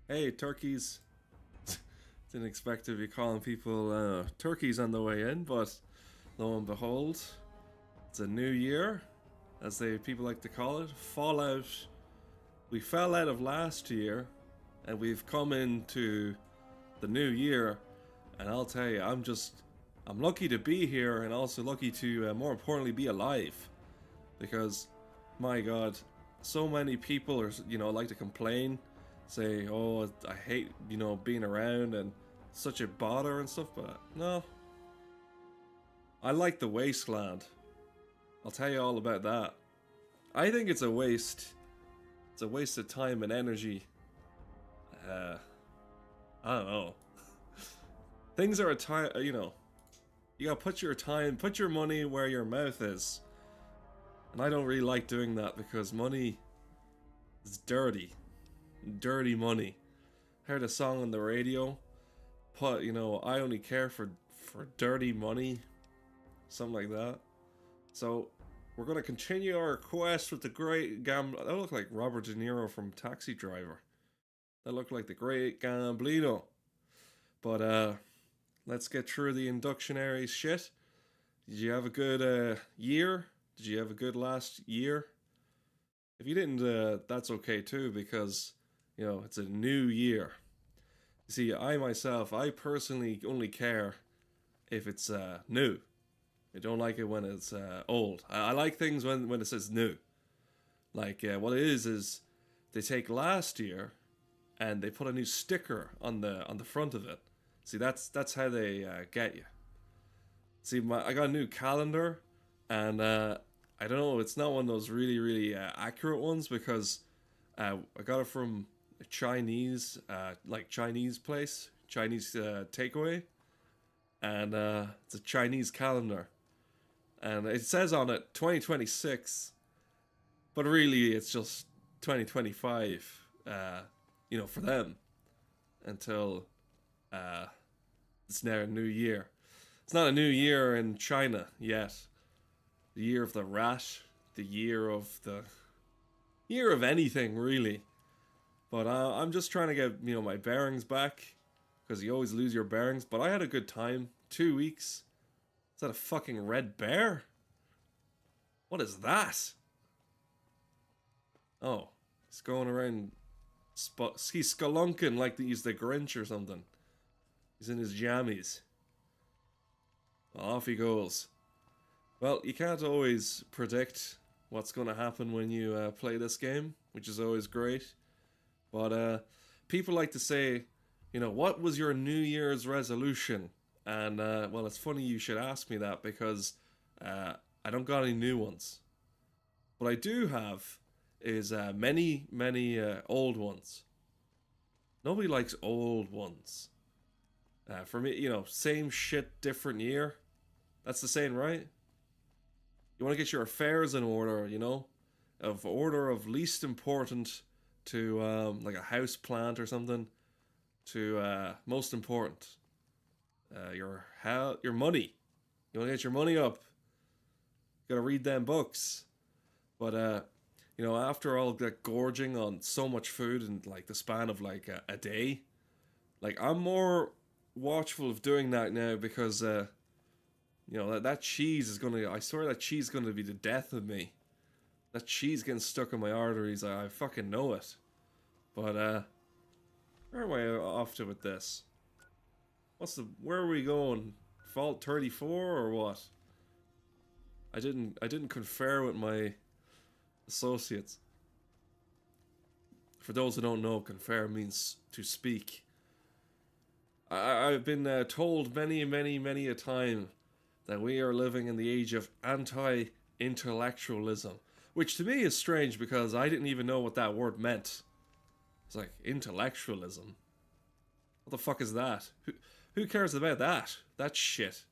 Hey, turkeys. Didn't expect to be calling people turkeys on the way in, but lo and behold, it's a new year, as they people like to call it. Fallout. We fell out of last year, and we've come into the new year, and I'll tell you, I'm lucky to be here, and also lucky to, more importantly, be alive, because, my God, so many people like to complain, say, "Oh, I hate, being around and such a bother and stuff." But no, I like the wasteland. I'll tell you all about that. I think it's a waste. It's a waste of time and energy. Uh, I don't know. Things are a time. You gotta put your time, put your money where your mouth is. And I don't really like doing that because money is dirty. Dirty money. Heard a song on the radio. I only care for dirty money. Something like that. So, we're gonna continue our quest with the great gambler. That looked like Robert De Niro from Taxi Driver. That looked like the great Gamblino. But, let's get through the inductionary shit. Did you have a good year? Did you have a good last year? If you didn't, that's okay too, because it's a new year. You see, I personally only care if it's new. I don't like it when it's old. I like things when it says new. Like what it is they take last year and they put a new sticker on the front of it. See, that's how they get you. See, I got a new calendar, and I don't know. It's not one of those really really accurate ones because I got it from a Chinese Chinese place, Chinese takeaway, and it's a Chinese calendar, and it says on it 2026, but really it's just 2025. For them until uh, it's now a new year. It's not a new year in China yet. The year of the rat, the year of anything really. But I'm just trying to get my bearings back because you always lose your bearings. But I had a good time. 2 weeks. Is that a fucking red bear? What is that? Oh, he's going around. He's spelunking like he's the Grinch or something. He's in his jammies. Well, off he goes. Well, you can't always predict what's going to happen when you play this game, which is always great. But people like to say, what was your New Year's resolution? And well, it's funny you should ask me that because I don't got any new ones. What I do have is many old ones. Nobody likes old ones. For me, same shit, different year. That's the saying, right? You want to get your affairs in order, of order of least important to like a house plant or something to most important. Your money. You want to get your money up. You gotta read them books. But after all that gorging on so much food in like the span of like a day, like I'm more watchful of doing that now because that cheese is gonna. I swear that cheese is gonna be the death of me. That cheese getting stuck in my arteries. I fucking know it. But where am I off to with this? Where are we going? Fault 34 or what? I didn't confer with my associates. For those who don't know, confer means to speak. I've been told many a time that we are living in the age of anti-intellectualism, which to me is strange because I didn't even know what that word meant. It's like intellectualism. What the fuck is that? Who cares about that? That shit.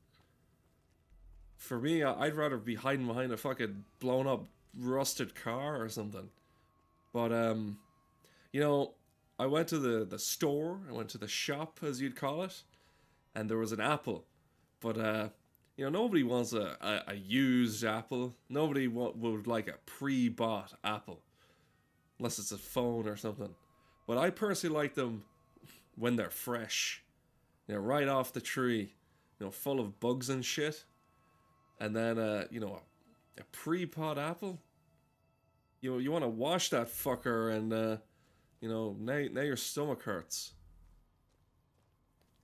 For me, I'd rather be hiding behind a fucking blown up, rusted car or something. But you know, I went to the store. I went to the shop, as you'd call it, and there was an apple. But nobody wants a used apple. Nobody would like a pre-bought apple, unless it's a phone or something. But I personally like them when they're fresh, right off the tree, full of bugs and shit. And then, a pre-pod apple. You want to wash that fucker, and now your stomach hurts.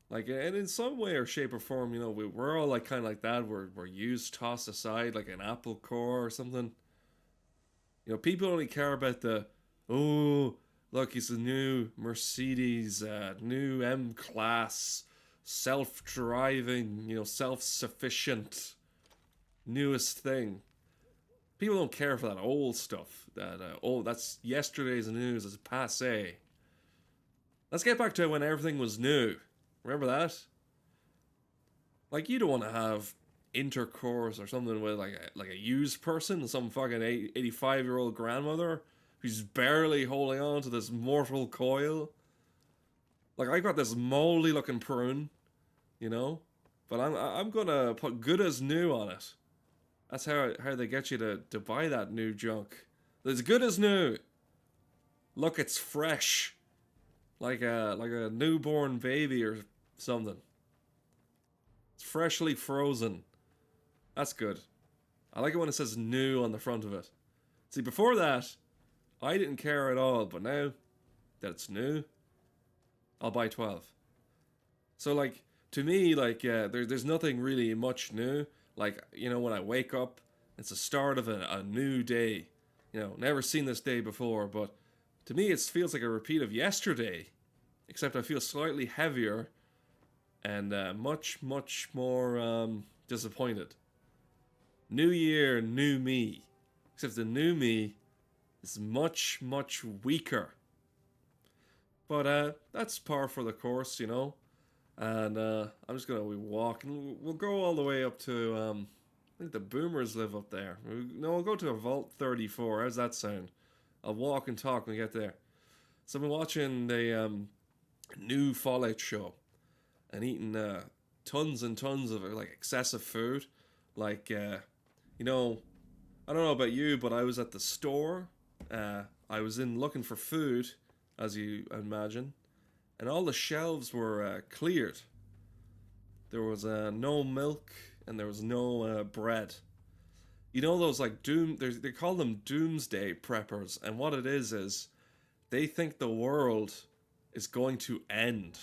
Like, and in some way or shape or form, we're all like kind of like that. We're used, tossed aside like an apple core or something. People only care about the, oh, look, it's a new Mercedes, new M class, self-driving, self-sufficient, newest thing. People don't care for that old stuff. That's yesterday's news. It's passé. Let's get back to when everything was new. Remember that? Like, you don't want to have intercourse or something with like a used person, some fucking 85-year-old grandmother who's barely holding on to this mortal coil. Like, I got this moldy looking prune, but I'm gonna put good as new on it. That's how they get you to buy that new junk. It's good as new. Look, it's fresh, like a newborn baby or something. It's freshly frozen. That's good. I like it when it says new on the front of it. See, before that, I didn't care at all, but now that it's new, I'll buy 12. So, like, to me, like, there's nothing really much new. Like, when I wake up, it's the start of a new day. Never seen this day before, but to me, it feels like a repeat of yesterday, except I feel slightly heavier and much, much more disappointed. New year, new me. Except the new me is much, much weaker. But that's par for the course, And I'm just going to walk. And we'll go all the way up to, I think the boomers live up there. No, we'll go to a Vault 34. How's that sound? I'll walk and talk when we get there. So I've been watching the new Fallout show and eating tons and tons of like excessive food. Like, I don't know about you, but I was at the store. I was in looking for food, as you imagine, and all the shelves were cleared. There was no milk and there was no bread. Those like they call them doomsday preppers, and what it is they think the world is going to end.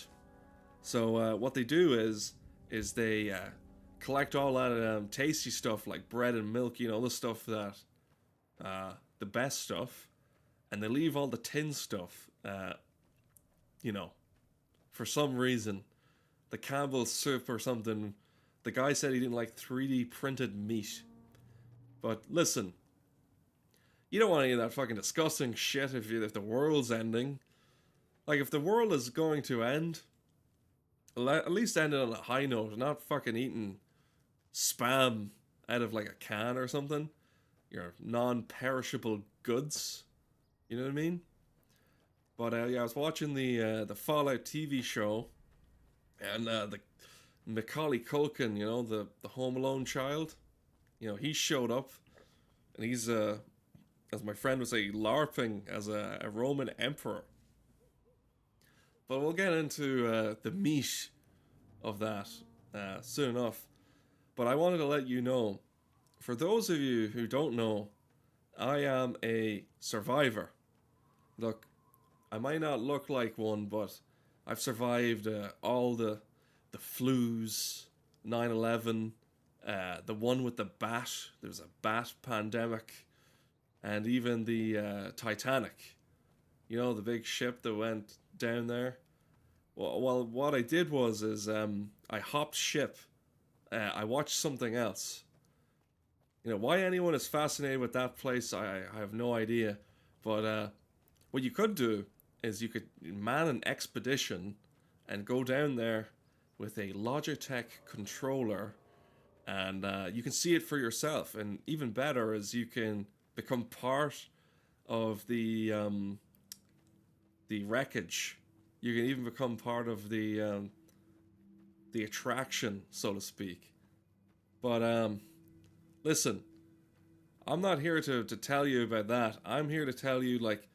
So what they do is they collect all that tasty stuff like bread and milk, the stuff that the best stuff, and they leave all the tin stuff. For some reason, the Campbell's soup or something. The guy said he didn't like 3D printed meat. But listen, you don't want any of that fucking disgusting shit if the world's ending. Like, if the world is going to end, at least end it on a high note, not fucking eating spam out of like a can or something. Your non-perishable goods. You know what I mean? But I was watching the Fallout TV show, and the Macaulay Culkin, the Home Alone child, he showed up, and he's as my friend would say, LARPing as a Roman emperor. But we'll get into the meat of that soon enough. But I wanted to let you know, for those of you who don't know, I am a survivor. Look, I might not look like one, but I've survived all the flus, 9/11, the one with the bat. There was a bat pandemic, and even the Titanic. The big ship that went down there. Well, what I did was I hopped ship. I watched something else. Why anyone is fascinated with that place, I have no idea. But what you could do is you could man an expedition and go down there with a Logitech controller, and you can see it for yourself. And even better is you can become part of the wreckage. You can even become part of the attraction, so to speak. But listen, I'm not here to tell you about that. I'm here to tell you, like,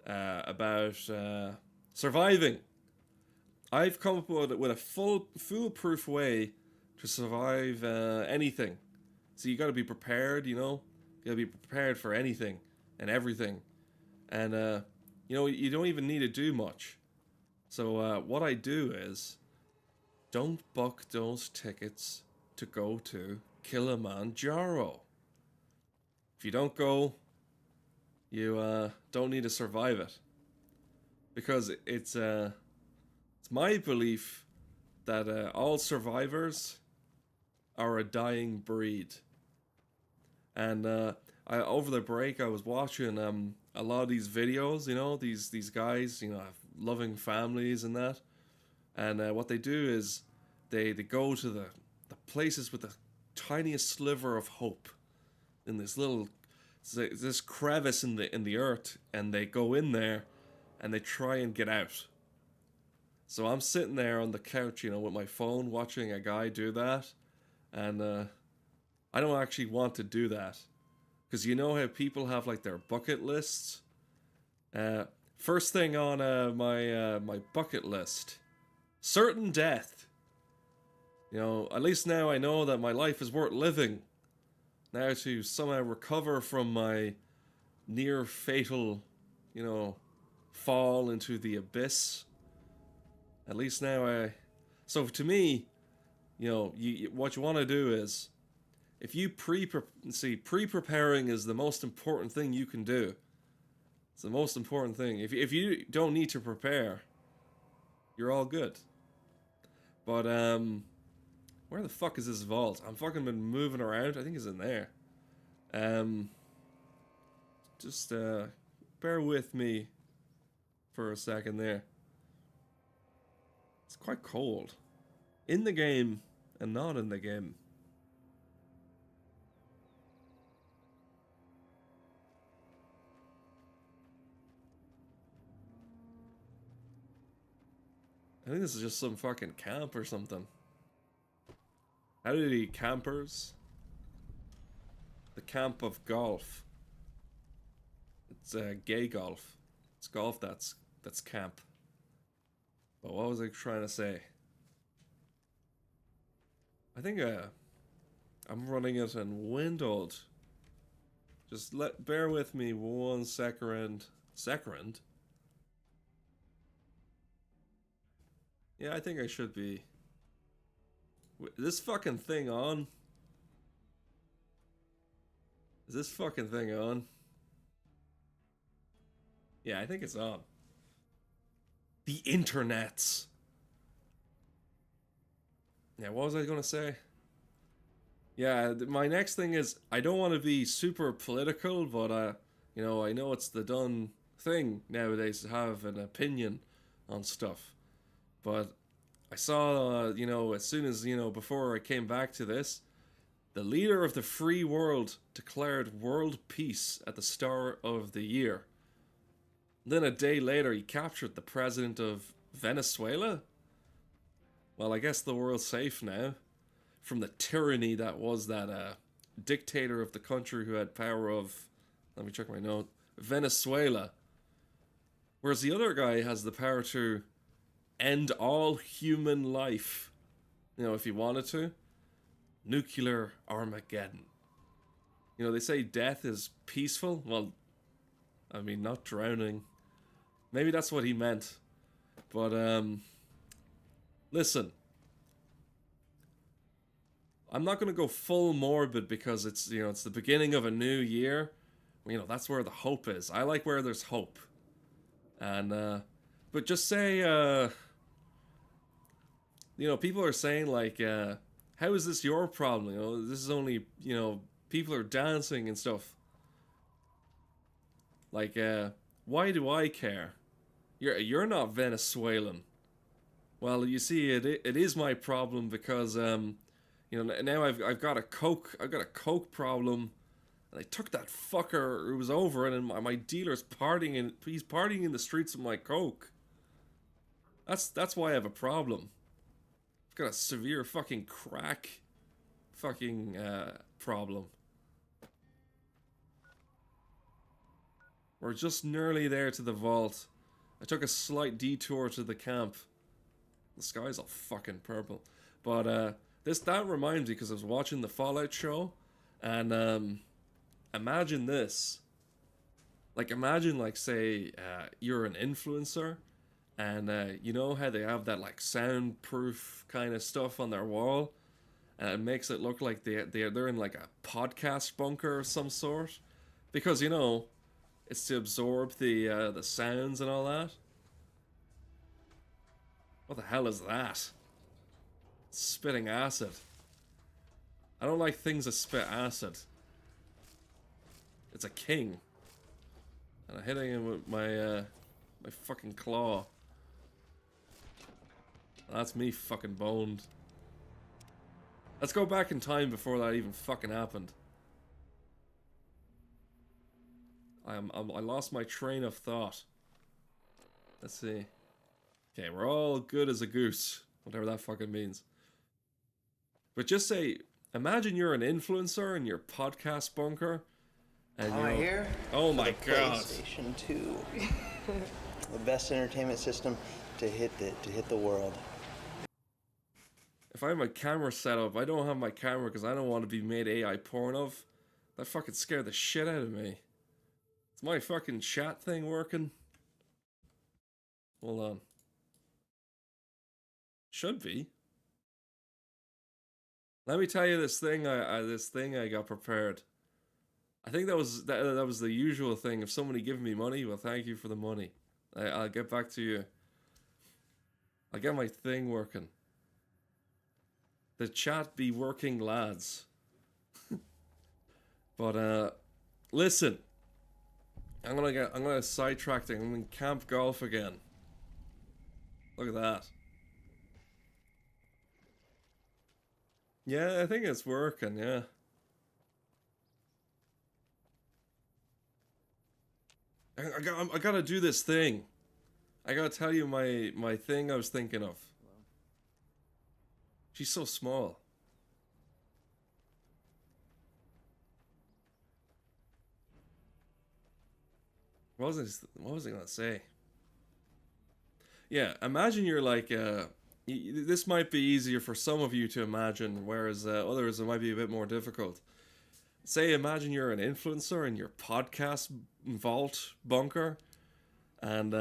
about surviving. I've come up with a foolproof way to survive anything. So you got to be prepared, you know. You got to be prepared for anything and everything, and you know, you don't even need to do much. So what I do is don't book those tickets to go to Kilimanjaro. If you don't go, you don't need to survive it, because it's my belief that all survivors are a dying breed. And over the break, I was watching a lot of these videos. You know, these guys, you know, have loving families and that. And what they do is they go to the places with the tiniest sliver of hope in this crevice in the earth, and they go in there and they try and get out. So I'm sitting there on the couch, you know, with my phone watching a guy do that, and I don't actually want to do that, because you know how people have like their bucket lists. First thing on my bucket list, certain death. You know, at least now I know that my life is worth living. Now to somehow recover from my near fatal, you know, fall into the abyss. At least now So to me, you know, what you want to do is, if you pre-preparing is the most important thing you can do. It's the most important thing. If you don't need to prepare, you're all good. But where the fuck is this vault? I'm fucking been moving around. I think it's in there. Just bear with me for a second there. It's quite cold. In the game and not in the game. I think this is just some fucking camp or something. Howdy, campers. The camp of golf. It's gay golf. It's golf that's camp. But what was I trying to say? I think I'm running it in windowed. Just bear with me 1 second. Second? Yeah, I think I should be. Is this fucking thing on? Is this fucking thing on? Yeah, I think it's on. The internets. Yeah, what was I gonna say? Yeah, my next thing is, I don't want to be super political, but you know, I know it's the done thing nowadays to have an opinion on stuff. But I saw, you know, as soon as, you know, before I came back to this, the leader of the free world declared world peace at the start of the year. Then a day later, he captured the president of Venezuela. Well, I guess the world's safe now from the tyranny that was that dictator of the country who had power of, let me check my note, Venezuela. Whereas the other guy has the power to end all human life, you know, if he wanted to. Nuclear Armageddon. You know, they say death is peaceful. Well, I mean, not drowning. Maybe that's what he meant. But, listen. I'm not going to go full morbid because it's, you know, it's the beginning of a new year. You know, that's where the hope is. I like where there's hope. And, but just say, you know, people are saying, like, how is this your problem? You know, this is only, you know, people are dancing and stuff. Like, why do I care? You're not Venezuelan. Well, you see, it is my problem because, you know, now I've got a coke problem, and I took that fucker who was over it, and my dealer's he's partying in the streets with my coke. That's why I have a problem. I've got a severe fucking crack problem. We're just nearly there to the vault. I took a slight detour to the camp. The sky's all fucking purple. But that reminds me, because I was watching the Fallout show, and imagine this. Like, imagine, like, say, you're an influencer, and you know how they have that, like, soundproof kind of stuff on their wall, and it makes it look like they're in, like, a podcast bunker of some sort, because, you know, it's to absorb the sounds and all that. What the hell is that? Spitting acid. I don't like things that spit acid. It's a king. And I'm hitting him with my my fucking claw. That's me fucking boned. Let's go back in time before that even fucking happened. I lost my train of thought. Let's see. Okay, we're all good as a goose. Whatever that fucking means. But just say, imagine you're an influencer in your podcast bunker. And you're here. Oh my god. PlayStation 2. The best entertainment system to hit the world. If I have my camera set up, I don't have my camera because I don't want to be made AI porn of. That fucking scared the shit out of me. Is my fucking chat thing working? Hold on. Should be. Let me tell you this thing I got prepared. I think that was the usual thing. If somebody give me money, well, thank you for the money. I'll get back to you. I'll get my thing working. The chat be working, lads. But listen, I'm gonna sidetrack thing. I'm in Camp Golf again. Look at that. Yeah, I think it's working. Yeah. I gotta do this thing. I gotta tell you my thing I was thinking of. She's so small. What was I gonna say? Yeah, imagine you're like this might be easier for some of you to imagine, whereas others it might be a bit more difficult. Say, imagine you're an influencer in your podcast vault bunker, and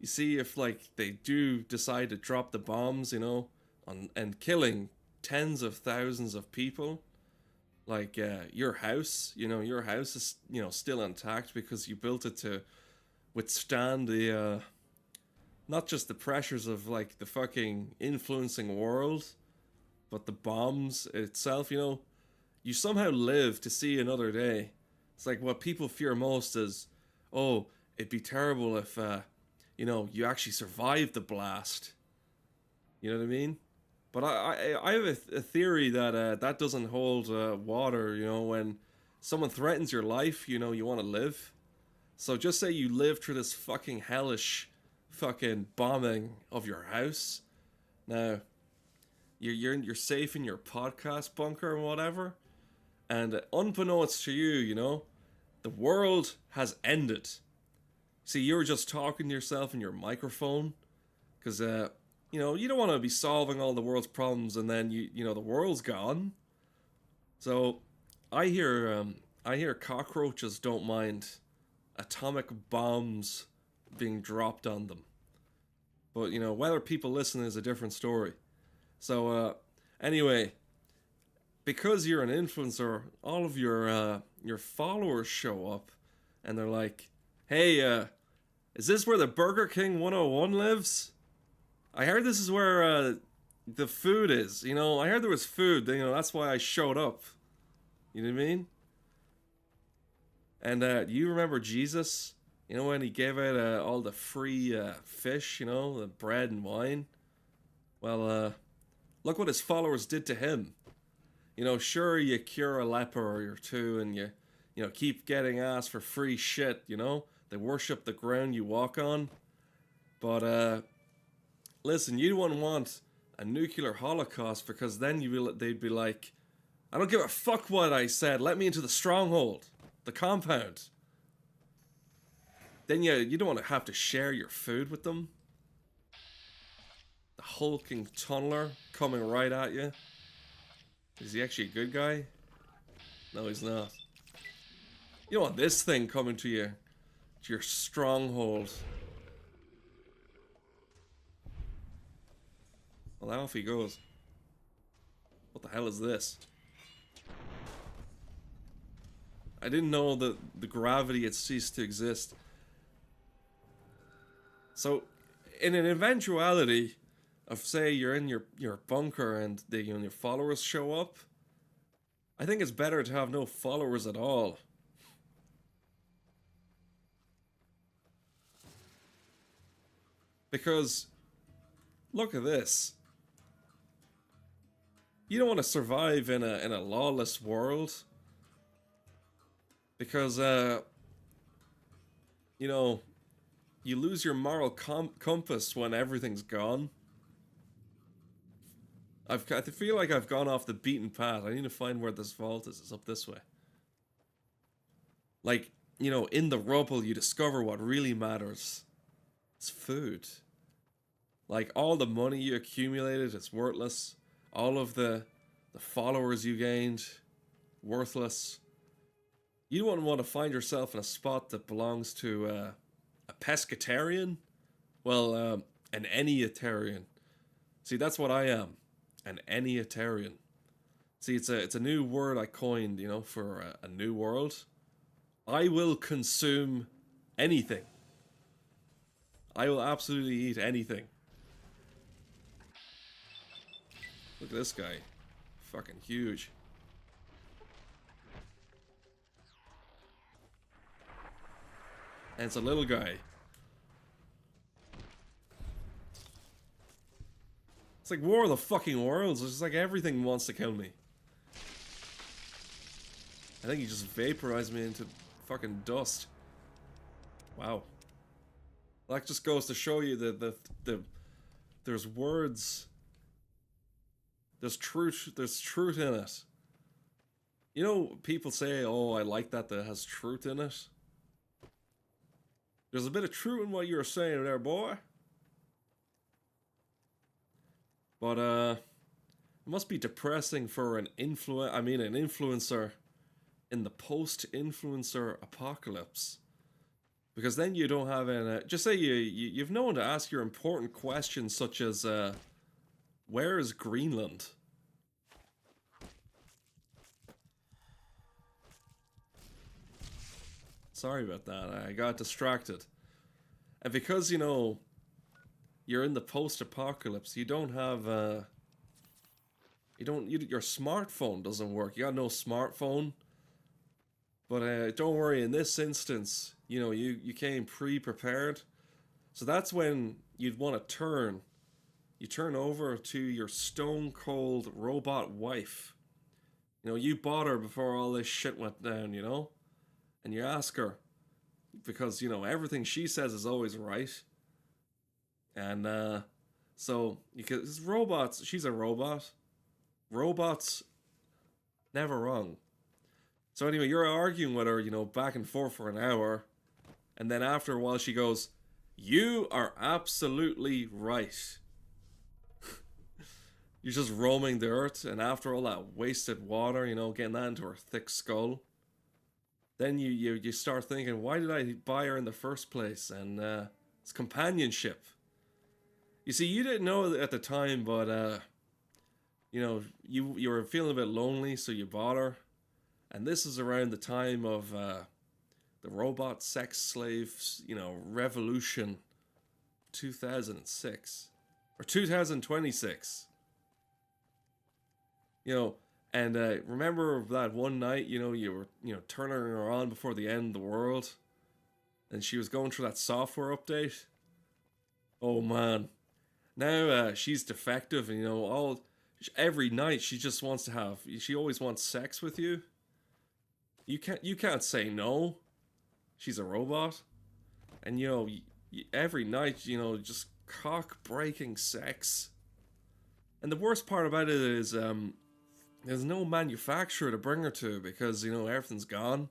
you see if like they do decide to drop the bombs, you know, and killing tens of thousands of people. Like your house, you know, your house is, you know, still intact because you built it to withstand the not just the pressures of like the fucking influencing world, but the bombs itself, you know. You somehow live to see another day. It's like what people fear most is, oh, it'd be terrible if, you know, you actually survived the blast. You know what I mean? But I have a theory that that doesn't hold water, you know, when someone threatens your life, you know, you want to live. So just say you live through this fucking hellish fucking bombing of your house. Now, you're safe in your podcast bunker or whatever. And unbeknownst to you, you know, the world has ended. See, you're just talking to yourself in your microphone. Because, you know, you don't want to be solving all the world's problems and then, you know, the world's gone. So, I hear cockroaches don't mind atomic bombs being dropped on them. But, you know, whether people listen is a different story. So, anyway, because you're an influencer, all of your followers show up, and they're like, "Hey, is this where the Burger King 101 lives? I heard this is where the food is. You know, I heard there was food. You know, that's why I showed up. You know what I mean? And you remember Jesus? You know, when he gave out all the free fish, you know, the bread and wine? Well, look what his followers did to him. You know, sure, you cure a leper or two and you know, keep getting asked for free shit, you know? They worship the ground you walk on. But, listen, you wouldn't want a nuclear holocaust because then they'd be like, I don't give a fuck what I said, let me into the stronghold, the compound. Then you don't want to have to share your food with them. The hulking tunneler coming right at you. Is he actually a good guy? No, he's not. You don't want this thing coming to you, to your stronghold. Well, off he goes. What the hell is this? I didn't know that the gravity had ceased to exist. So, in an eventuality of, say, you're in your bunker and your followers show up, I think it's better to have no followers at all. Because, look at this. You don't want to survive in a lawless world. Because, you know, you lose your moral compass when everything's gone. I feel like I've gone off the beaten path. I need to find where this vault is. It's up this way. Like, you know, in the rubble you discover what really matters. It's food. Like, all the money you accumulated, it's worthless. All of the followers you gained, worthless. You don't want to find yourself in a spot that belongs to a pescatarian? Well, an anyatarian. See, that's what I am. An anyatarian. See, it's a new word I coined, you know, for a new world. I will consume anything. I will absolutely eat anything. Look at this guy. Fucking huge. And it's a little guy. It's like War of the fucking Worlds. It's just like everything wants to kill me. I think he just vaporized me into fucking dust. Wow. That just goes to show you that there's words. There's truth in it. You know, people say, oh, I like that has truth in it. There's a bit of truth in what you were saying there, boy. But, it must be depressing for an influencer in the post-influencer apocalypse. Because then you don't have any... Just say you've no one to ask your important questions such as, where is Greenland? Sorry about that, I got distracted. And because, you know, you're in the post-apocalypse, you don't have, your smartphone doesn't work. You got no smartphone. But don't worry, in this instance, you know, you came pre-prepared. So that's when you'd want to turn. You turn over to your stone-cold robot wife. You know, you bought her before all this shit went down, you know? And you ask her, because, you know, everything she says is always right. And, so, because robots, she's a robot. Robots, never wrong. So anyway, you're arguing with her, you know, back and forth for an hour. And then after a while she goes, you are absolutely right. You're just roaming the earth, and after all that wasted water, you know, getting that into her thick skull. Then you start thinking, why did I buy her in the first place? And it's companionship. You see, you didn't know at the time, but you know, you were feeling a bit lonely, so you bought her. And this is around the time of the robot sex slaves, you know, revolution, 2006 or 2026. You know, and remember that one night, you know, you were, you know, turning her on before the end of the world, and she was going through that software update. Oh man, now she's defective, and you know, every night she just wants to have. She always wants sex with you. You can't say no. She's a robot, and you know, every night, you know, just cock breaking sex. And the worst part about it is, there's no manufacturer to bring her to because, you know, everything's gone.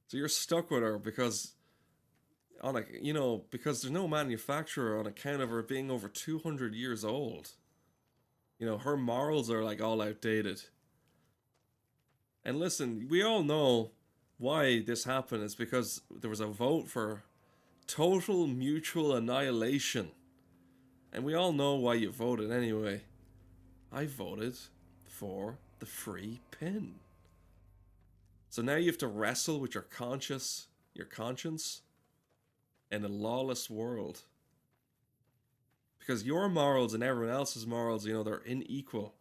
So you're stuck with her because on a, you know, because there's no manufacturer on account of her being over 200 years old. You know, her morals are like all outdated. And listen, we all know why this happened. It's because there was a vote for total mutual annihilation. And we all know why you voted anyway. I voted for the free pin. So now you have to wrestle with your conscience, in a lawless world. Because your morals and everyone else's morals, you know, they're unequal.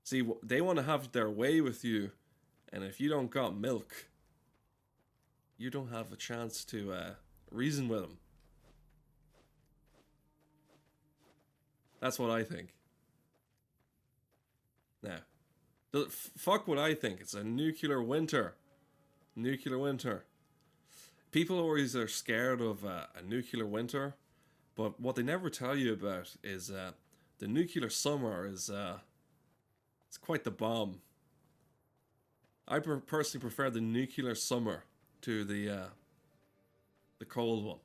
See, they want to have their way with you, and if you don't got milk, you don't have a chance to reason with them. That's what I think. Now, fuck what I think. It's a nuclear winter. Nuclear winter. People always are scared of a nuclear winter, but what they never tell you about is the nuclear summer is it's quite the bomb. I personally prefer the nuclear summer to the cold one.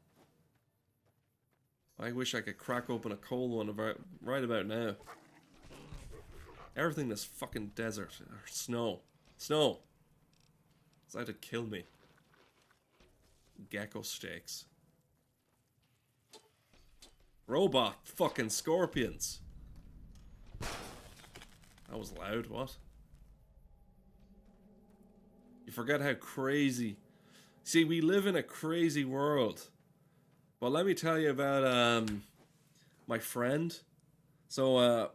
I wish I could crack open a cold one right about now. Everything is fucking desert or snow. Snow. It's out to kill me. Gecko steaks. Robot fucking scorpions. That was loud, what? You forget how crazy. See, we live in a crazy world. But let me tell you about my friend. So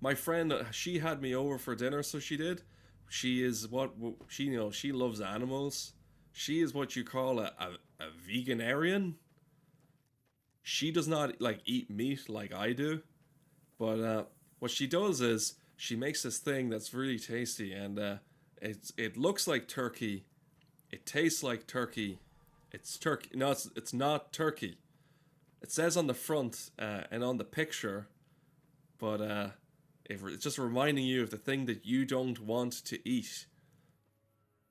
my friend, she had me over for dinner, so she did. She is what she, you know, she loves animals. She is what you call a veganarian. She does not like eat meat like I do, but what she does is she makes this thing that's really tasty, and it looks like turkey, it tastes like turkey, it's turkey. No, it's not turkey. It says on the front and on the picture, but it's just reminding you of the thing that you don't want to eat.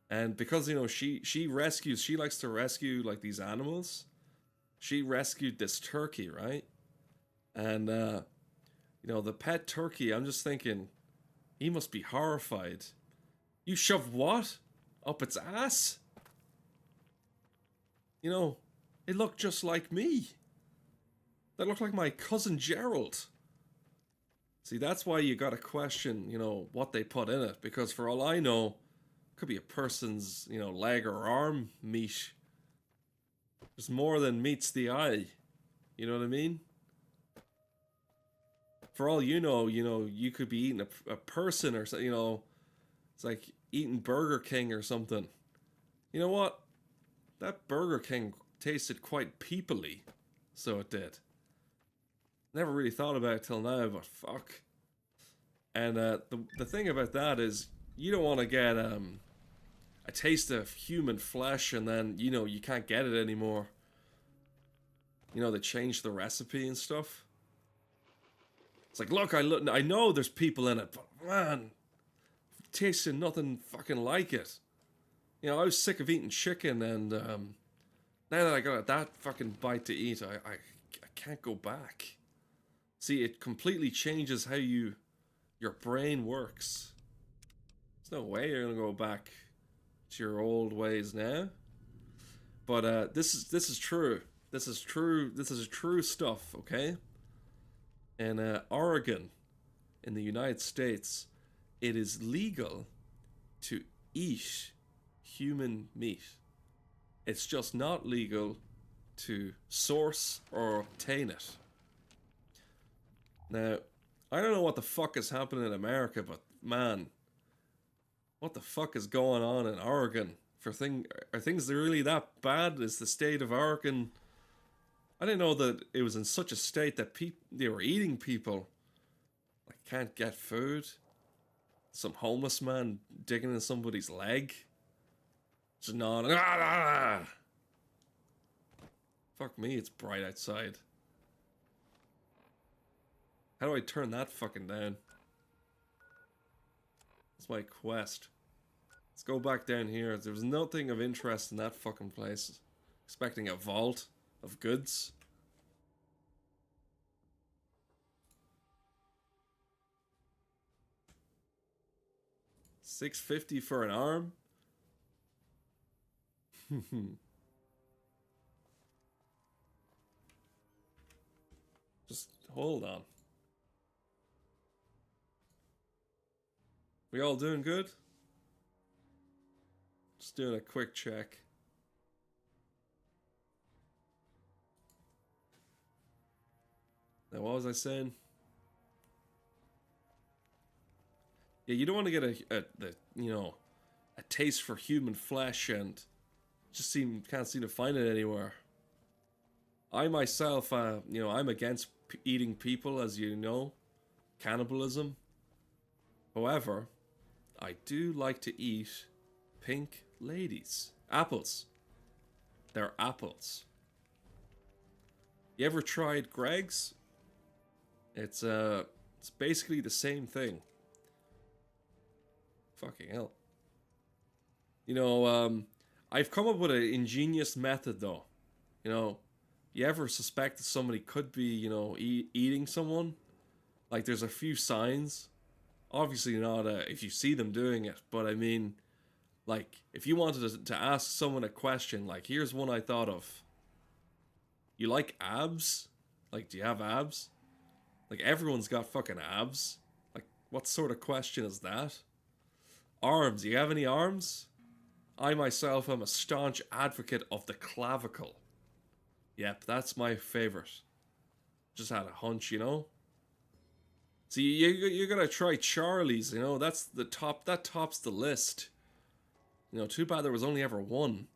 And because, you know, she likes to rescue like these animals. She rescued this turkey, right? And you know, the pet turkey, I'm just thinking, he must be horrified. You shove what? Up its ass? You know, it looked just like me. That looked like my cousin Gerald. See, that's why you gotta question, you know, what they put in it. Because for all I know, it could be a person's, you know, leg or arm meat. There's more than meets the eye. You know what I mean? For all you know, you could be eating a person or something, you know. It's like eating Burger King or something. You know what? That Burger King tasted quite peoply. So it did. Never really thought about it till now, but fuck. And the thing about that is, you don't want to get a taste of human flesh and then, you know, you can't get it anymore. You know, they changed the recipe and stuff. It's like, look, I know there's people in it, but man, tasting nothing fucking like it. You know, I was sick of eating chicken, and now that I got that fucking bite to eat, I can't go back. See, it completely changes how your brain works. There's no way you're gonna go back to your old ways now. But this is true. This is true stuff, okay? In Oregon, in the United States, it is legal to eat human meat. It's just not legal to source or obtain it. Now, I don't know what the fuck is happening in America, but man, what the fuck is going on in Oregon? Are things really that bad? Is the state of Oregon? I didn't know that it was in such a state that they were eating people. Like, can't get food. Some homeless man digging in somebody's leg. Just gnawing. Fuck me, it's bright outside. How do I turn that fucking down? That's my quest. Let's go back down here. There was nothing of interest in that fucking place. expecting a vault of goods. $6.50 for an arm. Just hold on. We all doing good? Just doing a quick check. Now, what was I saying? Yeah, you don't want to get a taste for human flesh and just can't seem to find it anywhere. I myself, I'm against eating people, as you know, cannibalism. However, I do like to eat pink ladies. Apples. They're apples. You ever tried Greg's? It's basically the same thing. Fucking hell. I've come up with an ingenious method though. You ever suspect that somebody could be, eating someone? Like there's a few signs. Obviously not if you see them doing it, but I mean, like, if you wanted to ask someone a question, like, here's one I thought of. You like abs? Like, do you have abs? Like, everyone's got fucking abs. Like, what sort of question is that? Arms, do you have any arms? I myself am a staunch advocate of the clavicle. Yep, that's my favorite. Just had a hunch, See, you're gonna try Charlie's, that's the top, that tops the list. Too bad there was only ever one.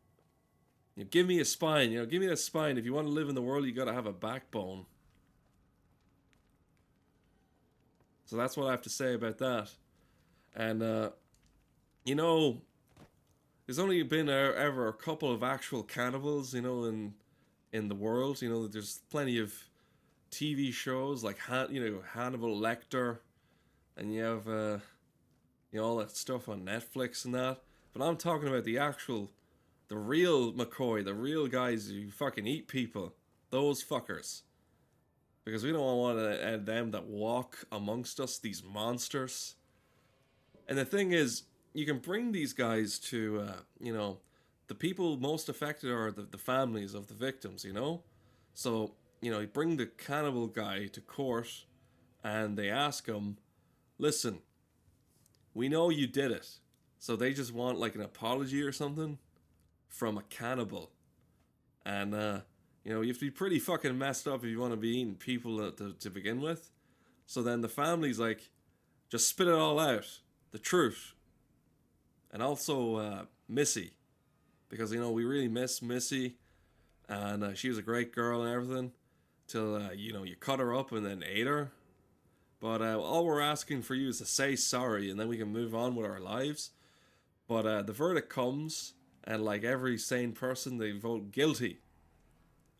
Give me a spine, give me a spine. If you want to live in the world, you gotta have a backbone. So that's what I have to say about that. And, there's only been ever a couple of actual cannibals, in the world. There's plenty of TV shows like Hannibal Lecter, and you have all that stuff on Netflix and that. But I'm talking about the real McCoy, the real guys who fucking eat people, those fuckers. Because we don't want them that walk amongst us, these monsters. And the thing is, you can bring these guys to the people most affected are the families of the victims. So. You bring the cannibal guy to court and they ask him, listen, we know you did it. So they just want like an apology or something from a cannibal. And, you have to be pretty fucking messed up if you want to be eating people to begin with. So then the family's like, just spit it all out. The truth. And also Missy. Because, we really miss Missy. And she was a great girl and everything. Till, you cut her up and then ate her. But all we're asking for you is to say sorry, and then we can move on with our lives. But the verdict comes, and like every sane person, they vote guilty.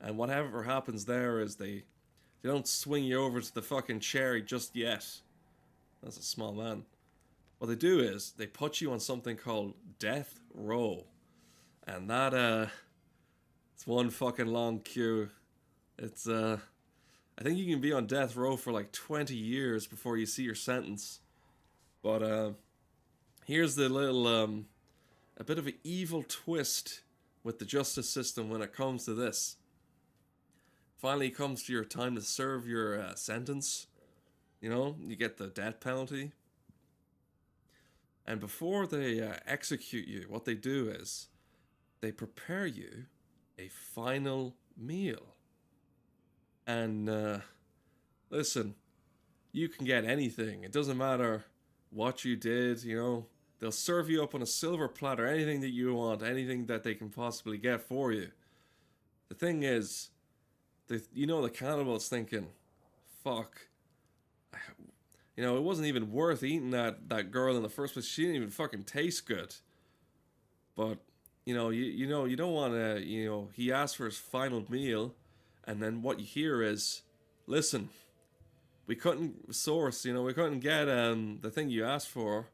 And whatever happens there is they don't swing you over to the fucking chair just yet. That's a small man. What they do is they put you on something called death row. And that, it's one fucking long queue. It's, I think you can be on death row for like 20 years before you see your sentence. But, here's the little, a bit of an evil twist with the justice system when it comes to this. Finally comes to your time to serve your sentence. You get the death penalty. And before they execute you, what they do is they prepare you a final meal. And listen, you can get anything. It doesn't matter what you did, They'll serve you up on a silver platter, anything that you want, anything that they can possibly get for you. The thing is, the cannibal's thinking, fuck, it wasn't even worth eating that girl in the first place. She didn't even fucking taste good. But, you don't want to, he asked for his final meal. And then what you hear is, listen, we couldn't source, we couldn't get the thing you asked for.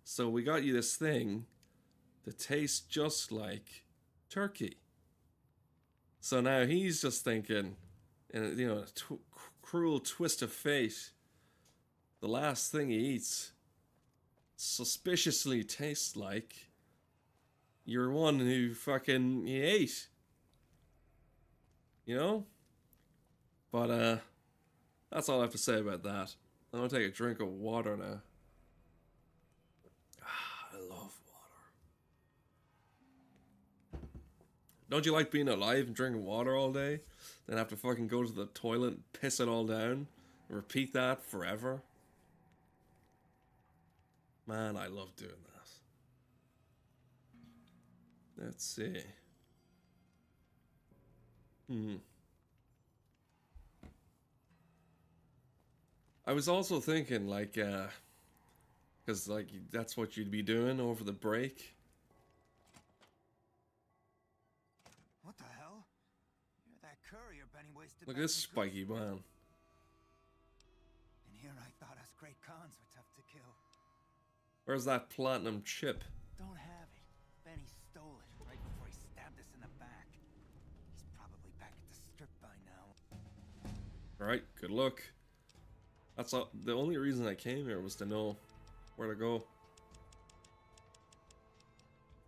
So we got you this thing that tastes just like turkey. So now he's just thinking, in a cruel twist of fate, the last thing he eats suspiciously tastes like you're one who fucking he ate. You know? But that's all I have to say about that. I'm gonna take a drink of water now. I love water. Don't you like being alive and drinking water all day? Then have to fucking go to the toilet and piss it all down? And repeat that forever? Man, I love doing that. Let's see. I was also thinking, like, because, like, that's what you'd be doing over the break. What the hell? You're that courier Benny wasted. Look at this spiky man. And here I thought us great cons were tough to kill. Where's that platinum chip? Don't have it. Benny stole it right before he stabbed us in the back. He's probably back at the strip by now. Alright, good luck. That's all. The only reason I came here was to know where to go.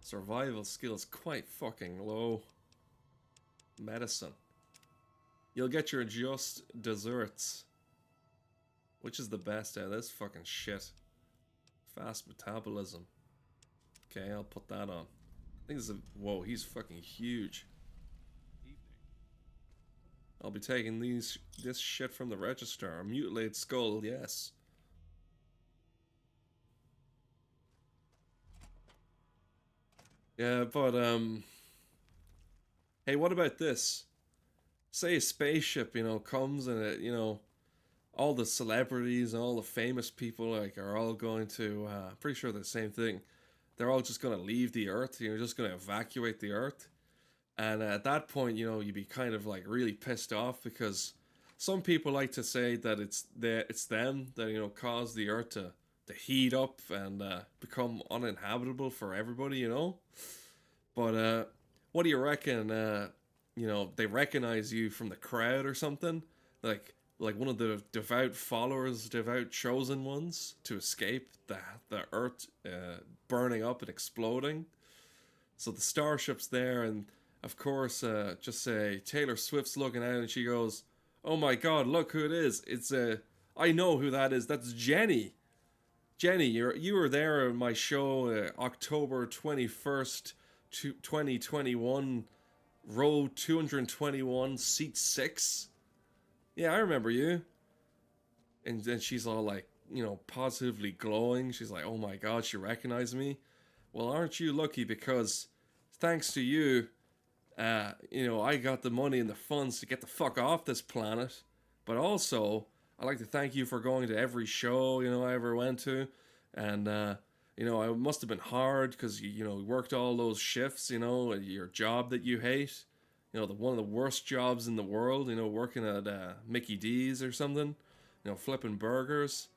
Survival skills quite fucking low. Medicine. You'll get your just desserts. Which is the best out of this fucking shit? Fast metabolism. Okay, I'll put that on. I think this is a... Whoa, he's fucking huge. I'll be taking this shit from the register. A mutilated skull, yes. Yeah, but hey, what about this? Say a spaceship, comes and it, all the celebrities and all the famous people are all going to pretty sure they're the same thing. They're all just gonna leave the Earth. You're just gonna evacuate the Earth. And at that point, you'd be kind of like really pissed off because some people like to say that it's them that caused the Earth to heat up and become uninhabitable for everybody, But what do you reckon? They recognize you from the crowd or something, like one of the devout followers, devout chosen ones to escape the Earth burning up and exploding. So the starship's there and. Of course, just say Taylor Swift's looking out and she goes, "Oh my God, look who it is! It's I know who that is. That's Jenny. Jenny, you were there in my show, October 21st, 2021, row 221, seat 6. Yeah, I remember you." And then she's all like, positively glowing. She's like, "Oh my God, she recognized me. Well, aren't you lucky because thanks to you. I got the money and the funds to get the fuck off this planet. But also, I'd like to thank you for going to every show, I ever went to. And, it must have been hard because, you worked all those shifts, your job that you hate. One of the worst jobs in the world, working at Mickey D's or something. Flipping burgers.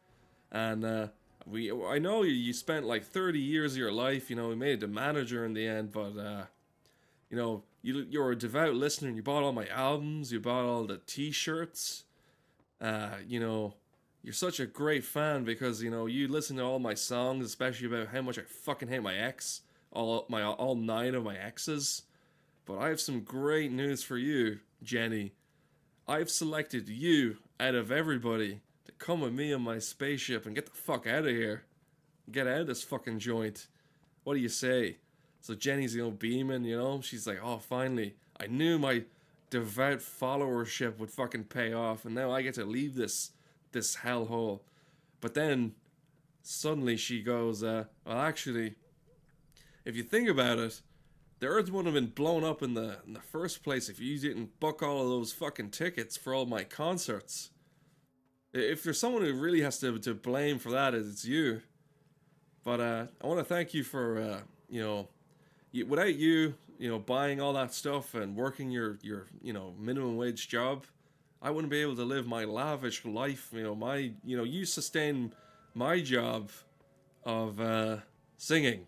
And I know you spent like 30 years of your life, we made it to manager in the end, but... you're a devout listener and you bought all my albums, you bought all the t-shirts. You're such a great fan because, you listen to all my songs, especially about how much I fucking hate my ex, all 9 of my exes. But I have some great news for you, Jenny. I've selected you out of everybody to come with me on my spaceship and get the fuck out of here. Get out of this fucking joint. What do you say? So Jenny's, beaming, she's like, "Oh, finally, I knew my devout followership would fucking pay off, and now I get to leave this hellhole." But then, suddenly she goes, "Well, actually, if you think about it, the Earth wouldn't have been blown up in the first place if you didn't book all of those fucking tickets for all my concerts. If there's someone who really has to blame for that, it's you. But I want to thank you for, without you, buying all that stuff and working your minimum wage job, I wouldn't be able to live my lavish life. You sustain my job of singing.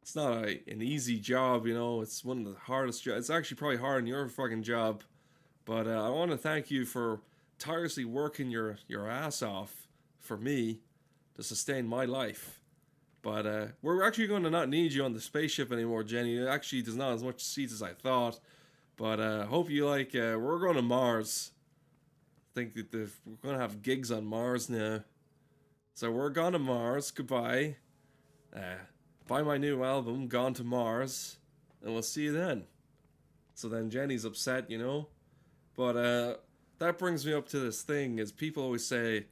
It's not an easy job, you know. It's one of the hardest jobs. It's actually probably harder than your fucking job. But I want to thank you for tirelessly working your ass off for me to sustain my life. But we're actually going to not need you on the spaceship anymore, Jenny. Actually, there's not as much seats as I thought. But hope you like. We're going to Mars. I think that we're going to have gigs on Mars now. So we're gone to Mars. Goodbye. Buy my new album, Gone to Mars, and we'll see you then. So then Jenny's upset, you know. But that brings me up to this thing, is people always say,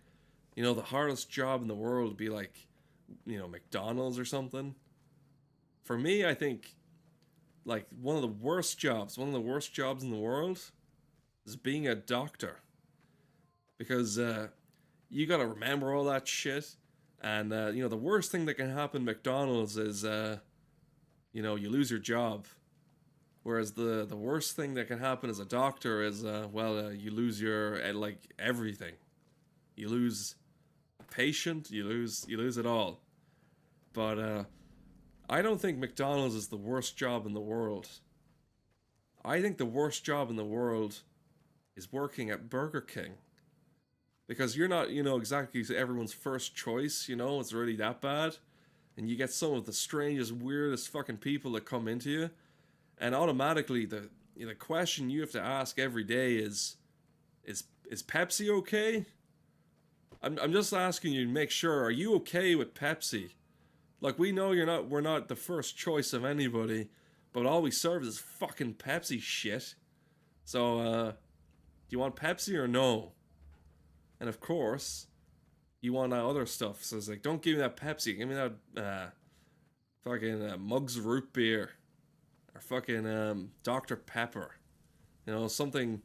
you know, the hardest job in the world would be like, you know, McDonald's or something. For me, I think, like, one of the worst jobs in the world is being a doctor. Because you gotta remember all that shit. And, you know, the worst thing that can happen at McDonald's is, you know, you lose your job. Whereas the worst thing that can happen as a doctor is, you lose your, like, everything. You lose a patient, you lose it all. But, I don't think McDonald's is the worst job in the world. I think the worst job in the world is working at Burger King. Because you're not, you know, exactly everyone's first choice, you know, it's really that bad. And you get some of the strangest, weirdest fucking people that come into you. And automatically, the question you have to ask every day is Pepsi okay? I'm just asking you to make sure, are you okay with Pepsi? Like, we know we're not the first choice of anybody, but all we serve is fucking Pepsi shit. So, do you want Pepsi or no? And of course, you want that other stuff. So it's like, don't give me that Pepsi. Give me that fucking Mugs root beer. Or fucking Dr. Pepper. You know, something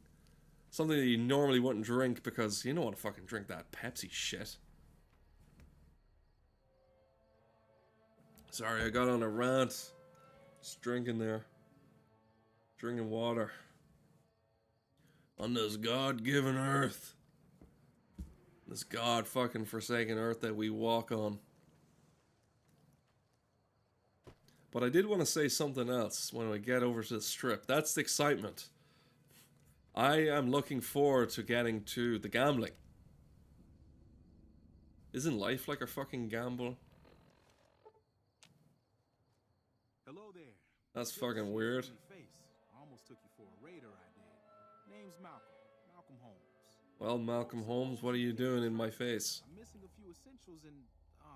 that you normally wouldn't drink because you don't want to fucking drink that Pepsi shit. Sorry, I got on a rant. Just drinking there. Drinking water. On this God-given earth. This God fucking forsaken earth that we walk on. But I did want to say something else when we get over to the strip. That's the excitement. I am looking forward to getting to the gambling. Isn't life like a fucking gamble? Hello there. That's fucking weird. Almost took you for a raider, I did. Name's Malcolm Holmes. Well, Malcolm Holmes, what are you doing in my face? I'm missing a few essentials and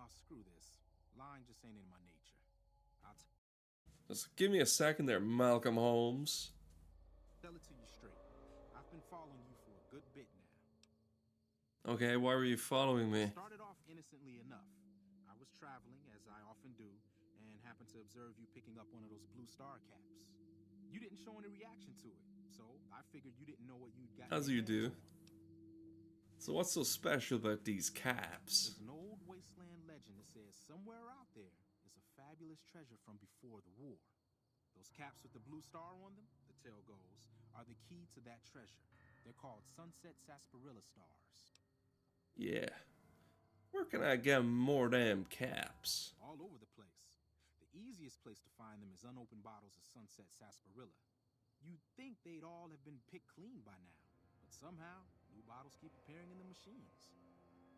screw this. Lying just ain't in my nature. Just give me a second there, Malcolm Holmes. Tell it to you straight. I've been following you for a good bit now. Okay, why were you following me? Started off innocently enough. I was traveling, as I often do, and happened to observe you picking up one of those blue star caps. You didn't show any reaction to it, so I figured you didn't know what you'd got. As you do. So what's so special about these caps? There's an old wasteland legend that says somewhere out there is a fabulous treasure from before the war. Those caps with the blue star on them, the tale goes, are the key to that treasure. They're called sunset sarsaparilla stars. Yeah. Where can I get more damn caps? All over the place. The easiest place to find them is unopened bottles of sunset sarsaparilla. You'd think they'd all have been picked clean by now, but somehow new bottles keep appearing in the machines.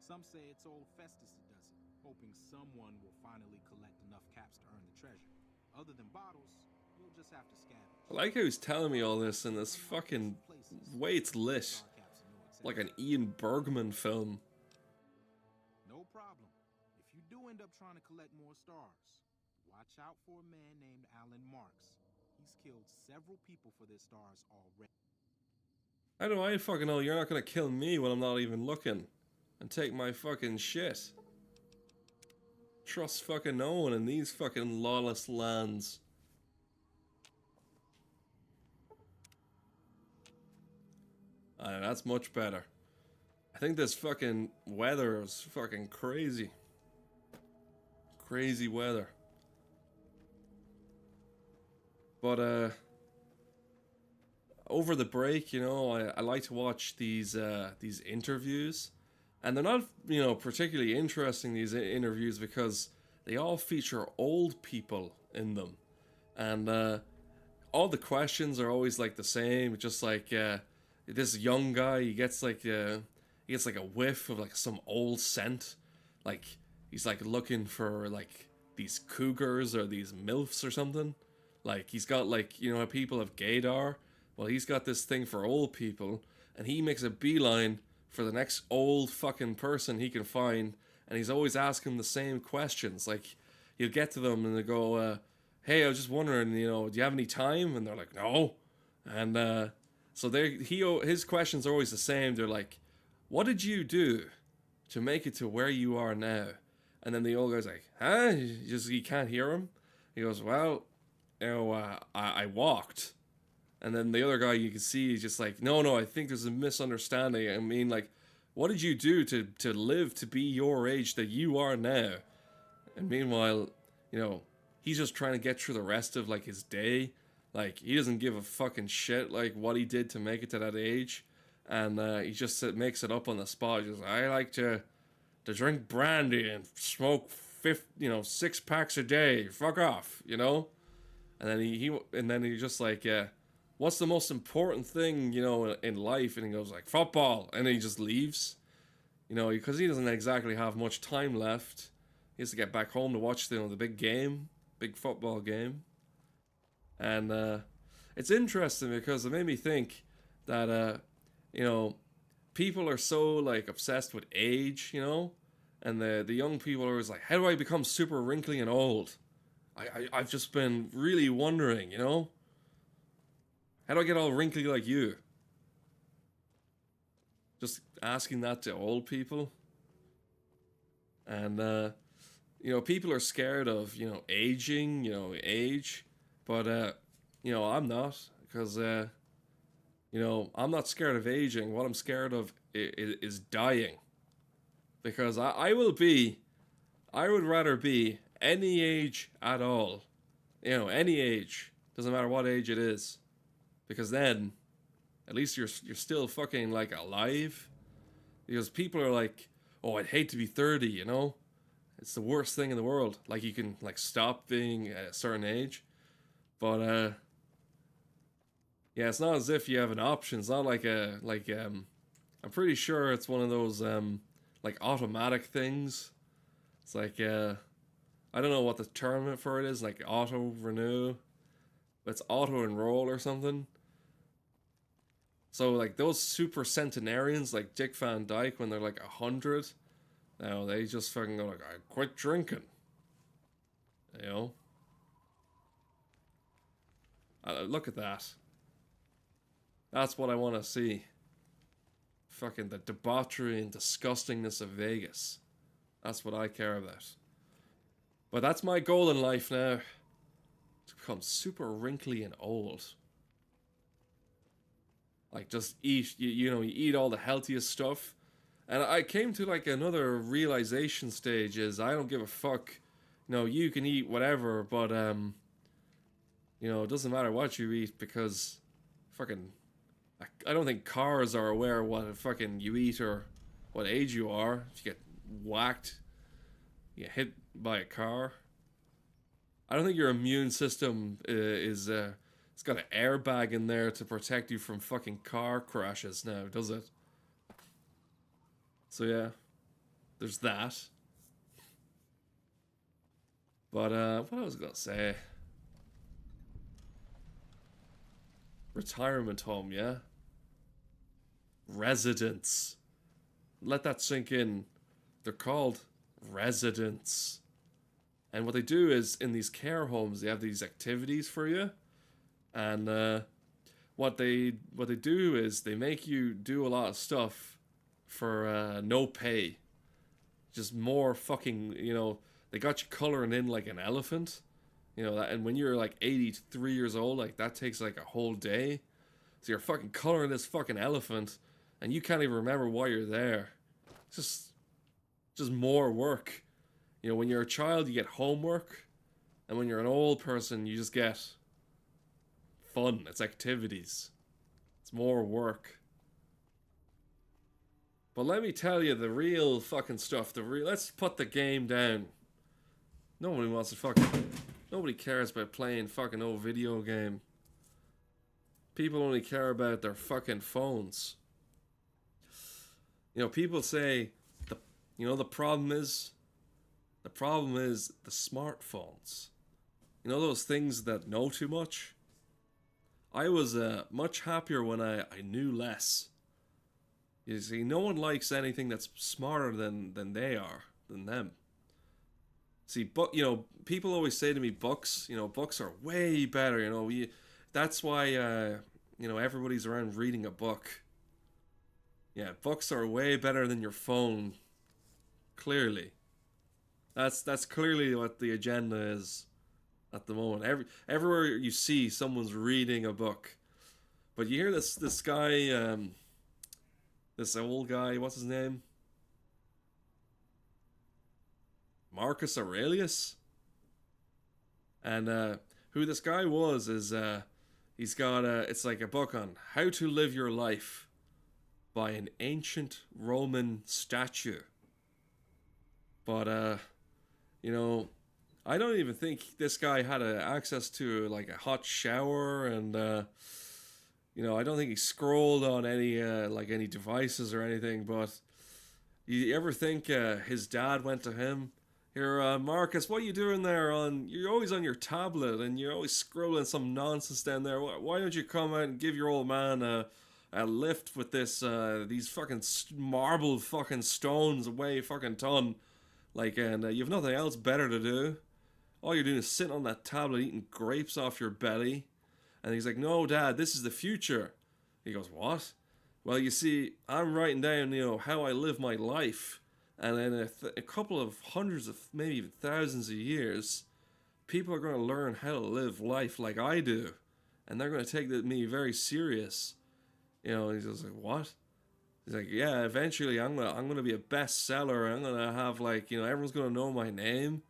Some say it's old Festus that does it, hoping someone will finally collect enough caps to earn the treasure. Other than bottles, you'll just have to scavenge. I like how he's telling me all this in this fucking way it's lit. Like an Ian Bergman film. No problem. If you do end up trying to collect more stars, watch out for a man named Alan Marks. He's killed several people for their stars already. How do I fucking know you're not gonna kill me when I'm not even looking? And take my fucking shit? Trust fucking no one in these fucking lawless lands. That's much better. I think this fucking weather is fucking crazy. Crazy weather. But over the break, you know, I like to watch these interviews, and they're not, you know, particularly interesting, these interviews, because they all feature old people in them. And all the questions are always like the same. Just like this young guy, he gets like a whiff of like some old scent. Like he's like looking for like these cougars or these milfs or something. Like he's got like, you know how people have gaydar? Well, he's got this thing for old people, and he makes a beeline for the next old fucking person he can find, and he's always asking the same questions. Like, you'll get to them and they go, hey, I was just wondering, you know, do you have any time? And they're like, no. And so his questions are always the same. They're like, what did you do to make it to where you are now? And then the old guy's like, huh? You can't hear him? He goes, well, you know, I walked. And then the other guy, you can see, he's just like, no, I think there's a misunderstanding. I mean, like, what did you do to live to be your age that you are now? And meanwhile, you know, he's just trying to get through the rest of, like, his day. Like, he doesn't give a fucking shit, like, what he did to make it to that age. And he just makes it up on the spot. He's just, I like to drink brandy and smoke 6 packs a day. Fuck off, you know? And then he just like, what's the most important thing, you know, in life? And he goes like, football. And then he just leaves, you know, because he doesn't exactly have much time left. He has to get back home to watch, you know, the big football game. And it's interesting because it made me think that, you know, people are so like obsessed with age, you know, and the young people are always like, how do I become super wrinkly and old? I've just been really wondering, you know? How do I get all wrinkly like you? Just asking that to old people. And, you know, people are scared of, you know, aging, you know, age. But, you know, I'm not. Because, you know, I'm not scared of aging. What I'm scared of is dying. Because I would rather be any age at all, you know, any age, doesn't matter what age it is, because then at least you're still fucking like alive. Because people are like, oh, I'd hate to be 30, you know, it's the worst thing in the world. Like, you can like stop being a certain age, but yeah, it's not as if you have an option. It's not like I'm pretty sure it's one of those like automatic things. It's like I don't know what the term for it is, like auto renew, but it's auto enroll or something. So like those super centenarians like Dick Van Dyke, when they're like 100, now they just fucking go like, I quit drinking, you know. Look at that. That's what I want to see. Fucking the debauchery and disgustingness of Vegas. That's what I care about. But that's my goal in life now. To become super wrinkly and old. Like, just eat, you know, you eat all the healthiest stuff. And I came to like another realization stage is I don't give a fuck. You know, you can eat whatever, but you know, it doesn't matter what you eat, because fucking I don't think cars are aware what fucking you eat or what age you are. If you get whacked, you get hit by a car. I don't think your immune system is it's got an airbag in there to protect you from fucking car crashes now, does it? So yeah, there's that. But what I was gonna say, retirement home, yeah. Residents. Let that sink in. They're called residents. And what they do is, in these care homes, they have these activities for you. And what they do is they make you do a lot of stuff for no pay. Just more fucking, you know, they got you coloring in like an elephant. You know, that, and when you're like 83 years old, like that takes like a whole day. So you're fucking coloring this fucking elephant, and you can't even remember why you're there. It's just more work. You know, when you're a child, you get homework, and when you're an old person, you just get fun. It's activities. It's more work. But let me tell you the real fucking stuff. Let's put the game down. Nobody wants to fucking Nobody cares about playing fucking old video game. People only care about their fucking phones. You know, people say the problem is the smartphones. You know those things that know too much? I was much happier when I knew less. You see, no one likes anything that's smarter than they are, than them. See, but people always say to me, books are way better. That's why everybody's around reading a book. Yeah, books are way better than your phone. Clearly, that's clearly what the agenda is at the moment. Everywhere you see, someone's reading a book. But you hear this guy, this old guy, what's his name? Marcus Aurelius. And who this guy was is he's got it's like a book on how to live your life by an ancient Roman statue. But I don't even think this guy had access to like a hot shower, and I don't think he scrolled on any devices or anything. But you ever think his dad went to him? Here, Marcus, what are you doing there? You're always on your tablet and you're always scrolling some nonsense down there. Why don't you come out and give your old man a lift with these fucking marble fucking stones that weigh a fucking ton? And you've nothing else better to do. All you're doing is sitting on that tablet eating grapes off your belly. And he's like, no, Dad, this is the future. He goes, what? Well, you see, I'm writing down, how I live my life. And in a couple of hundreds of, maybe even thousands of years, people are going to learn how to live life like I do. And they're going to take me very serious. He's just like, what? He's like, yeah, eventually I'm gonna be a bestseller. I'm going to have, everyone's going to know my name.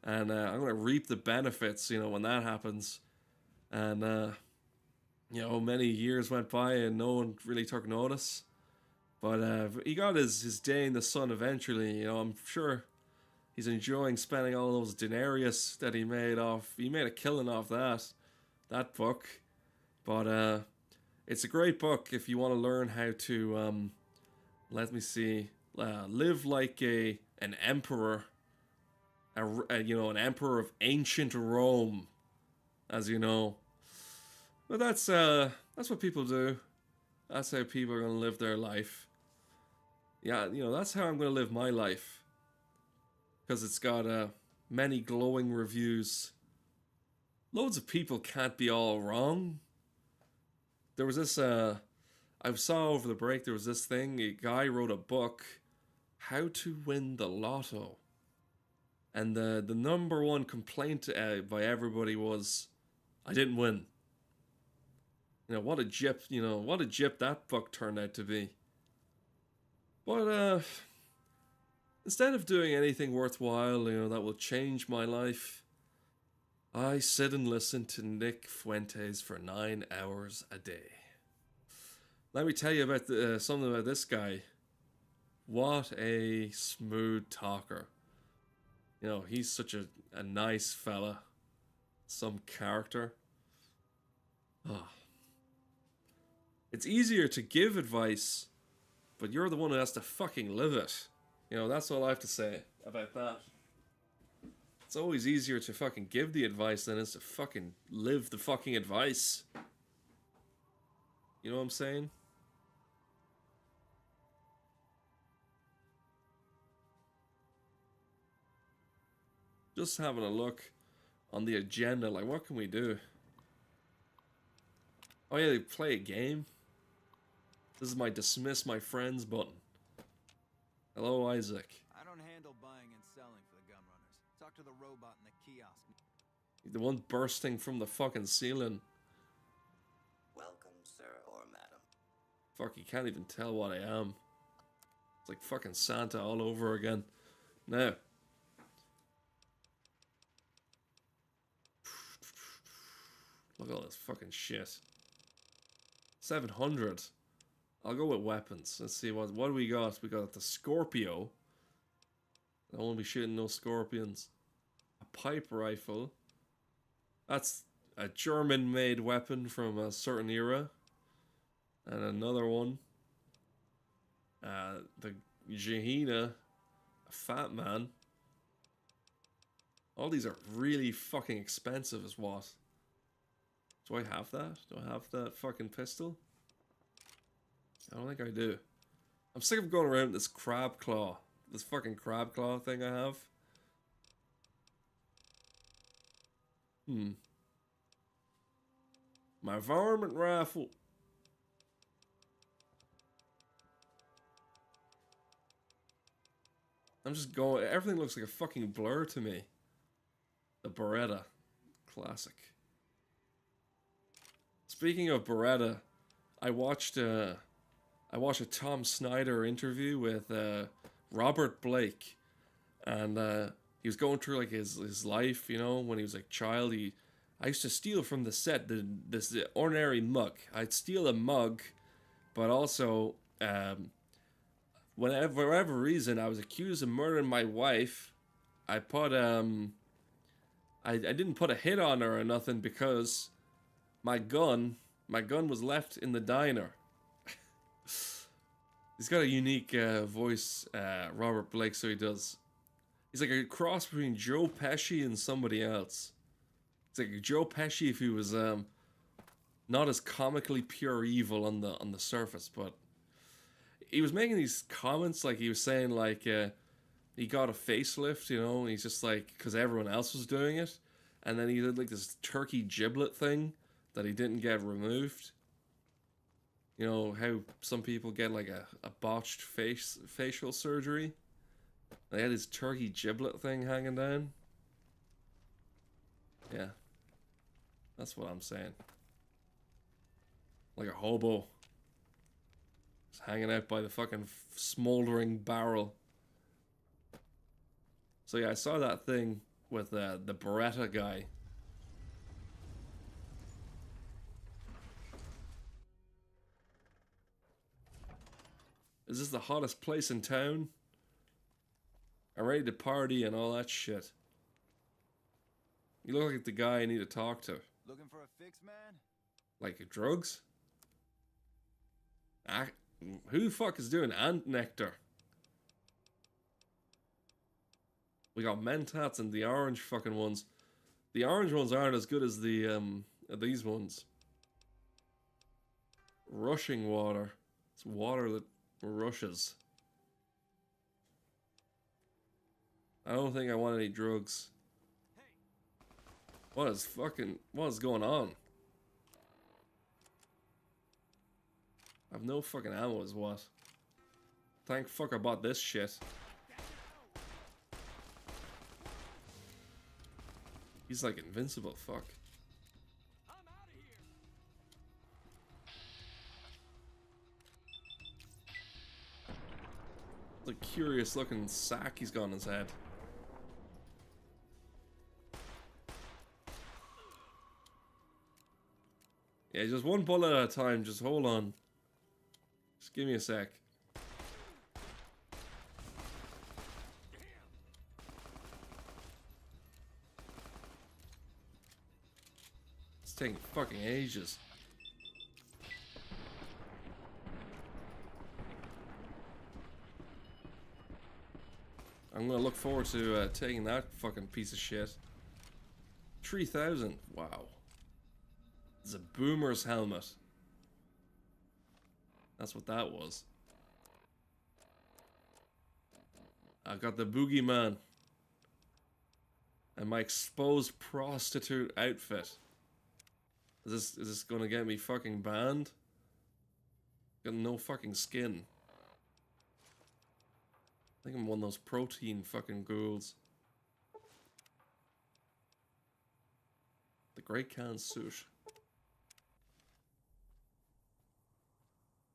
And I'm going to reap the benefits, when that happens. And, many years went by and no one really took notice. But he got his day in the sun eventually. I'm sure he's enjoying spending all those denarius that he made a killing off that book. But it's a great book if you want to learn how to, live like an emperor. An emperor of ancient Rome, as you know. But that's what people do. That's how people are going to live their life. Yeah, that's how I'm going to live my life. Because it's got many glowing reviews. Loads of people can't be all wrong. There was this, I saw over the break, there was this thing, a guy wrote a book, How to Win the Lotto. And the number one complaint by everybody was, I didn't win. What a gyp that book turned out to be. But instead of doing anything worthwhile, that will change my life, I sit and listen to Nick Fuentes for 9 hours a day. Let me tell you about something about this guy. What a smooth talker. He's such a nice fella. Some character. Oh. It's easier to give advice, but you're the one who has to fucking live it. That's all I have to say about that. It's always easier to fucking give the advice than it is to fucking live the fucking advice. You know what I'm saying? Just having a look on the agenda, what can we do? Oh yeah, they play a game. This is my dismiss my friends button. Hello, Isaac. I don't handle buying and selling for the gun runners. Talk to the robot in the kiosk. The one bursting from the fucking ceiling. Welcome, sir or madam. Fuck, you can't even tell what I am. It's like fucking Santa all over again. Now. Look at all this fucking shit. 700. I'll go with weapons. Let's see, what do we got? We got the Scorpio. I won't be shooting no scorpions. A pipe rifle. That's a German-made weapon from a certain era. And another one. The Gehenna, a fat man. All these are really fucking expensive as what? Do I have that? Do I have that fucking pistol? I don't think I do. I'm sick of going around with this crab claw. This fucking crab claw thing I have. My varmint rifle. I'm just going... Everything looks like a fucking blur to me. The Beretta. Classic. Speaking of Beretta, I watched a Tom Snyder interview with Robert Blake, and he was going through like his life, you know, when he was a child. I used to steal from the set this ordinary mug. I'd steal a mug, but also for whatever reason I was accused of murdering my wife. I put I didn't put a hit on her or nothing because my gun was left in the diner. He's got a unique voice, Robert Blake, so he does. He's like a cross between Joe Pesci and somebody else. It's like Joe Pesci if he was not as comically pure evil on the surface, but he was making these comments like he was saying like he got a facelift, you know, and he's just like, because everyone else was doing it, and then he did like this turkey giblet thing that he didn't get removed. You know, how some people get like a botched facial surgery. They had his turkey giblet thing hanging down. Yeah. That's what I'm saying. Like a hobo. Just hanging out by the fucking smoldering barrel. So yeah, I saw that thing with the Beretta guy. Is this the hottest place in town? I'm ready to party and all that shit. You look like the guy I need to talk to. Looking for a fix, man? Like drugs? Who the fuck is doing ant nectar? We got mentats and the orange fucking ones. The orange ones aren't as good as the these ones. Rushing water. It's water that rushes. I don't think I want any drugs. What is going on? I have no fucking ammo is what. Thank fuck I bought this shit. He's like invincible, fuck. The curious looking sack he's got on his head. Yeah, just one bullet at a time, just hold on. Just give me a sec. It's taking fucking ages. I'm gonna look forward to taking that fucking piece of shit. 3,000, wow. It's a boomer's helmet. That's what that was. I got the boogeyman. And my exposed prostitute outfit. Is this gonna get me fucking banned? Got no fucking skin. I think I'm one of those protein fucking ghouls. The Great Khan's suit.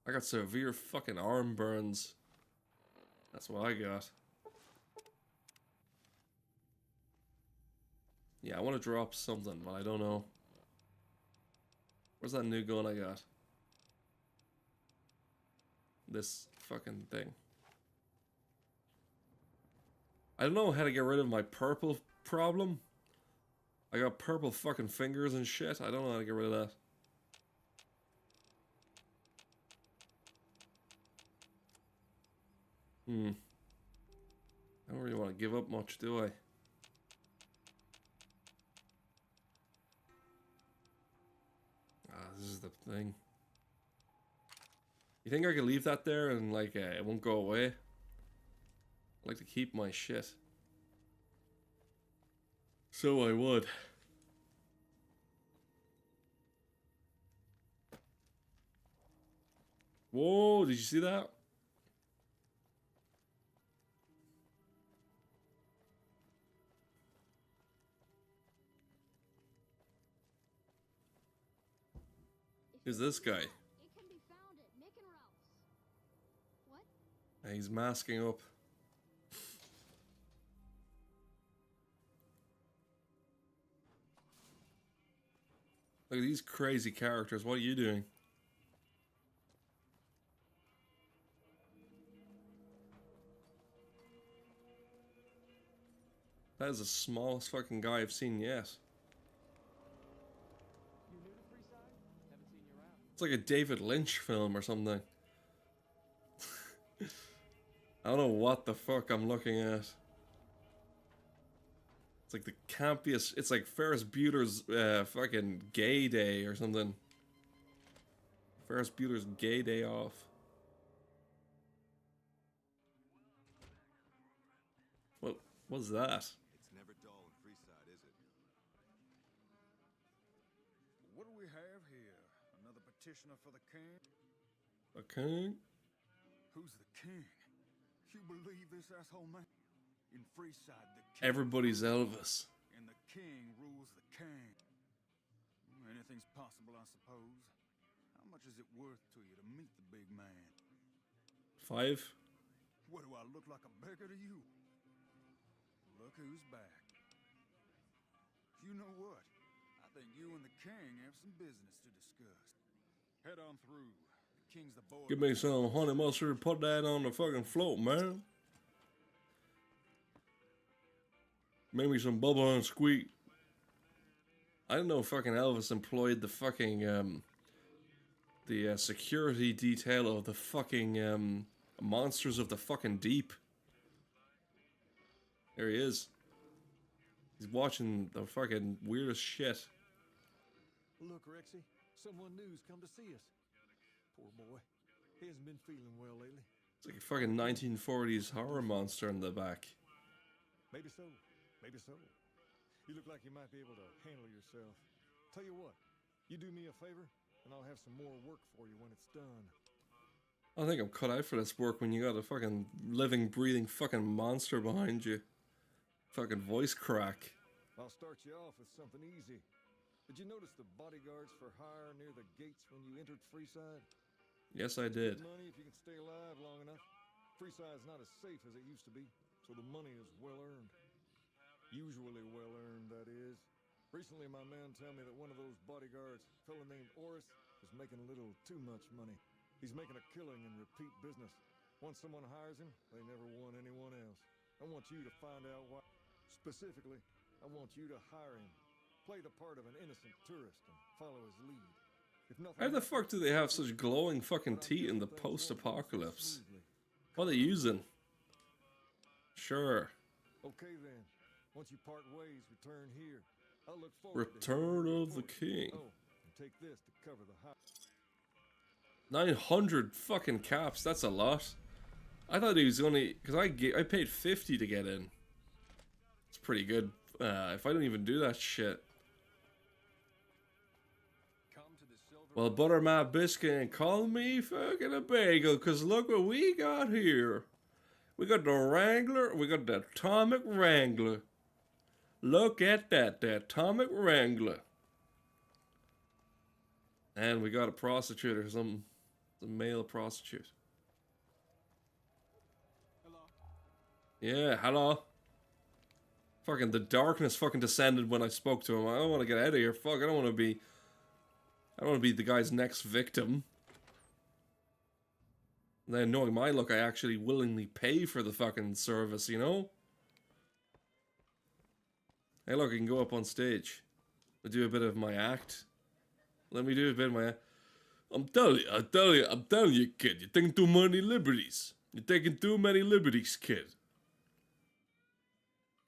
I got severe fucking arm burns. That's what I got. Yeah, I want to drop something, but I don't know. Where's that new gun I got? This fucking thing. I don't know how to get rid of my purple problem. I got purple fucking fingers and shit. I don't know how to get rid of that. I don't really want to give up much, do I? Ah, this is the thing. You think I could leave that there and, like, it won't go away? I like to keep my shit. So I would. Whoa, did you see that? Who's this guy? It can be found at Nick and Ralph's. What? He's masking up. Look at these crazy characters. What are you doing? That is the smallest fucking guy I've seen yet. It's like a David Lynch film or something. I don't know what the fuck I'm looking at. It's like the campiest. It's like Ferris Bueller's fucking gay day or something. Ferris Bueller's gay day off. What was that? It's never dull in Freeside, is it? What do we have here? Another petitioner for the king? A king? Who's the king? You believe this asshole man? In Freeside, the king... Everybody's Elvis. And the king rules the king. Anything's possible, I suppose. How much is it worth to you to meet the big man? 5? What, do I look like a beggar to you? Look who's back. You know what? I think you and the king have some business to discuss. Head on through. The king's the boy. Give me some honey mustard, put that on the fucking float, man. Make me some bubble and squeak. I didn't know fucking Elvis employed the fucking, the security detail of the fucking, monsters of the fucking deep. There he is. He's watching the fucking weirdest shit. Look, Rexy, someone new's come to see us. Poor boy. He hasn't been feeling well lately. It's like a fucking 1940s horror monster in the back. Maybe so. Maybe so. You look like you might be able to handle yourself. Tell you what, you do me a favor, and I'll have some more work for you when it's done. I think I'm cut out for this work when you got a fucking living, breathing fucking monster behind you. Fucking voice crack. I'll start you off with something easy. Did you notice the bodyguards for hire near the gates when you entered Freeside? Yes, I did. Good money if you can stay alive long enough. Freeside's not as safe as it used to be, so the money is well earned. Usually well earned, that is. Recently, my man told me that one of those bodyguards, a fella named Oris, is making a little too much money. He's making a killing in repeat business. Once someone hires him, they never want anyone else. I want you to find out why. Specifically, I want you to hire him. Play the part of an innocent tourist and follow his lead. If nothing How the fuck do they have such glowing fucking teeth in the post-apocalypse? What are they using? Sure. Okay then. Once you part ways, return here. I'll look forward Return to of the King. Oh, and take this to cover the house. 900 fucking caps, that's a lot. I thought he was only... Because I paid 50 to get in. It's pretty good. If I don't even do that shit. Well, butter my biscuit and call me fucking a bagel. Because look what we got here. We got the Wrangler. We got the Atomic Wrangler. Look at that, the Atomic Wrangler. And we got a prostitute or something. It's a male prostitute. Hello. Yeah, hello. Fucking the darkness fucking descended when I spoke to him. I don't want to get out of here. Fuck, I don't want to be the guy's next victim. And then knowing my luck, I actually willingly pay for the fucking service, you know? Hey, look, I can go up on stage. I'll do a bit of my act. Let me do a bit of my. I'm telling you, kid. You're taking too many liberties. You're taking too many liberties, kid.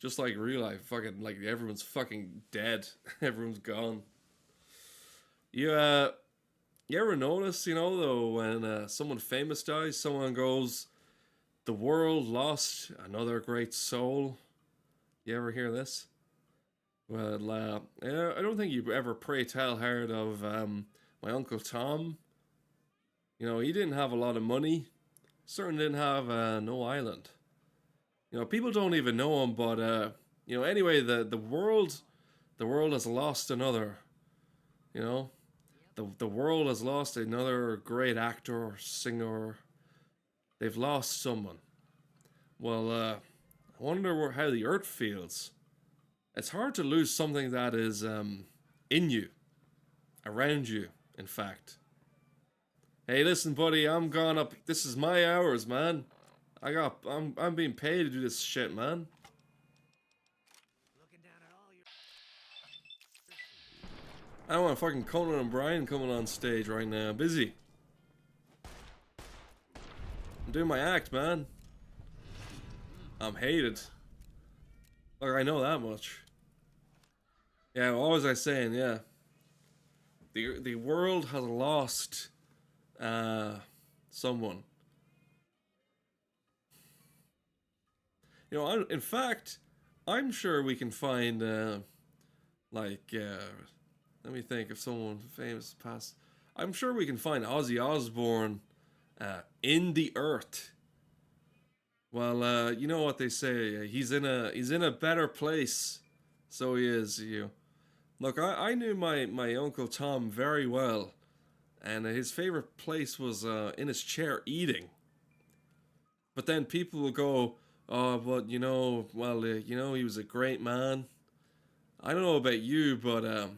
Just like real life, fucking like everyone's fucking dead. Everyone's gone. You ever notice, you know, though, when someone famous dies, someone goes, "The world lost another great soul." You ever hear this? Well, I don't think you ever pray tell heard of my Uncle Tom. You know, he didn't have a lot of money. Certainly didn't have no island. You know, people don't even know him, but you know, anyway, the world has lost another. You know, the world has lost another great actor, singer. They've lost someone. Well, I wonder how the Earth feels. It's hard to lose something that is in you, around you. In fact. Hey, listen, buddy, I'm gone up. This is my hours, man. I'm being paid to do this shit, man. I don't want fucking Conan O'Brien coming on stage right now. I'm busy. I'm doing my act, man. I'm hated. Like, I know that much. Yeah, what was I saying? Yeah. The world has lost someone. You know, in fact, I'm sure we can find let me think of someone famous past. I'm sure we can find Ozzy Osbourne in the earth. Well, you know what they say. He's in a better place. So he is. You look. I knew my Uncle Tom very well, and his favorite place was in his chair eating. But then people will go, "Oh, but you know, well, you know, he was a great man." I don't know about you, but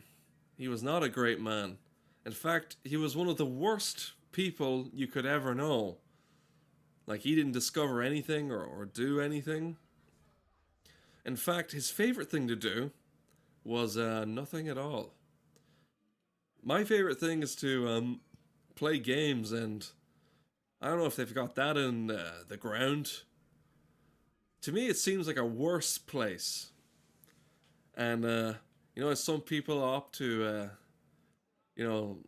he was not a great man. In fact, he was one of the worst people you could ever know. Like, he didn't discover anything or do anything. In fact, his favorite thing to do was nothing at all. My favorite thing is to play games, and I don't know if they've got that in the ground. To me, it seems like a worse place. And, you know, some people opt to, you know,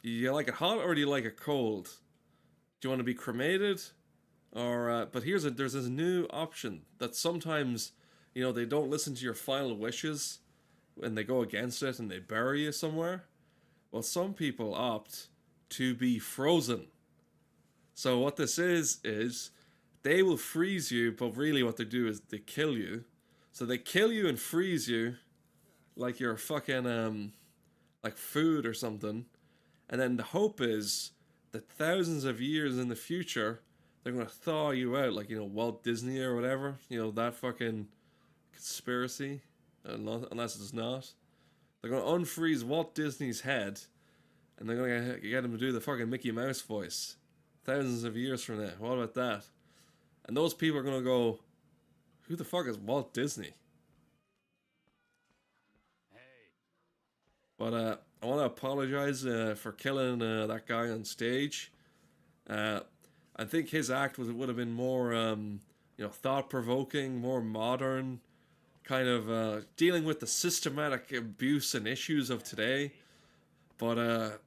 you like it hot or do you like it cold? Do you want to be cremated? Or, but there's this new option that sometimes, you know, they don't listen to your final wishes and they go against it and they bury you somewhere. Well, some people opt to be frozen. So what this is they will freeze you, but really what they do is they kill you. So they kill you and freeze you like you're fucking, like food or something. And then the hope is that thousands of years in the future, they're going to thaw you out, like, you know, Walt Disney or whatever. You know, that fucking conspiracy. Unless it's not. They're going to unfreeze Walt Disney's head, and they're going to get him to do the fucking Mickey Mouse voice. Thousands of years from now. What about that? And those people are going to go, who the fuck is Walt Disney? But I want to apologize for killing that guy on stage. I think his act would have been more, you know, thought-provoking, more modern, kind of dealing with the systematic abuse and issues of today. But,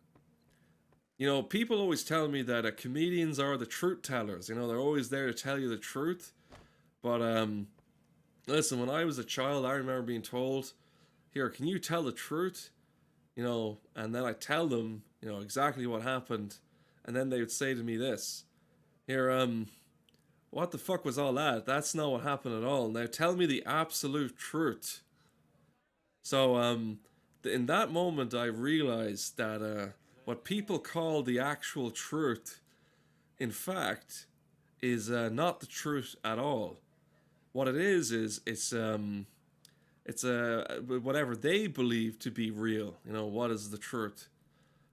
you know, people always tell me that comedians are the truth tellers. You know, they're always there to tell you the truth. But, listen, when I was a child, I remember being told, here, can you tell the truth? You know, and then I tell them, you know, exactly what happened. And then they would say to me this, here, what the fuck was all that? That's not what happened at all. Now tell me the absolute truth. So, in that moment, I realized that what people call the actual truth, in fact, is not the truth at all. What it is it's whatever they believe to be real. You know, what is the truth?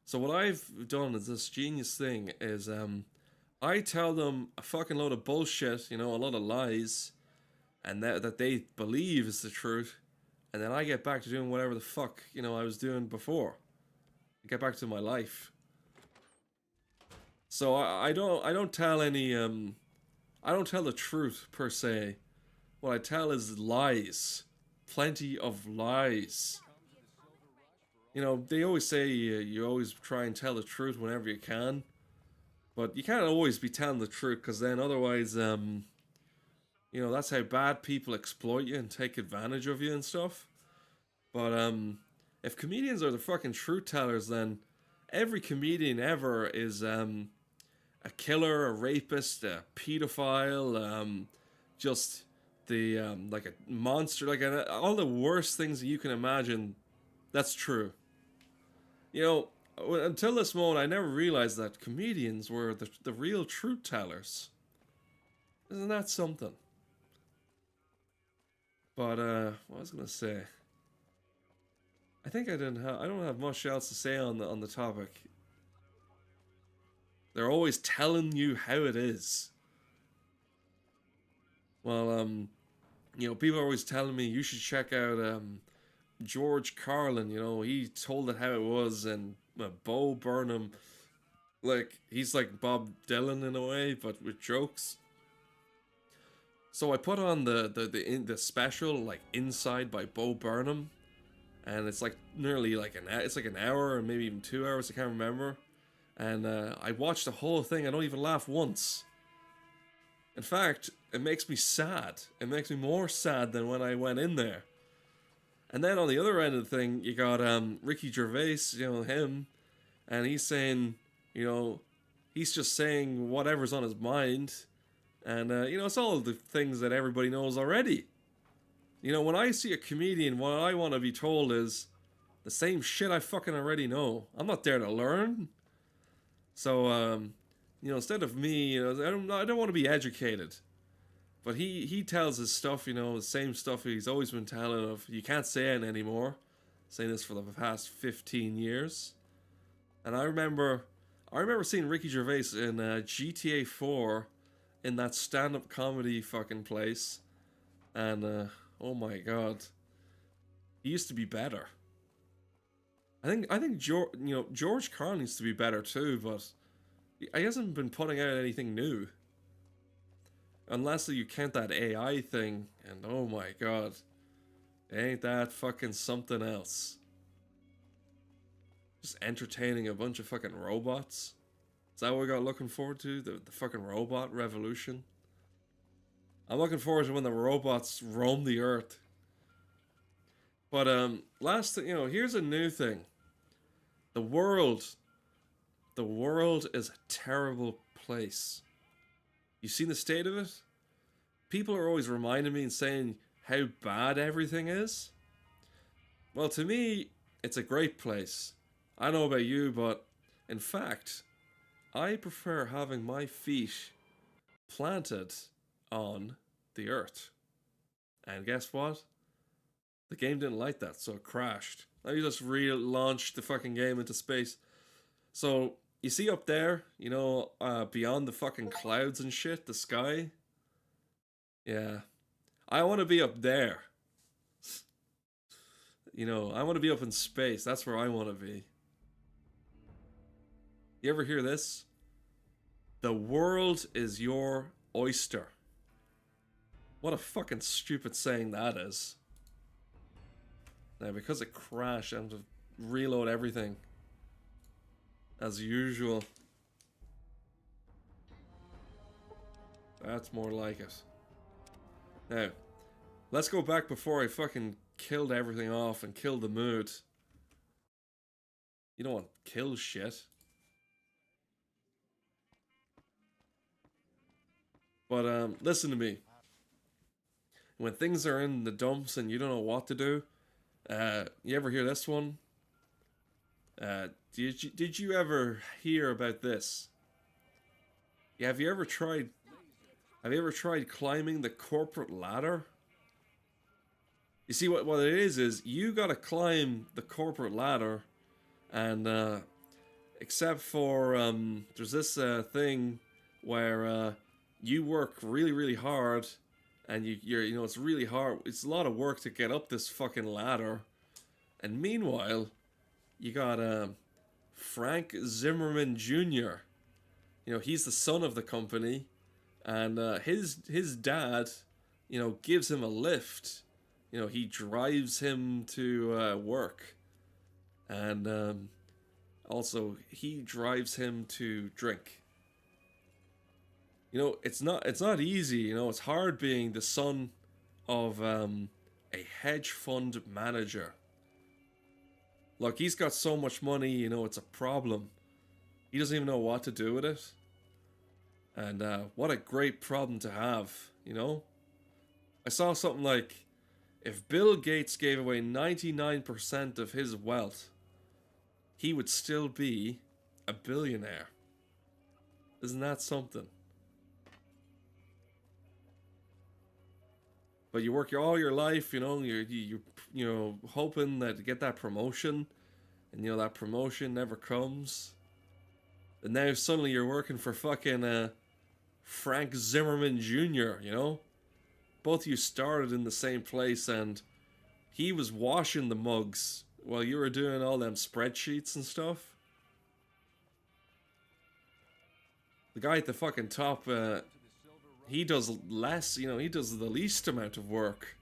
So what I've done is this genius thing is I tell them a fucking load of bullshit, you know, a lot of lies, and that they believe is the truth, and then I get back to doing whatever the fuck, you know, I was doing before. I get back to my life. So I don't tell any I don't tell the truth per se. What I tell is lies. Plenty of lies. You know, they always say you always try and tell the truth whenever you can. But you can't always be telling the truth, because then otherwise, you know, that's how bad people exploit you and take advantage of you and stuff. But if comedians are the fucking truth tellers, then every comedian ever is a killer, a rapist, a pedophile, just the like a monster, like all the worst things that you can imagine. That's true. You know, until this moment, I never realized that comedians were the real truth tellers. Isn't that something? But what was I gonna say? I think I don't have much else to say on the topic. They're always telling you how it is. Well, you know, people are always telling me you should check out George Carlin. You know, he told it how it was, and Bo Burnham, like, he's like Bob Dylan in a way, but with jokes. So I put on the special, like, Inside by Bo Burnham, and it's like nearly like an hour or maybe even 2 hours. I can't remember. And I watched the whole thing. I don't even laugh once. In fact, it makes me sad. It makes me more sad than when I went in there. And then on the other end of the thing, you got Ricky Gervais, you know, him, and he's saying, you know, he's just saying whatever's on his mind, and you know, it's all the things that everybody knows already. You know, when I see a comedian, what I want to be told is the same shit I fucking already know. I'm not there to learn. So, you know, instead of me, you know, I don't want to be educated. But he tells his stuff, you know, the same stuff he's always been telling of, you can't say it anymore. Saying this for the past 15 years. And I remember seeing Ricky Gervais in GTA 4 in that stand-up comedy fucking place. And, oh my god. He used to be better. I think George Carlin needs to be better too, but he hasn't been putting out anything new. Unless you count that AI thing, and oh my god, ain't that fucking something else. Just entertaining a bunch of fucking robots. Is that what we got looking forward to? The fucking robot revolution? I'm looking forward to when the robots roam the earth. But last thing, you know, here's a new thing. The world is a terrible place. You seen the state of it? People are always reminding me and saying how bad everything is. Well, to me, it's a great place. I don't know about you, but in fact, I prefer having my feet planted on the earth. And guess what? The game didn't like that, so it crashed. Let me just relaunch the fucking game into space. So, you see up there, you know, beyond the fucking clouds and shit, the sky? Yeah. I want to be up there. You know, I want to be up in space. That's where I want to be. You ever hear this? The world is your oyster. What a fucking stupid saying that is. Now, because it crashed, I have to reload everything. As usual. That's more like it. Now, let's go back before I fucking killed everything off and killed the mood. You don't want to kill shit. But, listen to me. When things are in the dumps and you don't know what to do, you ever hear this one? Did you ever hear about this? Yeah, have you ever tried climbing the corporate ladder? You see, what it is you gotta climb the corporate ladder, and except for there's this thing where you work really, really hard, and you know, it's really hard. It's a lot of work to get up this fucking ladder. And meanwhile, you got Frank Zimmerman Jr. You know, he's the son of the company, and his dad, you know, gives him a lift. You know, he drives him to work, and also he drives him to drink. You know, it's not easy. You know, it's hard being the son of a hedge fund manager. Look, he's got so much money, you know, it's a problem. He doesn't even know what to do with it. And what a great problem to have, you know? I saw something like, if Bill Gates gave away 99% of his wealth, he would still be a billionaire. Isn't that something? But you work all your life, you know, you know, hoping that you get that promotion, and you know that promotion never comes. And now suddenly you're working for fucking Frank Zimmerman Jr., you know? Both of you started in the same place, and he was washing the mugs while you were doing all them spreadsheets and stuff. The guy at the fucking top, he does less, you know, he does the least amount of work.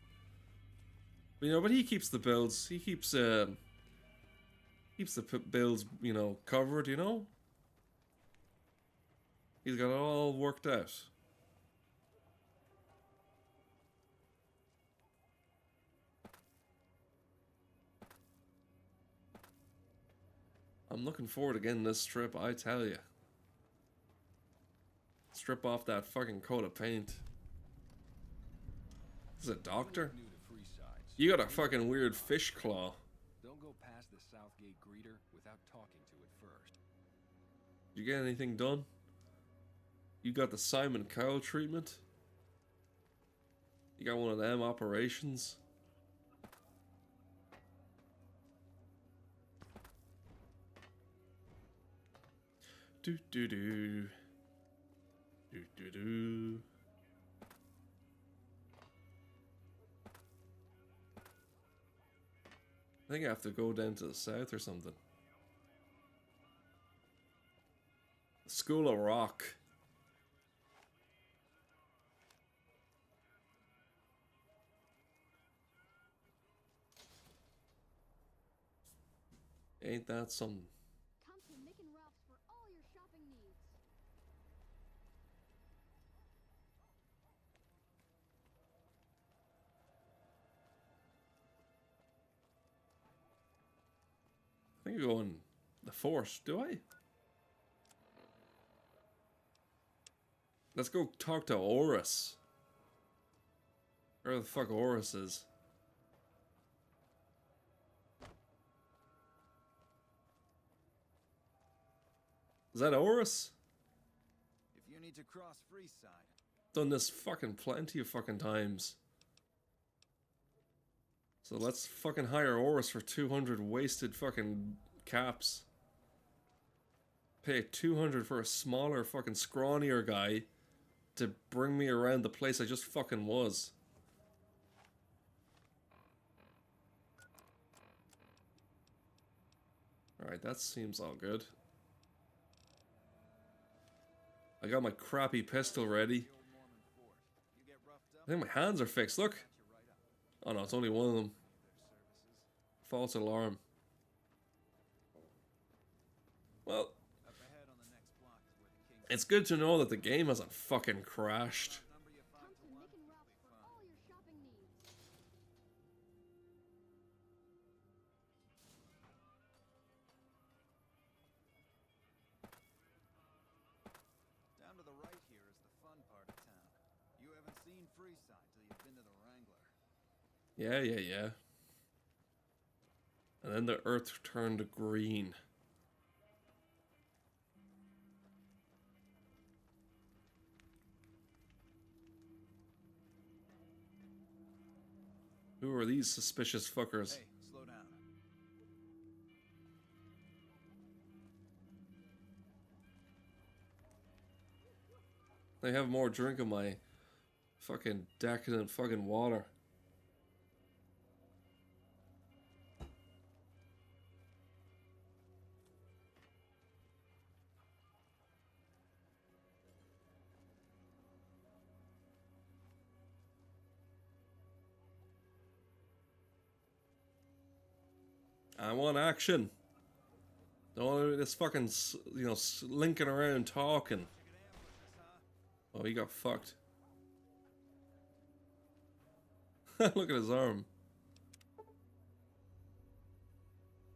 You know, but he keeps the bills, he keeps the bills, you know, covered, you know? He's got it all worked out. I'm looking forward to getting this strip, I tell you. Strip off that fucking coat of paint. This is a doctor? You got a fucking weird fish claw. Don't go past the Southgate greeter without talking to it first. Did you get anything done? You got the Simon Cowell treatment? You got one of them operations? Do do do. Do do do. I think I have to go down to the south or something. School of Rock. Ain't that something? Come to Mick and Ralph's for all your shopping needs. I think I go on the Force, do I? Let's go talk to Oris. Where the fuck Oris is. Is that Oris? If you need to cross Freeside, Done this fucking plenty of fucking times. So let's fucking hire Oris for 200 wasted fucking caps. Pay 200 for a smaller fucking scrawnier guy to bring me around the place I just fucking was. Alright, that seems all good. I got my crappy pistol ready. I think my hands are fixed, look! Oh no, it's only one of them. False alarm. Well, it's good to know that the game hasn't fucking crashed. Come to Mick and Ralph's for all your shopping needs. down to the right here is the fun part of town. You haven't seen Freeside till you've been to the Wrangler. Yeah. And then the earth turned green. Who are these suspicious fuckers? Hey, slow down. They have more drink in my Fucking decadent fucking water. I want action. Don't want this fucking, slinking around talking. Oh, he got fucked. Look at his arm.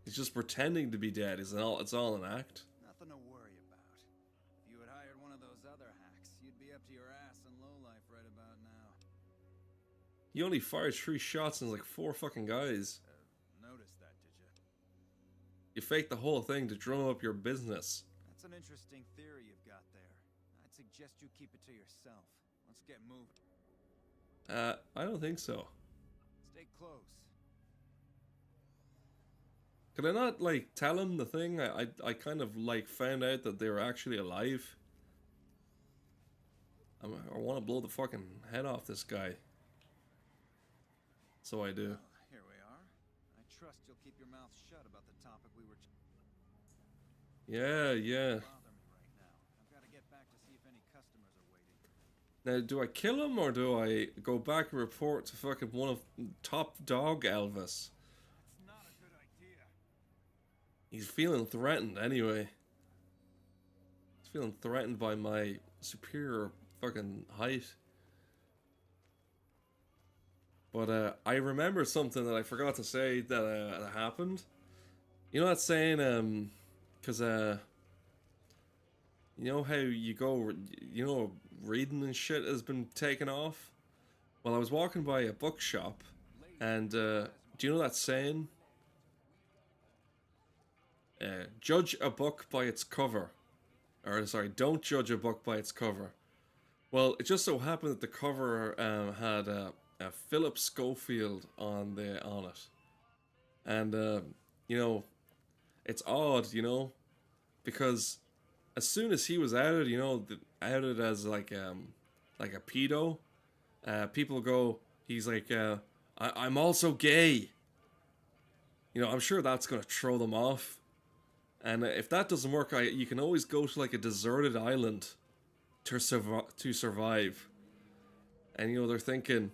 He's just pretending to be dead. It's all an act. Nothing to worry about. If you had hired one of those other hacks, you'd be up to your ass in lowlife right about now. He only fired 3 shots and like 4 fucking guys. Noticed that, did you? You faked the whole thing to drum up your business. That's an interesting theory you've got there. I'd suggest you keep it to yourself. Let's get moving. I don't think so. Stay close. Could I not, like, tell him the thing? I kind of, like, found out that they were actually alive. I want to blow the fucking head off this guy. So I do. Here we are. I trust you'll keep your mouth shut about the topic we were... Yeah. Bother me right now. I've got to get back to see if any customers are waiting. Now, do I kill him or do I go back and report to fucking one of top dog Elvis? That's not a good idea. He's feeling threatened anyway. He's feeling threatened by my superior fucking height. But I remember something that I forgot to say that happened. You know that saying, because you know how you go, reading and shit has been taken off? Well, I was walking by a bookshop, and do you know that saying? Judge a book by its cover. Or, sorry, don't judge a book by its cover. Well, it just so happened that the cover had a Philip Schofield on it. And, it's odd, because as soon as he was outed, outed as like a pedo, people go, he's like, I'm also gay. I'm sure that's going to throw them off. And if that doesn't work, you can always go to like a deserted island to survive. And, they're thinking,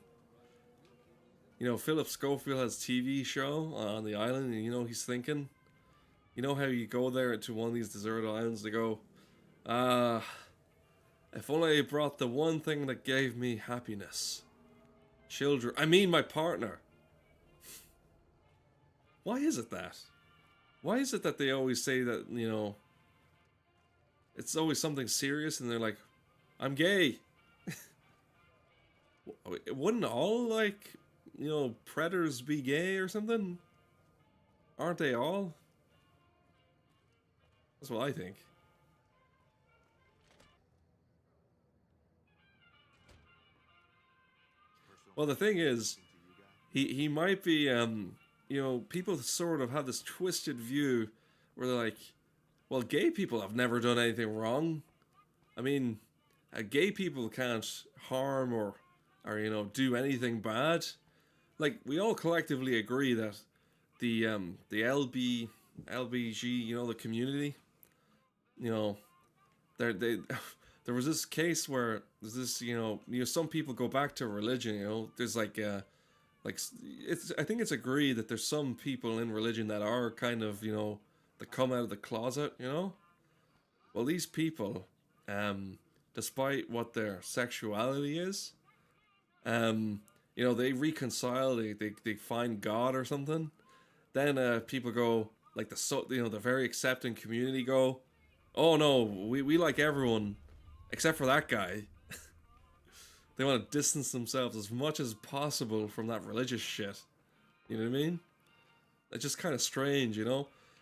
Philip Schofield has a TV show on the island, and, he's thinking, how you go there to one of these deserted islands, they go, if only I brought the one thing that gave me happiness. Children. I mean my partner. Why is it that? Why is it that they always say that, it's always something serious and they're like, I'm gay. Wouldn't all, like, predators be gay or something? Aren't they all? That's what I think. Well, the thing is, he might be, people sort of have this twisted view where they're like, well, gay people have never done anything wrong. I mean, gay people can't harm or do anything bad. Like, we all collectively agree that the LBG, the community, there was this case where there's this, some people go back to religion, there's like I think it's agreed that there's some people in religion that are kind of, that come out of the closet, Well, these people, despite what their sexuality is, they reconcile, they find God or something. Then people go, like the very accepting community go, oh no, we like everyone except for that guy. They want to distance themselves as much as possible from that religious shit. You know what I mean? It's just kind of strange,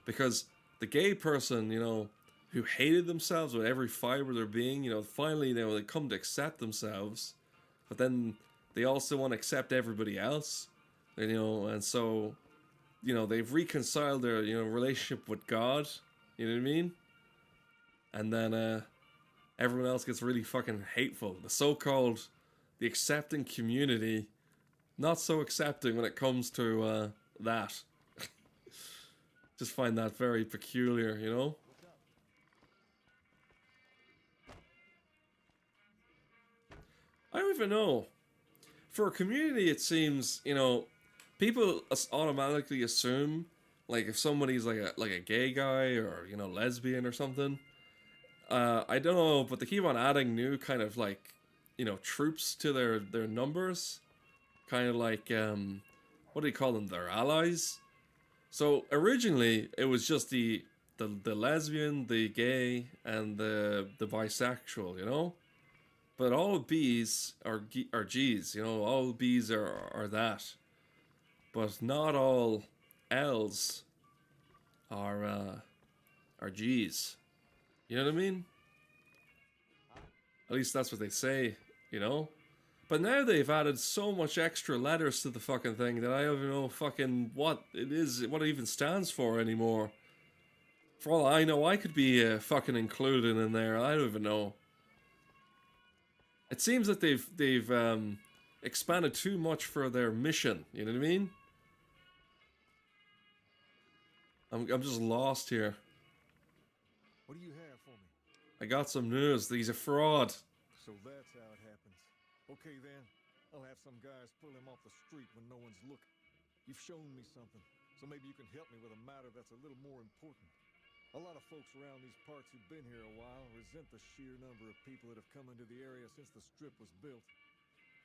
because the gay person, who hated themselves with every fiber of their being, finally they come to accept themselves, but then they also want to accept everybody else, and so, they've reconciled their, relationship with God, you know what I mean? And then, everyone else gets really fucking hateful. The the accepting community not so accepting when it comes to that. Just find that very peculiar, you know? I don't even know. For a community, it seems, you know, people automatically assume, like, if somebody's like a gay guy or, you know, lesbian or something. I don't know, but they keep on adding new kind of, like, you know, troops to their numbers. Kind of like, what do you call them? Their allies. So originally, it was just the lesbian, the gay, and the bisexual, you know? But all B's are G's, you know, all B's are that. But not all L's are G's. You know what I mean? At least that's what they say, you know? But now they've added so much extra letters to the fucking thing that I don't even know fucking what it is, what it even stands for anymore. For all I know, I could be fucking included in there. I don't even know. It seems that they've expanded too much for their mission. You know what I mean? I'm just lost here. What do you have for me? I got some news. He's a fraud. So that's how it happens. Okay then, I'll have some guys pull him off the street when no one's looking. You've shown me something, so maybe you can help me with a matter that's a little more important. A lot of folks around these parts who've been here a while resent the sheer number of people that have come into the area since the strip was built.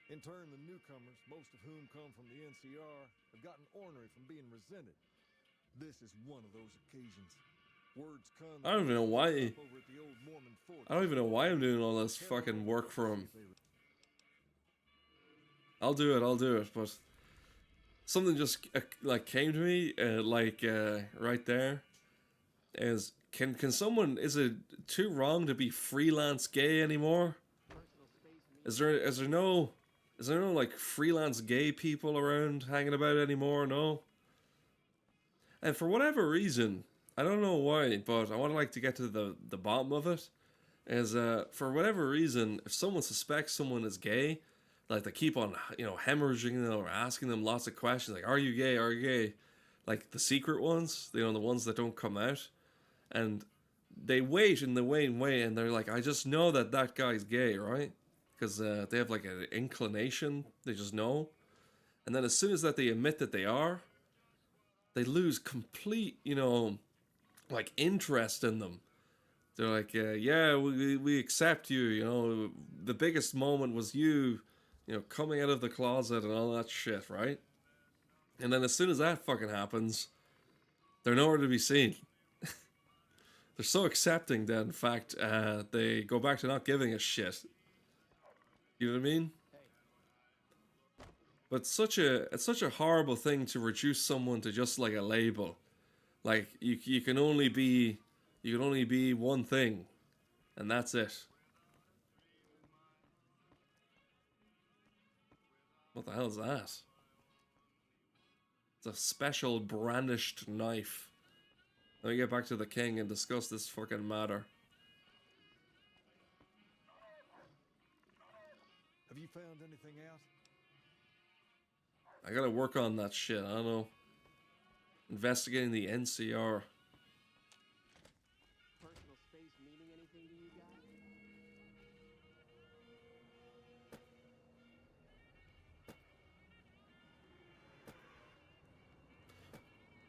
In turn, the newcomers, most of whom come from the NCR, have gotten ornery from being resented. This is one of those occasions. Words come. I don't even know why. I don't even know why I'm doing all this fucking work for him. I'll do it, but something just like came to me, right there. Is can someone, is it too wrong to be freelance gay anymore? Is there no like freelance gay people around hanging about anymore? No. And for whatever reason, I don't know why, but I want to like to get to the bottom of it. Is for whatever reason, if someone suspects someone is gay, like they keep on, you know, hemorrhaging them or asking them lots of questions like, "Are you gay? Are you gay?" Like the secret ones, you know, the ones that don't come out, and they wait and they wait and wait, and they're like, "I just know that guy's gay, right?" Because they have like an inclination, they just know, and then as soon as that they admit that they are, they lose complete, you know, like interest in them. They're like, yeah, we accept you, you know, the biggest moment was you know, coming out of the closet and all that shit, right? And then as soon as that fucking happens, they're nowhere to be seen. They're so accepting that, in fact, they go back to not giving a shit. You know what I mean? But it's such a horrible thing to reduce someone to just like a label. Like you can only be one thing, and that's it. What the hell is that? It's a special brandished knife. Let me get back to the king and discuss this fucking matter. Have you found anything out? I gotta work on that shit, I don't know. Investigating the NCR. Personal space meaning anything to you guys?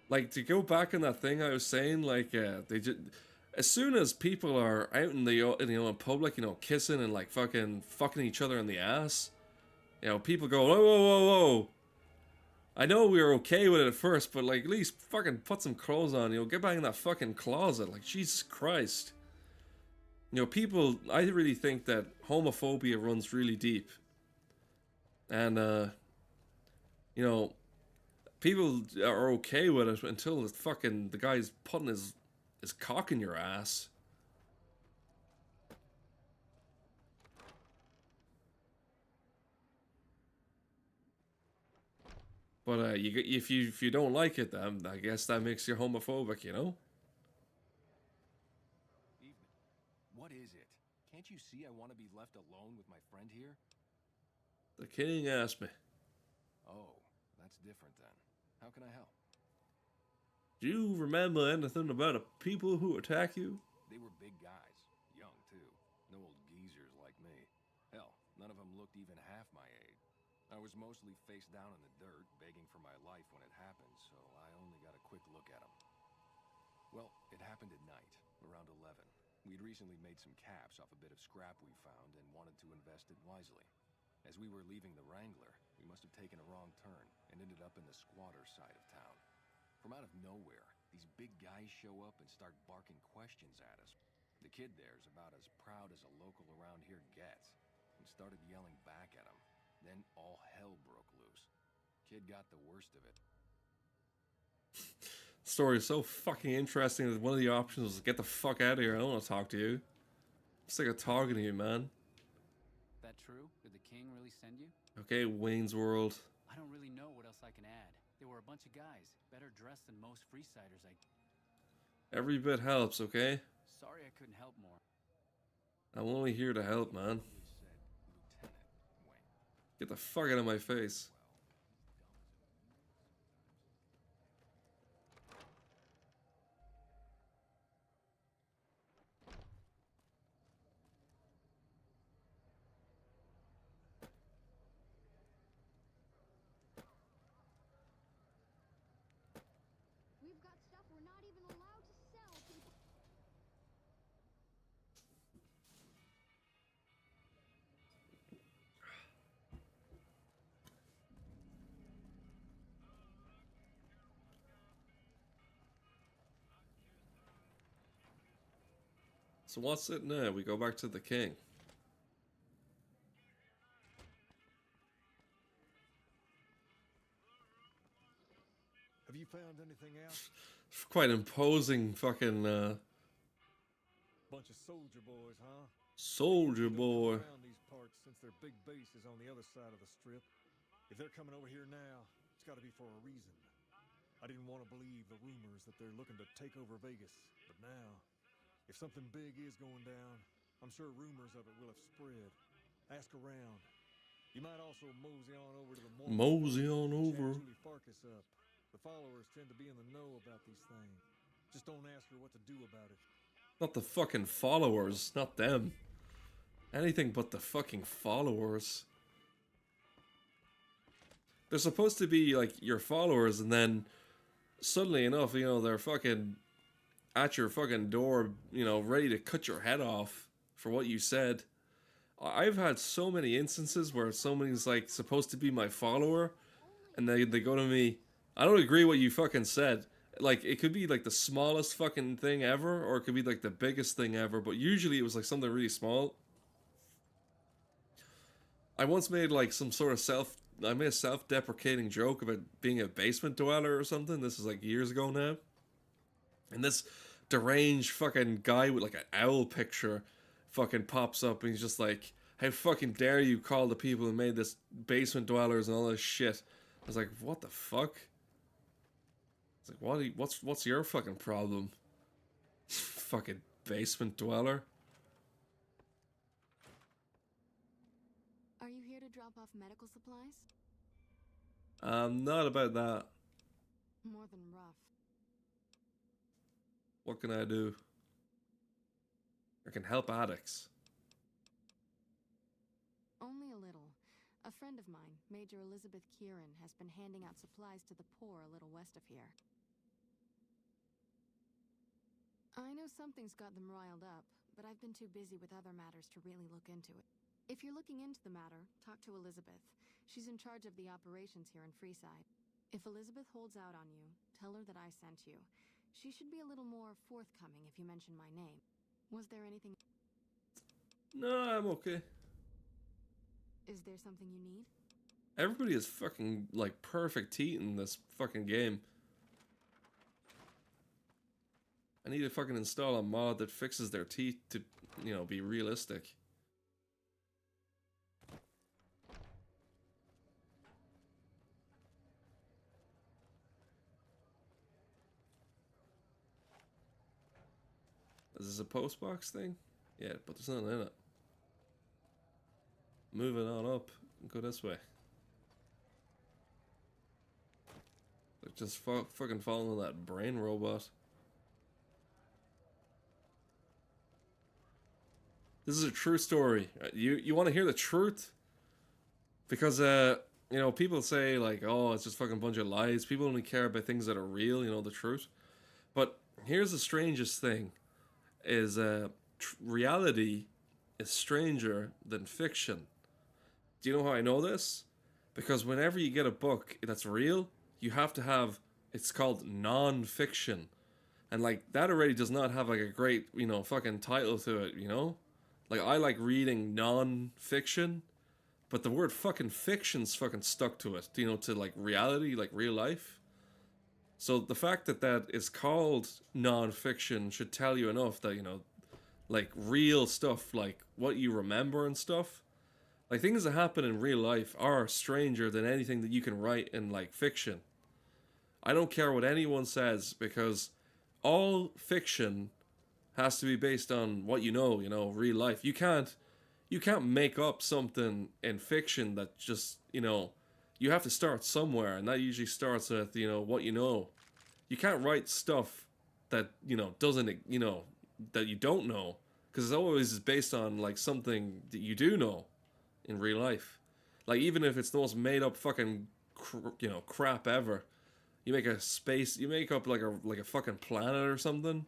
Like, to go back on that thing I was saying, like, they just, as soon as people are out in the, in public, you know, kissing and like fucking each other in the ass, you know, people go, whoa, whoa, whoa, whoa. I know we were okay with it at first, but like, at least fucking put some clothes on, you know, get back in that fucking closet, like, Jesus Christ. You know, people, I really think that homophobia runs really deep. And, you know, people are okay with it until the guy's putting his cock in your ass. But if you don't like it, then I guess that makes you homophobic, you know? Evening. What is it? Can't you see I want to be left alone with my friend here? The king asked me. Oh, that's different then. How can I help? Do you remember anything about the people who attack you? They were big guys. Young, too. No old geezers like me. Hell, none of them looked even half my age. I was mostly face down in the dirt, begging for my life when it happened, so I only got a quick look at them. Well, it happened at night, around 11. We'd recently made some caps off a bit of scrap we found and wanted to invest it wisely. As we were leaving the Wrangler, we must have taken a wrong turn and ended up in the squatter side of town. From out of nowhere, these big guys show up and start barking questions at us. The kid there's about as proud as a local around here gets, and started yelling back at him. Then all hell broke loose. Kid got the worst of it. The story is so fucking interesting that one of the options was get the fuck out of here. I don't want to talk to you. I'm sick of talking to you, man. That true? Did the king really send you? Okay, Wayne's World. I don't really know what else I can add. They were a bunch of guys, better dressed than most Freesiders. Every bit helps, okay? Sorry I couldn't help more. I'm only here to help, man. Get the fuck out of my face. We've got stuff we're not even allowed to sell to the... So what's it now? We go back to the king. Have you found anything else? Quite imposing fucking Bunch of soldier boys, huh? soldier boy. Around these parts since their big base is on the other side of the strip. If they're coming over here now, it's got to be for a reason. I didn't want to believe the rumors that they're looking to take over Vegas, but now, if something big is going down, I'm sure rumors of it will have spread. Ask around. You might also mosey on over to the Mosey on over. Julie Farkas up. The followers tend to be in the know about these things. Just don't ask her what to do about it. Not the fucking followers, not them. Anything but the fucking followers. They're supposed to be like your followers, and then suddenly enough, you know, they're fucking at your fucking door, you know, ready to cut your head off for what you said. I've had so many instances where somebody's like supposed to be my follower, and they go to me, I don't agree what you fucking said. Like, it could be like the smallest fucking thing ever, or it could be like the biggest thing ever, but usually it was like something really small. I once made like some sort of I made a self-deprecating joke about being a basement dweller or something. This is like years ago now. And this deranged fucking guy with like an owl picture fucking pops up, and he's just like, how fucking dare you call the people who made this basement dwellers and all this shit. I was like, what the fuck? It's like, what's your fucking problem? Fucking basement dweller. Are you here to drop off medical supplies? Not about that. More than rough. What can I do? I can help addicts. Only a little. A friend of mine, Major Elizabeth Kieran, has been handing out supplies to the poor a little west of here. I know something's got them riled up, but I've been too busy with other matters to really look into it. If you're looking into the matter, talk to Elizabeth. She's in charge of the operations here in Freeside. If Elizabeth holds out on you, tell her that I sent you. She should be a little more forthcoming if you mention my name. Was there anything... No, I'm okay. Is there something you need? Everybody is fucking, like, perfect teeth in this fucking game. I need to fucking install a mod that fixes their teeth to, you know, be realistic. Is this a postbox thing? Yeah, but there's nothing in it. moving on up. Go this way. Like just fucking following that brain robot. This is a true story. You want to hear the truth? Because you know, people say like, oh, it's just fucking a bunch of lies. People only care about things that are real, you know, the truth. But here's the strangest thing: is reality is stranger than fiction. Do you know how I know this? Because whenever you get a book that's real, you have to have, it's called non-fiction. And like that already does not have like a great, you know, fucking title to it, you know? Like I like reading non-fiction, but the word fucking fiction's fucking stuck to it, you know, to like reality, like real life. So the fact that that is called non-fiction should tell you enough that, you know, like real stuff, like what you remember and stuff, like things that happen in real life are stranger than anything that you can write in like fiction. I don't care what anyone says, because all fiction has to be based on what you know, real life. You can't make up something in fiction that just, you know, you have to start somewhere, and that usually starts with, you know, what you know. You can't write stuff that, you know, doesn't, you know, that you don't know, because it's always based on like something that you do know in real life. Like even if it's the most made up fucking crap ever, you make up like a fucking planet or something.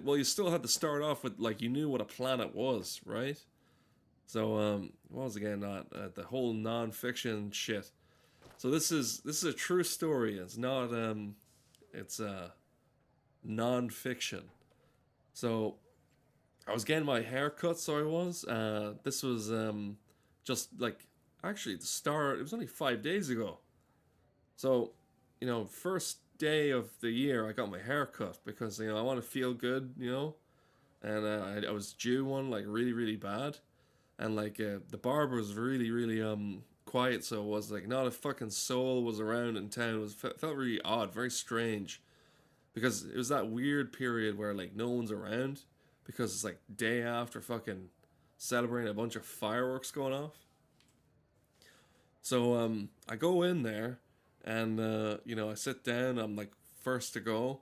Well, you still had to start off with like you knew what a planet was, right? So what was again that the whole non-fiction shit. So this is a true story. It's not it's non-fiction. So I was getting my hair cut, so I was. This was just like actually the start. It was only 5 days ago. So, you know, first day of the year, I got my hair cut because, you know, I want to feel good, you know, and I was due one like really really bad, and like the barber was really really quiet, so it was like not a fucking soul was around in town. It was felt really odd, very strange, because it was that weird period where like no one's around, because it's like day after fucking celebrating a bunch of fireworks going off. So I go in there, and you know, I sit down. I'm like first to go,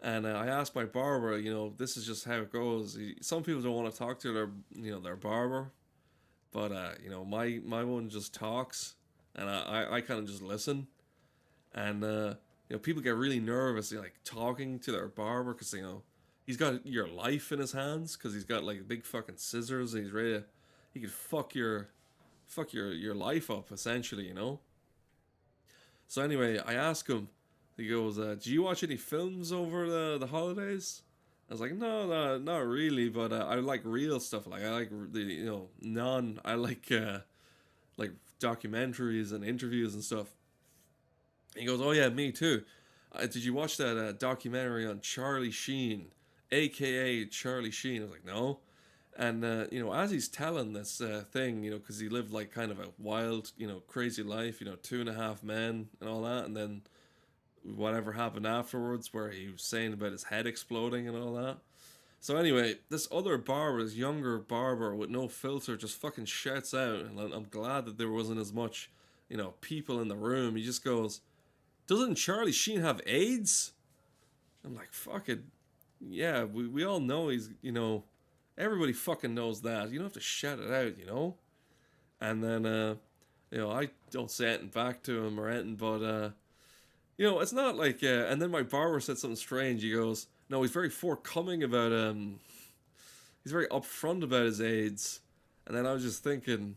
and I ask my barber, you know, this is just how it goes. Some people don't want to talk to their barber, but you know, my one just talks, and I kind of just listen, and you know, people get really nervous, like talking to their barber, because, you know, he's got your life in his hands, because he's got like big fucking scissors, and he's ready to, he could fuck your life up essentially, you know. So anyway, I ask him. He goes, "Do you watch any films over the holidays?" I was like, "No, not really, but I like real stuff. Like I like the, you know, I like documentaries and interviews and stuff." He goes, "Oh yeah, me too. Did you watch that documentary on Charlie Sheen, aka Charlie Sheen?" I was like, "No." And you know, as he's telling this thing, you know, because he lived like kind of a wild, you know, crazy life, you know, 2.5 men and all that, and then whatever happened afterwards, where he was saying about his head exploding and all that. So anyway, this other barber, this younger barber with no filter, just fucking shouts out, and I'm glad that there wasn't as much, you know, people in the room. He just goes, "Doesn't Charlie Sheen have AIDS?" I'm like, "Fuck it, yeah, we all know he's, you know." Everybody fucking knows that. You don't have to shout it out, you know? And then, you know, I don't say anything back to him or anything, but, you know, it's not like, and then my barber said something strange. He goes, no, he's very forthcoming about, he's very upfront about his AIDS. And then I was just thinking,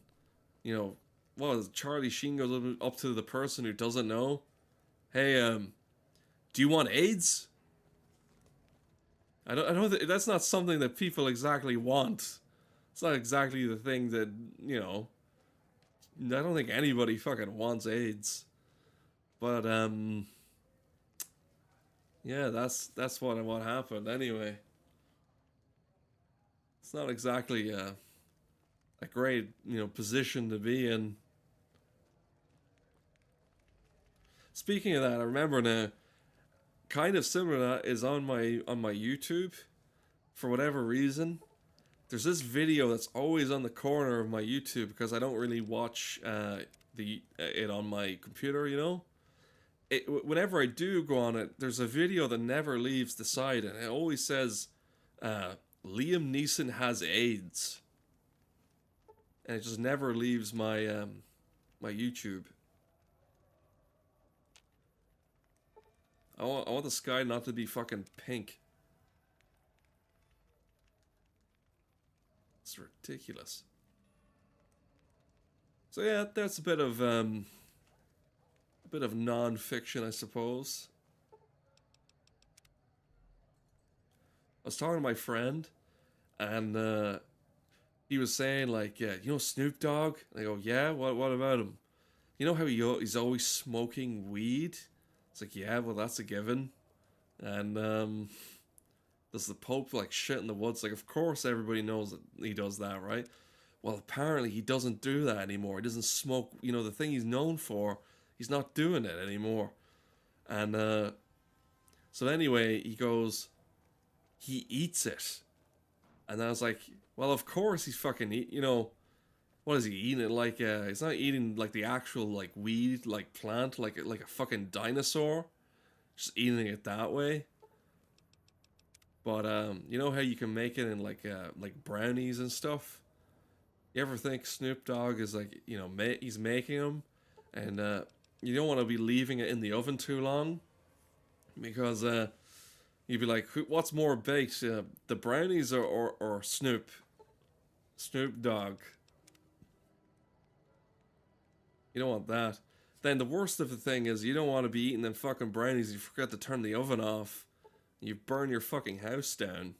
you know, what, Charlie Sheen goes up to the person who doesn't know, "Hey, do you want AIDS?" I don't. That's not something that people exactly want. It's not exactly the thing that, you know. I don't think anybody fucking wants AIDS. But yeah, that's what happened anyway. It's not exactly a great, you know, position to be in. Speaking of that, I remember now, kind of similar to that is on my YouTube, for whatever reason. there's this video that's always on the corner of my YouTube because I don't really watch it on my computer, you know. Whenever I do go on it, there's a video that never leaves the side, and it always says, Liam Neeson has AIDS. And it just never leaves my my YouTube. I want the sky not to be fucking pink. It's ridiculous. So yeah, that's a bit of non-fiction, I suppose. I was talking to my friend, and he was saying, like, yeah, you know Snoop Dogg? And I go, yeah, what about him? You know how he's always smoking weed? It's like, yeah, well, that's a given. And does the Pope, like, shit in the woods? Like, of course everybody knows that he does that, right? Well, apparently he doesn't do that anymore. He doesn't smoke, you know, the thing he's known for, he's not doing it anymore. And so anyway, he goes, he eats it. And I was like, well, of course he's fucking you know, what is he eating? Like, he's not eating like the actual like weed, like plant, like a fucking dinosaur, just eating it that way. But you know how you can make it in like brownies and stuff. You ever think Snoop Dogg is like, you know, he's making them, and you don't want to be leaving it in the oven too long, because you'd be like, what's more baked, the brownies or Snoop Dogg? You don't want that. Then the worst of the thing is you don't want to be eating them fucking brownies. You forget to turn the oven off. You burn your fucking house down.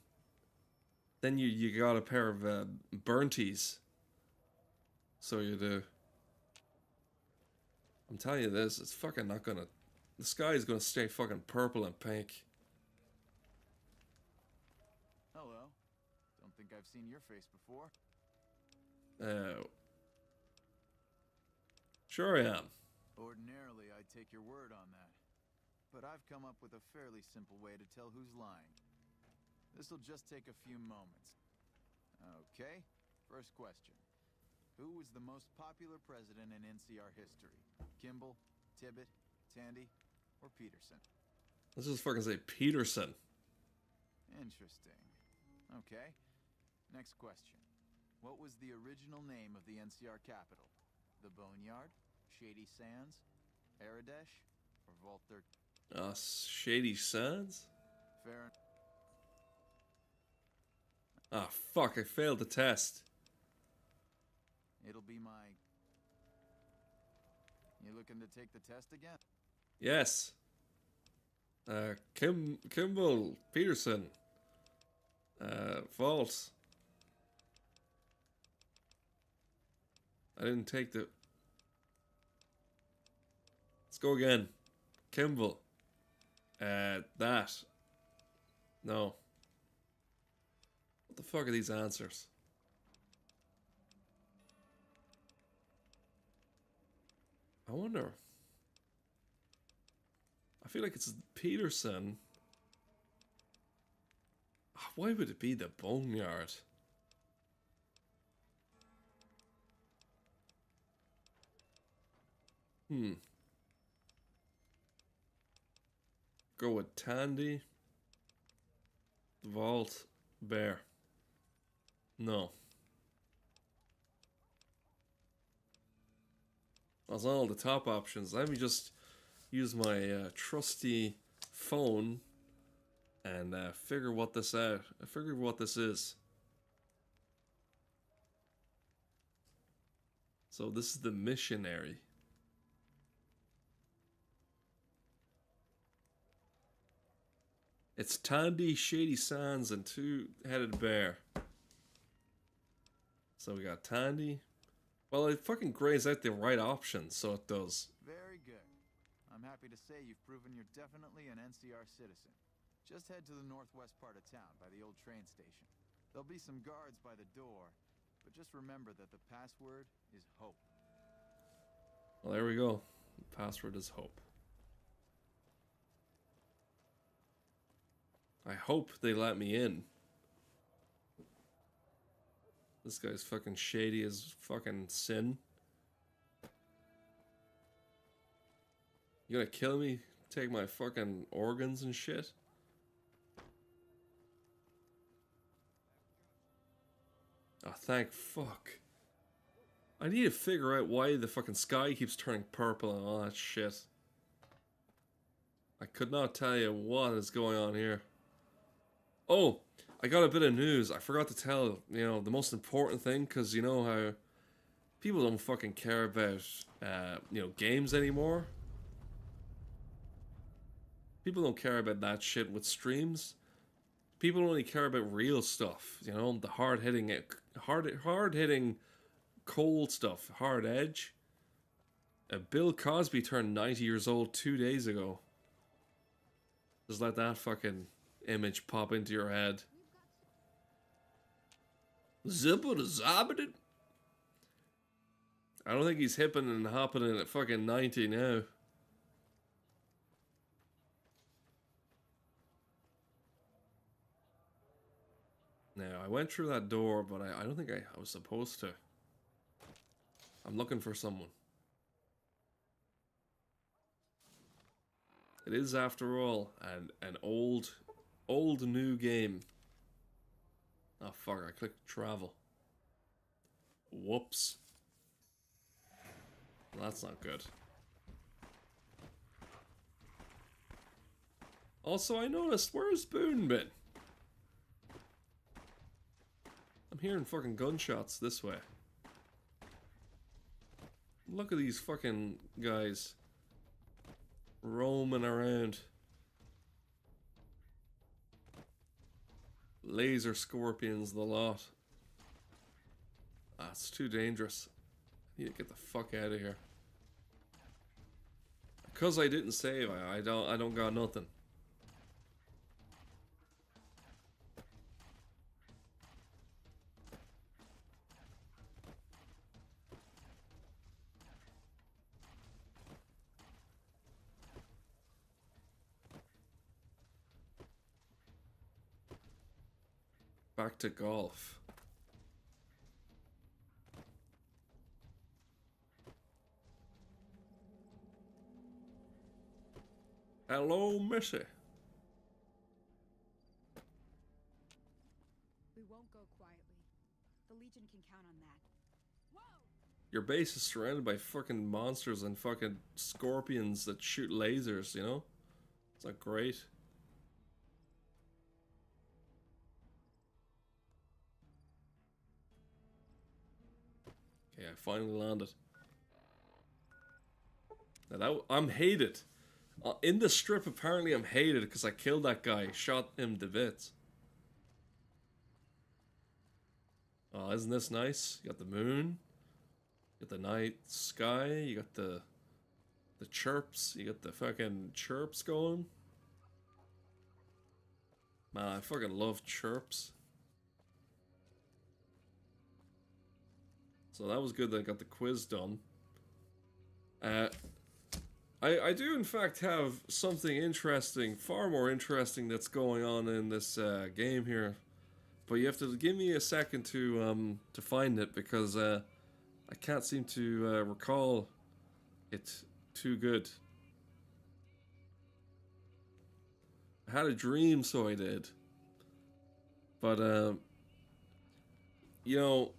Then you got a pair of burnties. So you do. I'm telling you this, it's fucking not gonna... The sky is gonna stay fucking purple and pink. Hello. Don't think I've seen your face before. Sure I am. Ordinarily, I'd take your word on that. But I've come up with a fairly simple way to tell who's lying. This'll just take a few moments. Okay, first question. Who was the most popular president in NCR history? Kimball, Tibbet, Tandy, or Peterson? Let's just fucking say Peterson. Interesting. Okay, next question. What was the original name of the NCR capital? The Boneyard, Shady Sands, Aradesh, or Vault 13? Shady Sands? Fair. Ah, fuck, I failed the test. It'll be my... You looking to take the test again? Yes. Kimball, Peterson. Vault. I didn't take the... Let's go again. Kimball. That. No. What the fuck are these answers? I wonder. I feel like it's Peterson. Why would it be the Boneyard? Go with Tandy. Vault. Bear. No. That's all the top options. Let me just use my trusty phone and figure what this out. Figure what this is. So this is the missionary. It's Tandy, Shady Sands, and Two-Headed Bear. So we got Tandy. Well, it fucking grays out the right options, so it does. Very good. I'm happy to say you've proven you're definitely an NCR citizen. Just head to the northwest part of town, by the old train station. There'll be some guards by the door, but just remember that the password is hope. Well, there we go. The password is hope. I hope they let me in. This guy's fucking shady as fucking sin. You gonna kill me? Take my fucking organs and shit? Oh, thank fuck. I need to figure out why the fucking sky keeps turning purple and all that shit. I could not tell you what is going on here. Oh, I got a bit of news. I forgot to tell, you know, the most important thing, because you know how people don't fucking care about, you know, games anymore. People don't care about that shit with streams. People only care about real stuff, you know, the hard-hitting, cold stuff, hard edge. Bill Cosby turned 90 years old 2 days ago. Just let that fucking image pop into your head. Zipper to zobbit. I don't think he's hipping and hopping in at fucking 90 now. Now, I went through that door, but I don't think I was supposed to. I'm looking for someone. It is, after all, an old new game. Oh fuck, I clicked travel. Whoops. Well, that's not good. Also, I noticed, where's Boone been? I'm hearing fucking gunshots this way. Look at these fucking guys roaming around. Laser scorpions, the lot. Ah, it's too dangerous. I need to get the fuck out of here. Because I didn't save, I don't got nothing. Back to golf. Hello, Missy. We won't go quietly. The Legion can count on that. Whoa! Your base is surrounded by fucking monsters and fucking scorpions that shoot lasers, you know? It's not great. Okay, I finally landed. Now I'm hated. In the strip, apparently I'm hated because I killed that guy, shot him to bits. Oh, isn't this nice? You got the moon, you got the night sky, you got the chirps, you got the fucking chirps going. Man, I fucking love chirps. So that was good that I got the quiz done. I do in fact have something interesting, far more interesting, that's going on in this game here. But you have to give me a second to find it, because I can't seem to recall it too good. I had a dream, so I did. But you know,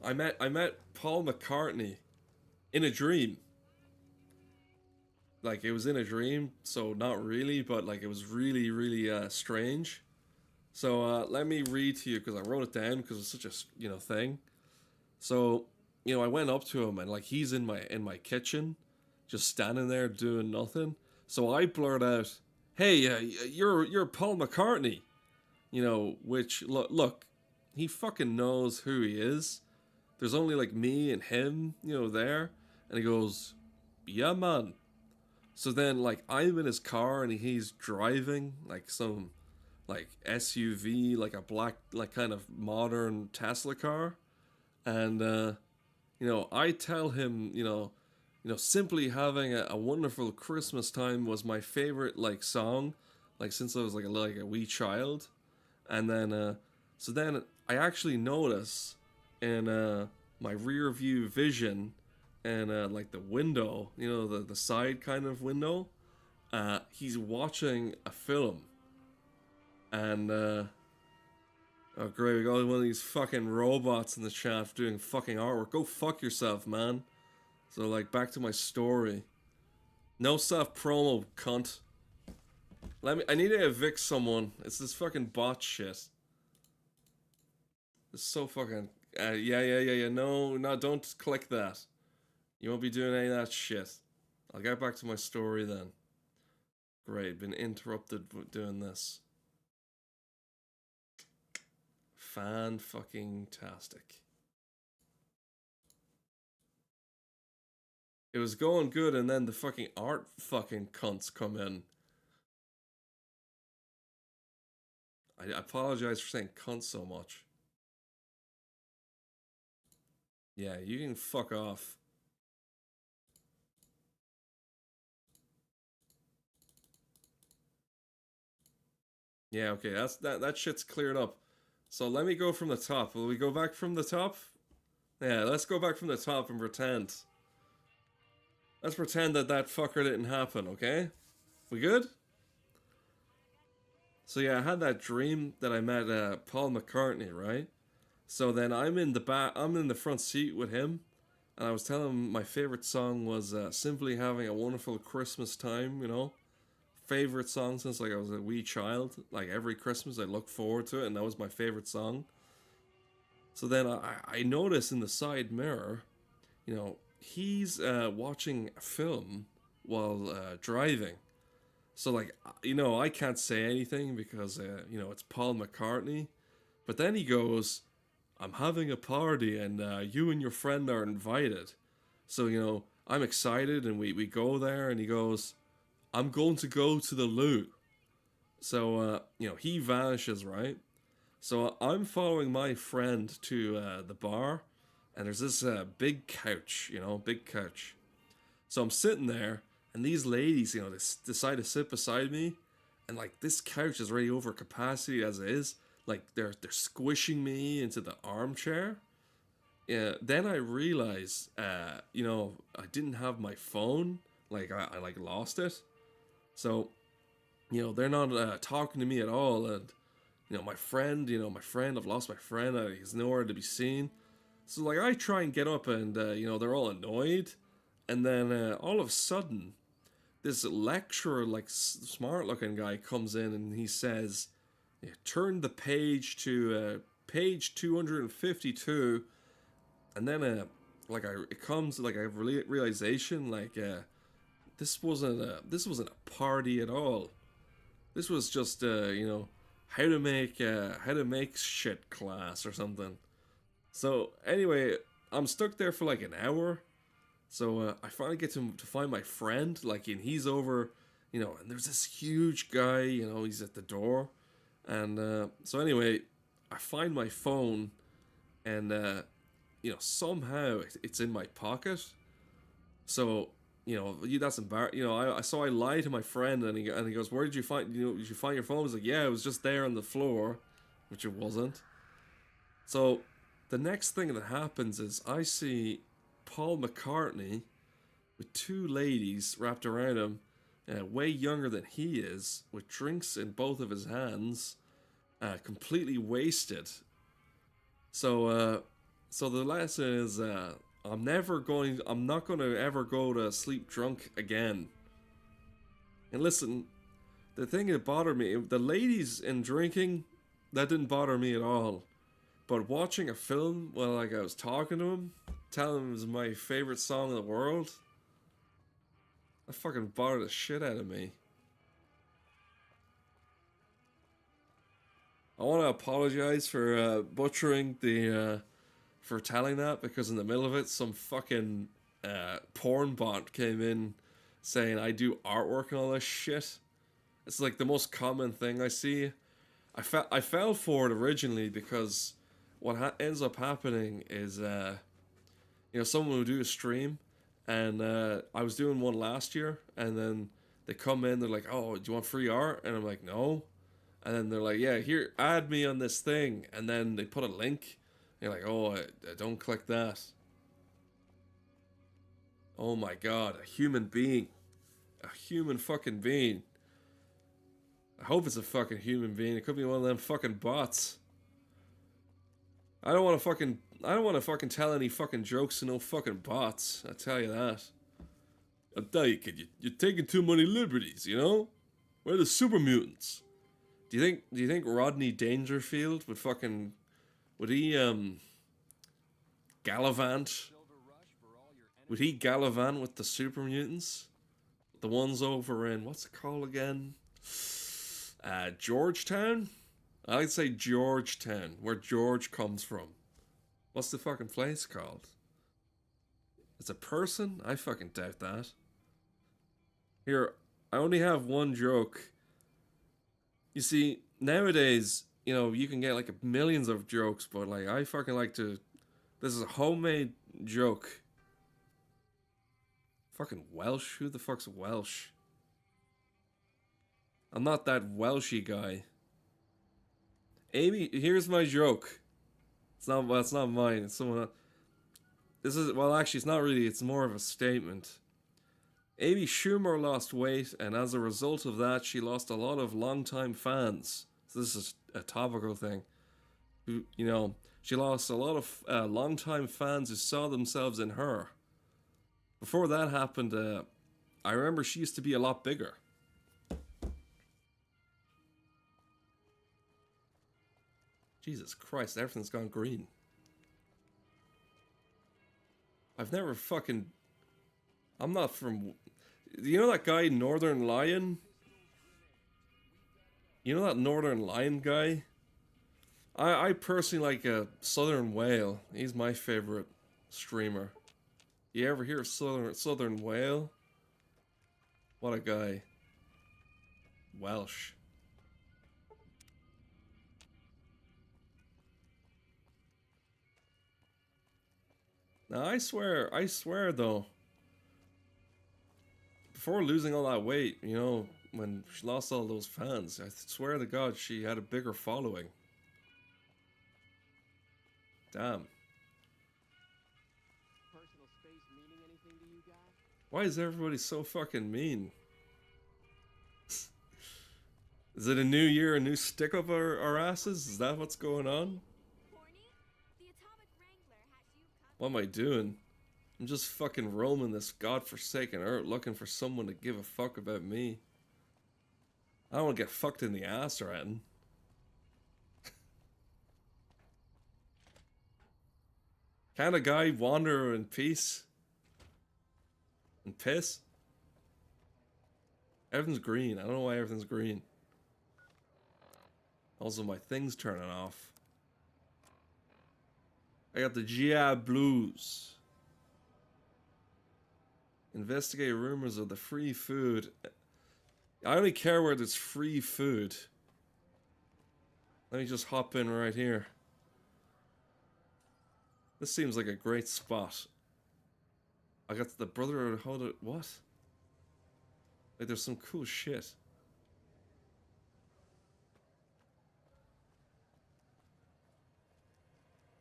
I met Paul McCartney in a dream. Like, it was in a dream, so not really, but like it was really, really strange. So let me read to you, because I wrote it down because it's such a, you know, thing. So, you know, I went up to him and like he's in my kitchen, just standing there doing nothing. So I blurt out, "Hey, you're Paul McCartney," you know, which look, he fucking knows who he is. There's only like me and him, you know, there, and he goes, "Yeah, man." So then, like, I'm in his car and he's driving like some like SUV, like a black, like kind of modern Tesla car, and you know, I tell him, you know, simply having a wonderful Christmas time was my favorite like song, like since I was like a wee child, and then so then I actually notice in my rear view vision and like the window, you know, the side kind of window, he's watching a film. And oh great, we got one of these fucking robots in the chat doing fucking artwork. Go fuck yourself, man. So like, back to my story. No self promo, cunt. I need to evict someone. It's this fucking bot shit. It's so fucking... yeah. No, don't click that. You won't be doing any of that shit. I'll get back to my story then. Great, been interrupted doing this. Fan-fucking-tastic. It was going good, and then the fucking art fucking cunts come in. I apologize for saying cunt so much. Yeah, you can fuck off. Yeah, okay, that shit's cleared up. So let me go from the top. Will we go back from the top? Yeah, let's go back from the top and pretend. Let's pretend that fucker didn't happen, okay? We good? So yeah, I had that dream that I met Paul McCartney, right? So then I'm in the front seat with him, and I was telling him my favorite song was Simply Having a Wonderful Christmas Time, you know? Favorite song since like I was a wee child. Like every Christmas I look forward to it, and that was my favorite song. So then I notice in the side mirror, you know, he's watching a film while driving. So like, you know, I can't say anything because, you know, it's Paul McCartney. But then he goes, I'm having a party and you and your friend are invited. So, you know, I'm excited and we go there and he goes, I'm going to go to the loo. So, you know, he vanishes, right? So I'm following my friend to the bar, and there's this big couch, you know, big couch. So I'm sitting there, and these ladies, you know, they decide to sit beside me, and like this couch is already over capacity as it is. Like they're squishing me into the armchair. Yeah. Then I realize, you know, I didn't have my phone. Like I like lost it. So, you know, they're not talking to me at all, and you know, my friend, I've lost my friend. He's nowhere to be seen. So like, I try and get up, and you know, they're all annoyed, and then all of a sudden, this lecturer, like smart-looking guy, comes in and he says, yeah, "Turn the page to page 252," and then it comes like a realization, like this wasn't a party at all. This was just you know, how to make shit class or something. So anyway, I'm stuck there for like an hour. So I finally get to find my friend, like, and he's over, you know, and there's this huge guy, you know, he's at the door. And so anyway, I find my phone, and you know, somehow it's in my pocket. So, you know, that's embarrassing. You know, I lie to my friend, and he goes, "Where did you find? You know, did you find your phone?" I was like, "Yeah, it was just there on the floor," which it wasn't. So, the next thing that happens is I see Paul McCartney with two ladies wrapped around him, way younger than he is, with drinks in both of his hands, completely wasted. So, so the lesson is, I'm not going to ever go to sleep drunk again. And listen, the thing that bothered me, the ladies in drinking, that didn't bother me at all. But watching a film while like I was talking to him, telling him it was my favorite song in the world, that fucking bothered the shit out of me. I want to apologize for butchering the for telling that, because in the middle of it, some fucking porn bot came in saying I do artwork and all this shit. It's like the most common thing I see. I fell for it originally because what ends up happening is, you know, someone will do a stream, and I was doing one last year, and then they come in, they're like, "Oh, do you want free art?" And I'm like, "No." And then they're like, yeah, here, add me on this thing. And then they put a link. You're like, oh, I don't click that. Oh my god, a human being. A human fucking being. I hope it's a fucking human being. It could be one of them fucking bots. I don't want to fucking tell any fucking jokes to no fucking bots. I tell you that. I'll tell you, kid, you're taking too many liberties, you know? We're the super mutants. Do you think Rodney Dangerfield would he gallivant? Would he gallivant with the super mutants? The ones over in, what's it called again? Georgetown? I'd say Georgetown, where George comes from. What's the fucking place called? It's a person? I fucking doubt that. Here, I only have one joke. You see, nowadays, you know, you can get like millions of jokes, but like, I fucking like to... This is a homemade joke. Fucking Welsh? Who the fuck's Welsh? I'm not that Welshy guy. Amy, here's my joke. It's not mine. It's someone else. This is, well, actually, it's not really. It's more of a statement. Amy Schumer lost weight, and as a result of that, she lost a lot of longtime fans. So this is a topical thing. You know, she lost a lot of longtime fans who saw themselves in her. Before that happened, I remember she used to be a lot bigger. Jesus Christ, everything's gone green. I've never fucking... I'm not from... You know that guy, Northern Lion? You know that Northern Lion guy? I personally like Southern Whale. He's my favorite streamer. You ever hear of Southern Whale? What a guy. Welsh. Now I swear though, before losing all that weight, you know, when she lost all those fans, I swear to God she had a bigger following. Damn. Personal space meaning anything to you guys? Why is everybody so fucking mean? Is it a new year, a new stick up our asses? Is that what's going on? What am I doing? I'm just fucking roaming this godforsaken earth looking for someone to give a fuck about me. I don't want to get fucked in the ass or anything. Can't a guy wander in peace? And piss? Everything's green. I don't know why everything's green. Also, my thing's turning off. I got the GI Blues. Investigate rumors of the free food. I only care where there's free food. Let me just hop in right here. This seems like a great spot. I got the Brotherhood. What? Like, there's some cool shit.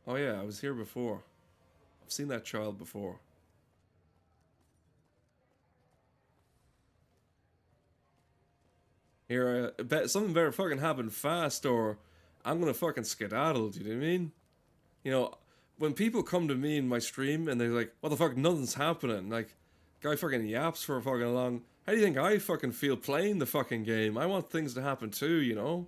Oh yeah, I was here before. I've seen that child before. Here, I bet something better fucking happen fast or I'm gonna fucking skedaddle, do you know what I mean? You know, when people come to me in my stream and they're like, what the fuck, nothing's happening. Like, guy fucking yaps for fucking long. How do you think I fucking feel playing the fucking game? I want things to happen too, you know?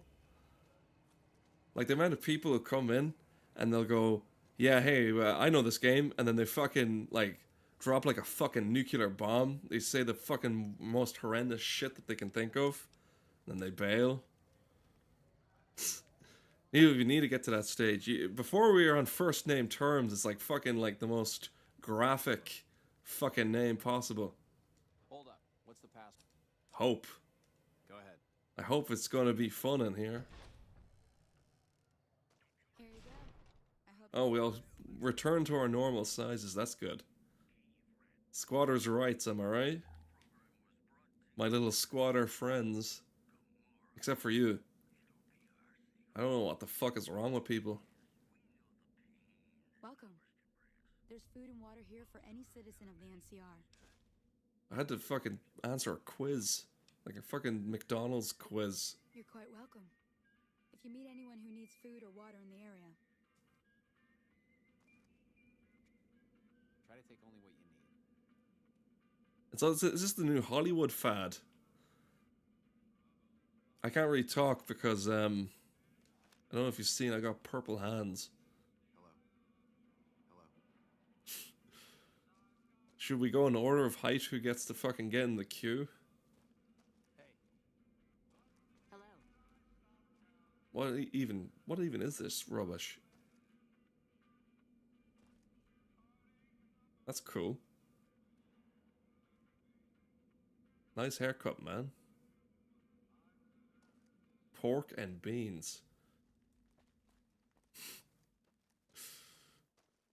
Like, the amount of people who come in and they'll go, yeah, hey, I know this game, and then they fucking, like, drop like a fucking nuclear bomb. They say the fucking most horrendous shit that they can think of, and then they bail. You need to get to that stage. Before we are on first name terms, it's like fucking like the most graphic fucking name possible. Hold up. What's the password? Hope. Go ahead. I hope it's gonna be fun in here. Here you go. I hope Oh, we'll return to our normal sizes. That's good. Squatters' rights, am I right? My little squatter friends. Except for you. I don't know what the fuck is wrong with people. Welcome. There's food and water here for any citizen of the NCR. I had to fucking answer a quiz. Like a fucking McDonald's quiz. You're quite welcome. If you meet anyone who needs food or water in the area. Try to take only what you need. Is this the new Hollywood fad? I can't really talk because, I don't know if you've seen, I got purple hands. Hello. Hello. Should we go in order of height who gets to fucking get in the queue? Hey. Hello. What even is this rubbish? That's cool. Nice haircut, man. Pork and beans.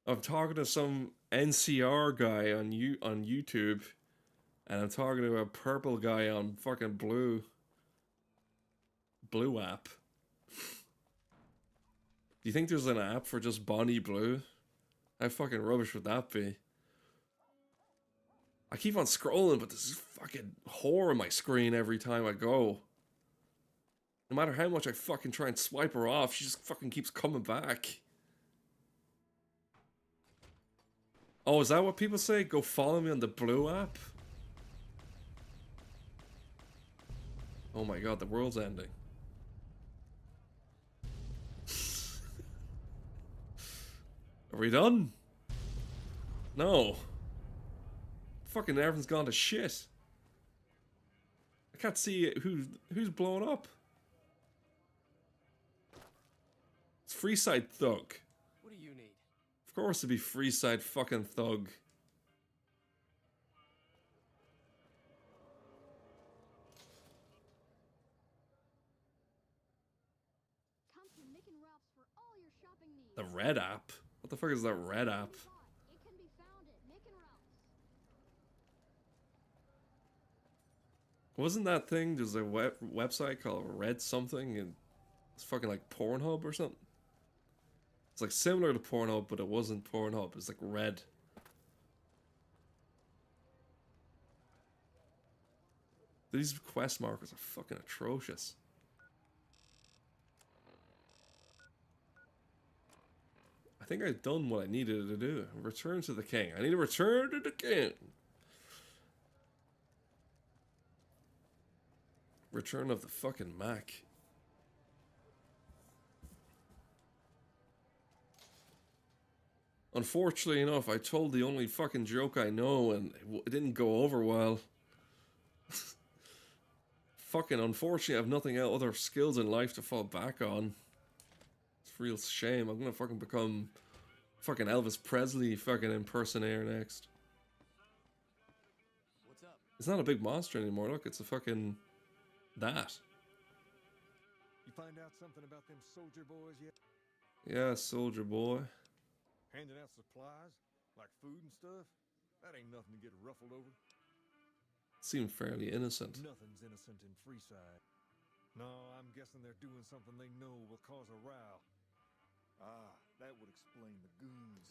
I'm talking to some NCR guy on YouTube, and I'm talking to a purple guy on fucking Blue app. Do you think there's an app for just Bonnie Blue? How fucking rubbish would that be? I keep on scrolling, but there's this fucking whore on my screen every time I go. No matter how much I fucking try and swipe her off, she just fucking keeps coming back. Oh, is that what people say? Go follow me on the Blue app? Oh my god, the world's ending. Are we done? No. Fucking everything's gone to shit. I can't see who's blowing up. It's Freeside Thug. What do you need? Of course it'd be Freeside fucking Thug. Come to Mick and Ralph's for all your shopping needs. The Red app? What the fuck is that Red app? It can be found at Mick and Ralph's. Wasn't that thing, there's a website called Red something, and it's fucking like Pornhub or something? It's like similar to Pornhub, but it wasn't Pornhub, it's like Red. These quest markers are fucking atrocious. I think I've done what I needed to do. Return to the king. I need to return to the king. Return of the fucking Mac. Unfortunately enough, I told the only fucking joke I know and it didn't go over well. Fucking unfortunately, I have nothing else, other skills in life to fall back on. It's a real shame. I'm gonna fucking become fucking Elvis Presley fucking impersonator next. What's up? It's not a big monster anymore. Look, it's a fucking that. You find out something about them soldier boys yet? Yeah, soldier boy. Handing out supplies? Like food and stuff? That ain't nothing to get ruffled over. Seemed fairly innocent. Nothing's innocent in Freeside. No, I'm guessing they're doing something they know will cause a row. Ah, that would explain the goons.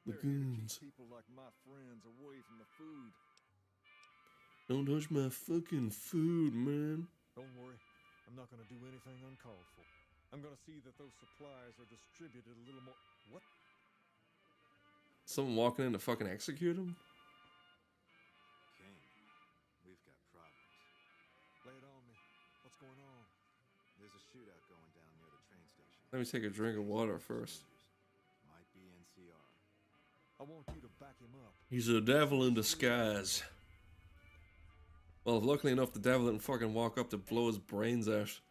The They're here to goons. keep people like my friends away from the food. Don't touch my fucking food, man. Don't worry, I'm not gonna do anything uncalled for. I'm gonna see that those supplies are distributed a little more. What? Someone walking in to fucking execute him? King, we've got problems. Lay it on me. What's going on? There's a shootout going down near the train station. Let me take a drink of water first. Might be NCR. I want you to back him up. He's a devil in disguise. Well, luckily enough, the devil didn't fucking walk up to blow his brains out.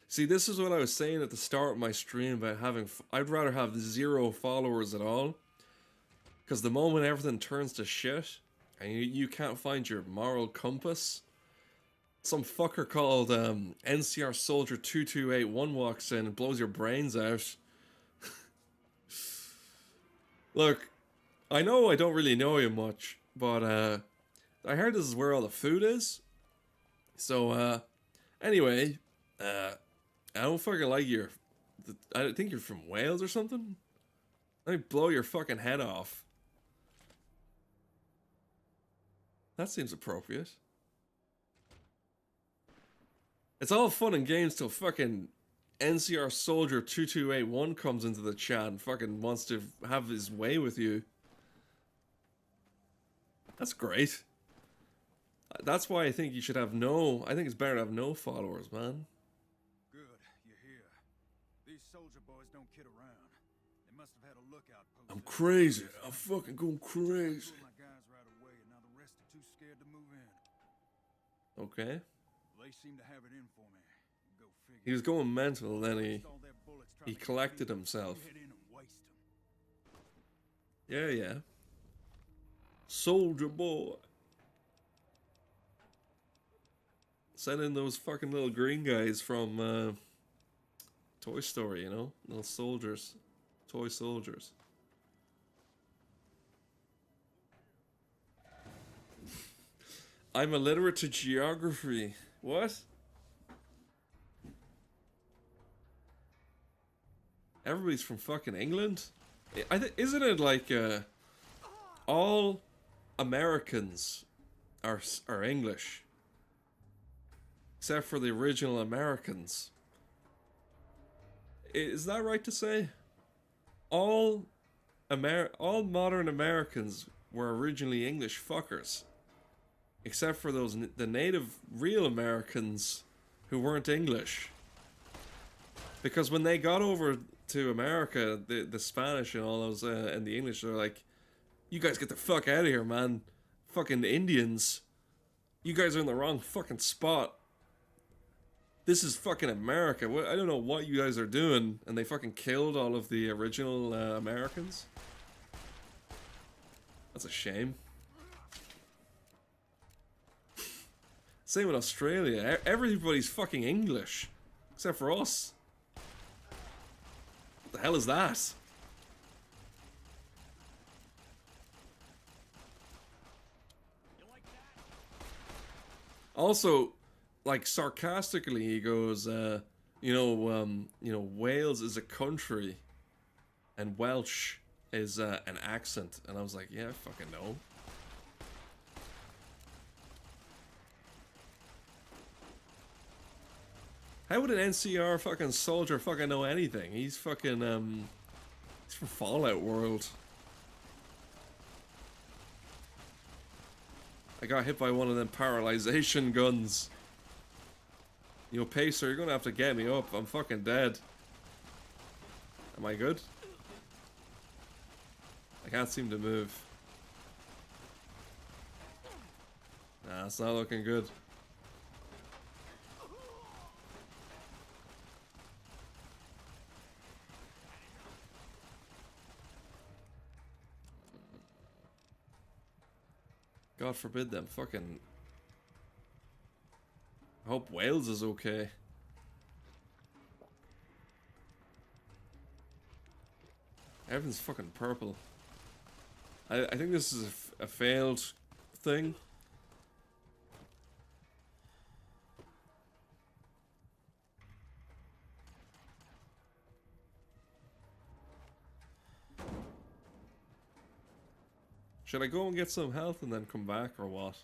See, this is what I was saying at the start of my stream about having... I'd rather have 0 followers at all. Because the moment everything turns to shit, and you can't find your moral compass, some fucker called NCR Soldier 2281 walks in and blows your brains out. Look, I know I don't really know you much, but I heard this is where all the food is. So, anyway, I don't fucking like your I think you're from Wales or something. Let me blow your fucking head off. That seems appropriate. It's all fun and games till fucking NCR Soldier 2281 comes into the chat and fucking wants to have his way with you. That's great. That's why I think you should have no... I think it's better to have no followers, man. Good, you're here. These soldier boys don't kid around. They must have had a lookout post. I'm crazy. I'm fucking going crazy. My guys right away, and now the rest are too scared to move in. Okay. They seem to have it in for me. Go figure. He was going mental, then he collected himself. Yeah, yeah. Soldier boy. Send in those fucking little green guys from Toy Story, you know? Little soldiers. Toy soldiers. I'm illiterate to geography. What? Everybody's from fucking England? Isn't it like all Americans are English? Except for the original Americans. Is that right to say? All modern Americans were originally English fuckers. Except for the native real Americans who weren't English. Because when they got over to America, the Spanish and all those and the English, they're like, you guys get the fuck out of here, man. Fucking Indians. You guys are in the wrong fucking spot. This is fucking America. I don't know what you guys are doing. And they fucking killed all of the original Americans. That's a shame. Same with Australia. Everybody's fucking English. Except for us. What the hell is that? Also, like sarcastically, he goes, Wales is a country, and Welsh is an accent, and I was like, yeah, I fucking know. How would an NCR fucking soldier fucking know anything? He's fucking he's from Fallout World. I got hit by one of them paralyzation guns. You know, Pacer, you're gonna have to get me up. I'm fucking dead. Am I good? I can't seem to move. Nah, it's not looking good. God forbid them fucking... I hope Wales is okay. Everything's fucking purple. I think this is a failed thing. Should I go and get some health and then come back, or what?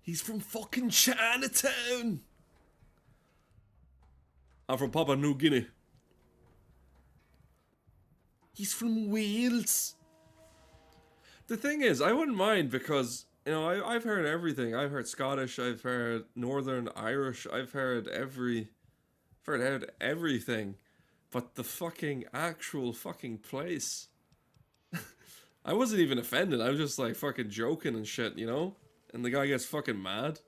He's from fucking Chinatown! I'm from Papua New Guinea. He's from Wales. The thing is, I wouldn't mind because, you know, I've heard everything. I've heard Scottish, I've heard Northern Irish, I've heard everything. But the fucking actual fucking place. I wasn't even offended. I was just like fucking joking and shit, you know? And the guy gets fucking mad.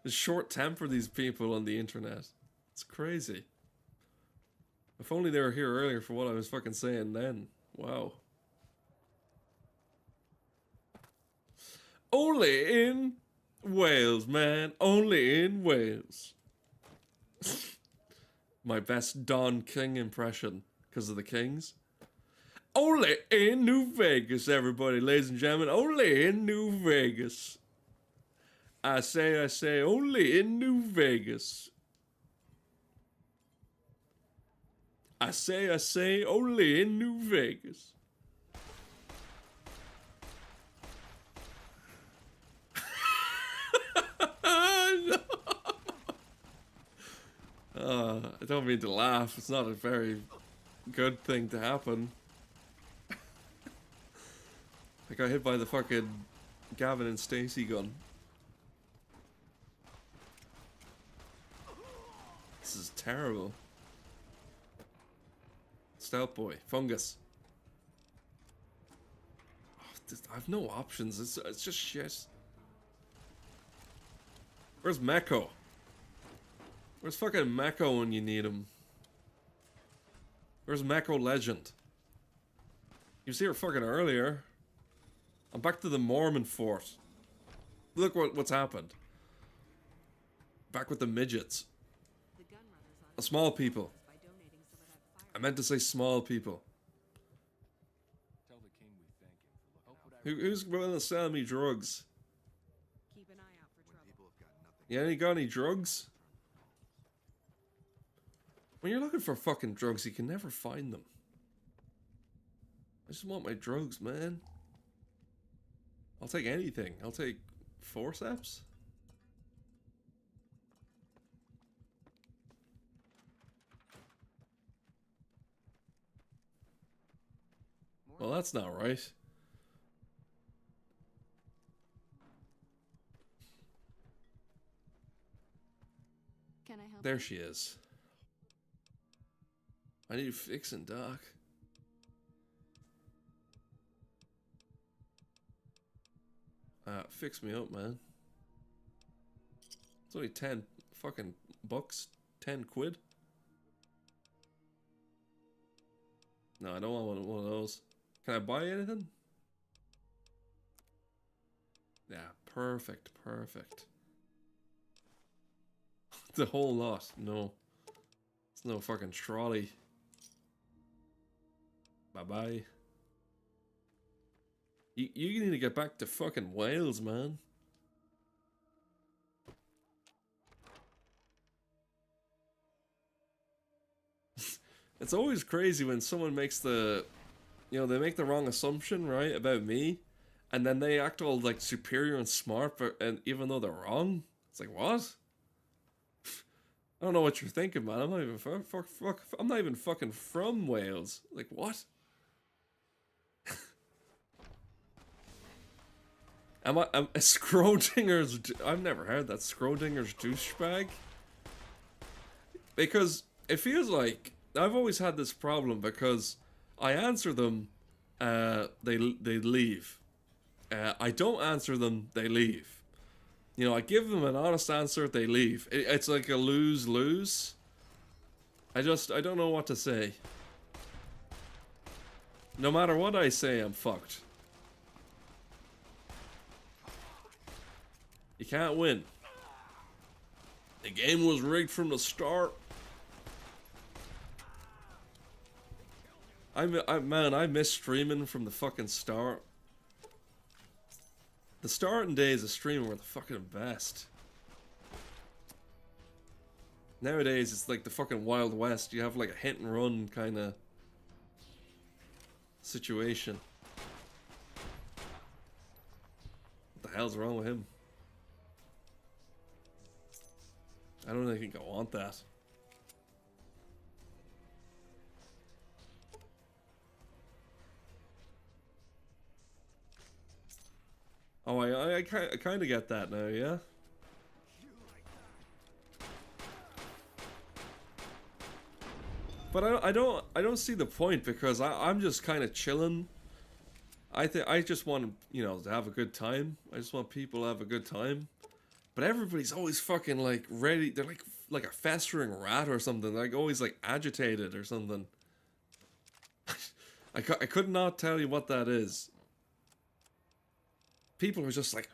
It's short temper, these people on the internet. It's crazy. If only they were here earlier for what I was fucking saying then. Wow. Only in Wales, man. Only in Wales. my best Don King impression because of the Kings. Only in New Vegas, everybody, ladies and gentlemen. Only in New Vegas. I say, only in New Vegas. I say, only in New Vegas. No. I don't mean to laugh. It's not a very good thing to happen. I got hit by the fucking Gavin and Stacey gun. This is terrible. Stealth boy. Fungus. Oh, I have no options. It's just shit. Where's Meko? Where's fucking Meko when you need him? Where's Meko Legend? You see her fucking earlier. I'm back to the Mormon fort. Look what's happened. Back with the midgets. The small people. I meant to say small people. Tell the king we thank him for looking out. Who's willing to sell me drugs? Keep an eye out for trouble. People have got nothing. Yeah, you got any drugs? When you're looking for fucking drugs, you can never find them. I just want my drugs, man. I'll take anything. I'll take forceps. Well, that's not right. Can I help There you? she is. I need fixing, Doc. Fix me up, man. It's only 10 fucking bucks. 10 quid. No, I don't want one of those. Can I buy anything? Yeah, perfect, perfect. The whole lot. No. It's no fucking trolley. Bye-bye. You need to get back to fucking Wales, man. It's always crazy when someone makes the... You know, they make the wrong assumption, right, about me. And then they act all, like, superior and smart, and even though they're wrong. It's like, what? I don't know what you're thinking, man. I'm not even I'm not even fucking from Wales. Like, what? am a Schrodinger's... I've never heard that. Schrodinger's douchebag? Because it feels like... I've always had this problem because I answer them, they leave. I don't answer them, they leave. You know, I give them an honest answer, they leave. It's like a lose-lose. I don't know what to say. No matter what I say, I'm fucked. You can't win. The game was rigged from the start. Man, I miss streaming from the fucking start. The starting days of streaming were the fucking best. Nowadays, it's like the fucking Wild West. You have like a hit and run kind of situation. What the hell's wrong with him? I don't think I want that. Oh, I kind of get that now, yeah? But I don't see the point because I'm just kind of chilling. I just want, you know, to have a good time. I just want people to have a good time. But everybody's always fucking like ready. They're like a festering rat or something. Like always like agitated or something. I could not tell you what that is. People are just like,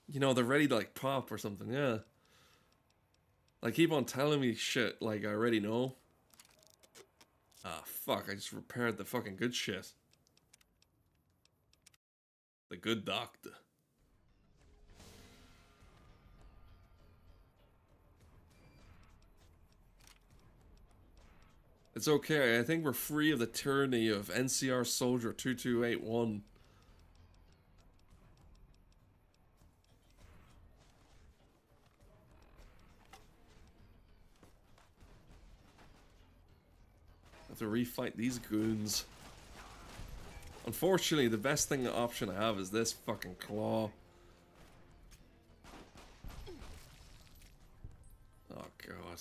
you know, they're ready to like pop or something, yeah. Like, keep on telling me shit like I already know. Ah, fuck, I just repaired the fucking good shit. The good doctor. It's okay, I think we're free of the tyranny of NCR Soldier 2281. Have to refight these goons. Unfortunately, the best thing option I have is this fucking claw. Oh god.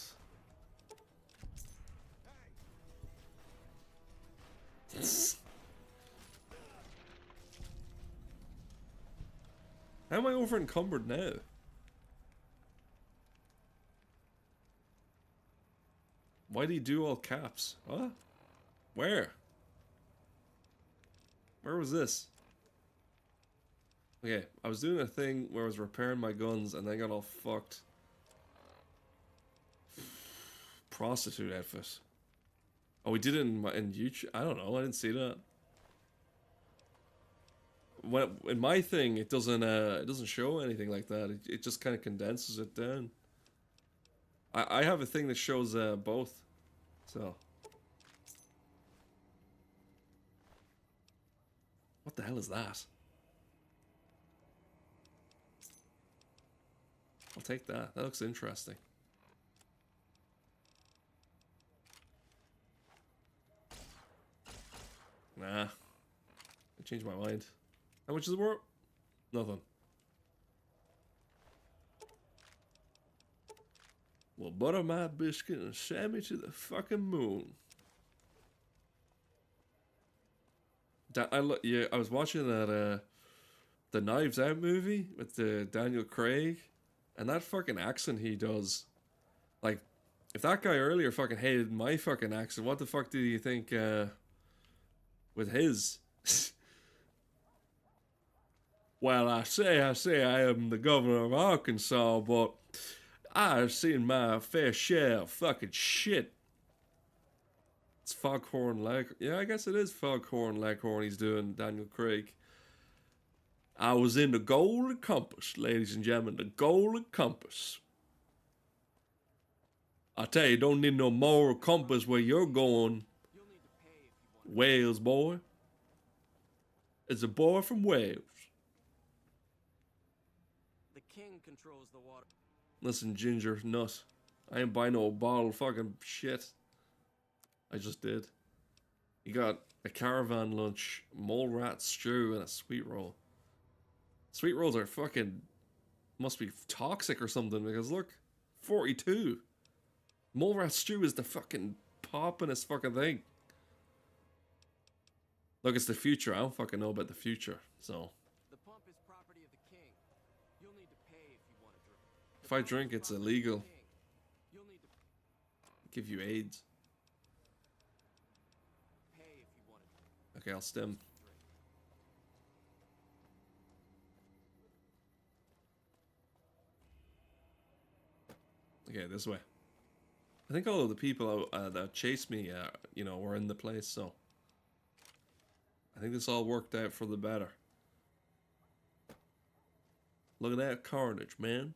How am I over encumbered now? Why do you do all caps? What? Where? Where was this? Okay, I was doing a thing where I was repairing my guns and then got all fucked. Prostitute outfit. Oh, we did it in YouTube? I don't know, I didn't see that. When, in my thing, it doesn't show anything like that. It just kind of condenses it down. I have a thing that shows both. So. What the hell is that? I'll take that. That looks interesting. Nah. I changed my mind. How much is it worth? Nothing. Well, butter my biscuit and send me to the fucking moon. I was watching that the Knives Out movie with the Daniel Craig, and that fucking accent he does. Like, if that guy earlier fucking hated my fucking accent, what the fuck do you think with his? Well, I say I am the governor of Arkansas, but I've seen my fair share of fucking shit. It's Foghorn Leghorn. Yeah, I guess it is Foghorn Leghorn he's doing, Daniel Craig. I was in the Golden Compass, ladies and gentlemen, the Golden Compass. I tell you, don't need no moral compass where you're going, Wales boy. It's a boy from Wales. The king controls the water. Listen, Ginger Nut, I ain't buying no bottle fucking shit. I just did. You got a caravan lunch, mole rat stew, and a sweet roll. Sweet rolls are fucking... must be toxic or something, because look, 42. Mole rat stew is the fucking poppin'est fucking thing. Look, it's the future. I don't fucking know about the future, so... The pump is property of the king. You'll need to pay if you want to drink. If I drink, it's illegal. Give you AIDS. Okay, I'll stem. Okay, this way. I think all of the people that chased me, you know, were in the place, so... I think this all worked out for the better. Look at that carnage, man.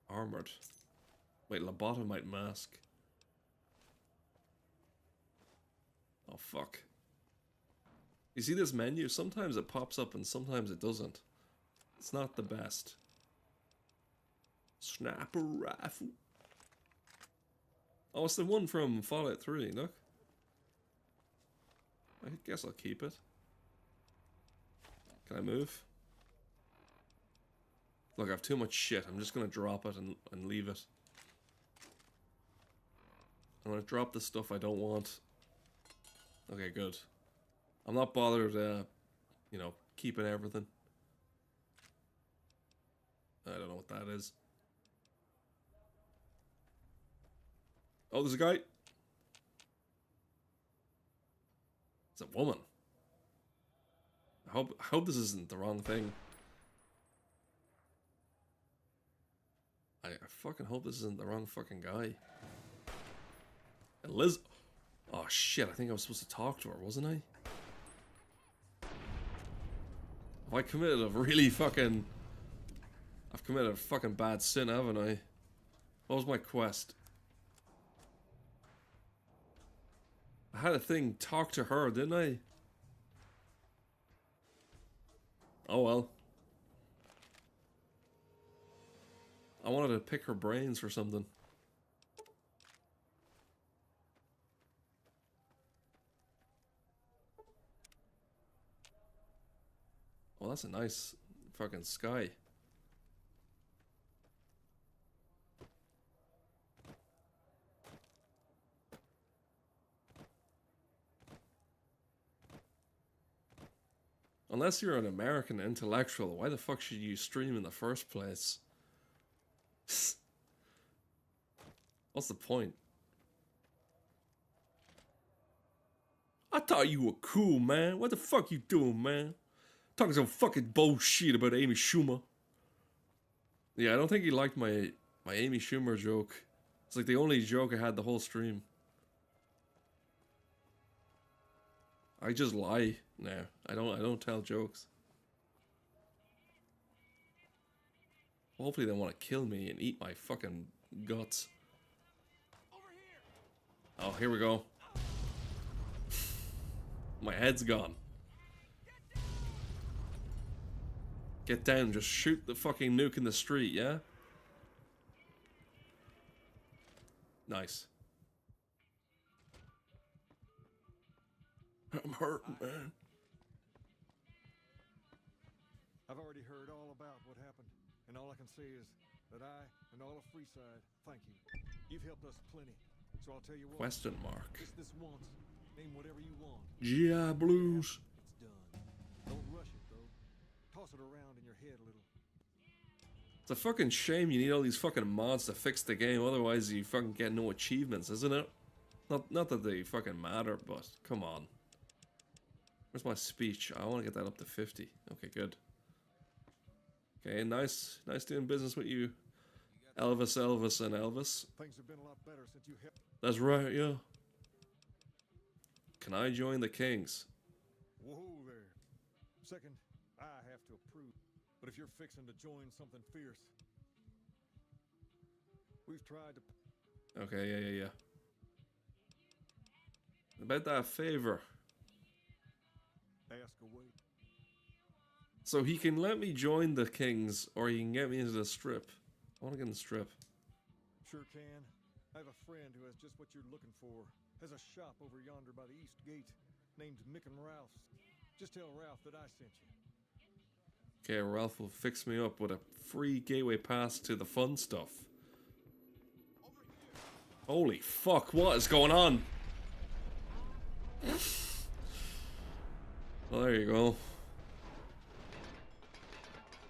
Armored. Wait, lobotomite mask. Oh, fuck. You see this menu? Sometimes it pops up and sometimes it doesn't. It's not the best. Sniper rifle. Oh, it's the one from Fallout 3, look. I guess I'll keep it. Can I move? Look, I have too much shit. I'm just gonna drop it and leave it. I'm gonna drop the stuff I don't want. Okay, good. I'm not bothered, you know, keeping everything. I don't know what that is. Oh, there's a guy. It's a woman. I hope this isn't the wrong thing. I fucking hope this isn't the wrong fucking guy. Oh shit, I think I was supposed to talk to her, wasn't I? Have I committed a really fucking... I've committed a fucking bad sin, haven't I? What was my quest? I had a thing talk to her, didn't I? Oh well. I wanted to pick her brains or something. Well, that's a nice fucking sky. Unless you're an American intellectual, why the fuck should you stream in the first place? What's the point? I thought you were cool, man. What the fuck you doing, man? Talking some fucking bullshit about Amy Schumer. Yeah, I don't think he liked my Amy Schumer joke. It's like the only joke I had the whole stream. I just lie now. I don't tell jokes. Hopefully they want to kill me and eat my fucking guts. Oh, here we go. My head's gone. Get down, just shoot the fucking nuke in the street, yeah? Nice. I'm hurting, man. I've already heard all about what happened, and all I can say is that I and all of Freeside thank you. You've helped us plenty, so I'll tell you what. Question mark. Just this once. Name whatever you want. GI Blues. It's done. Don't rush it, though. Toss it around in your head a little. It's a fucking shame you need all these fucking mods to fix the game, otherwise you fucking get no achievements, isn't it? Not that they fucking matter, but come on. Where's my speech? I want to get that up to 50. Okay, good. Okay, nice doing business with you, Elvis, and Elvis. Things have been a lot better since you helped. That's right, yeah. Can I join the Kings? Whoa there. Second, I have to approve. But if you're fixing to join something fierce, we've tried to... Okay, yeah. About that favor. Ask away. So he can let me join the Kings, or he can get me into the strip. I want to get in the strip. Sure can. I have a friend who has just what you're looking for. Has a shop over yonder by the East Gate, named Mick and Ralph's. Just tell Ralph that I sent you. Okay, Ralph will fix me up with a free gateway pass to the fun stuff. Holy fuck, what is going on? Well, there you go.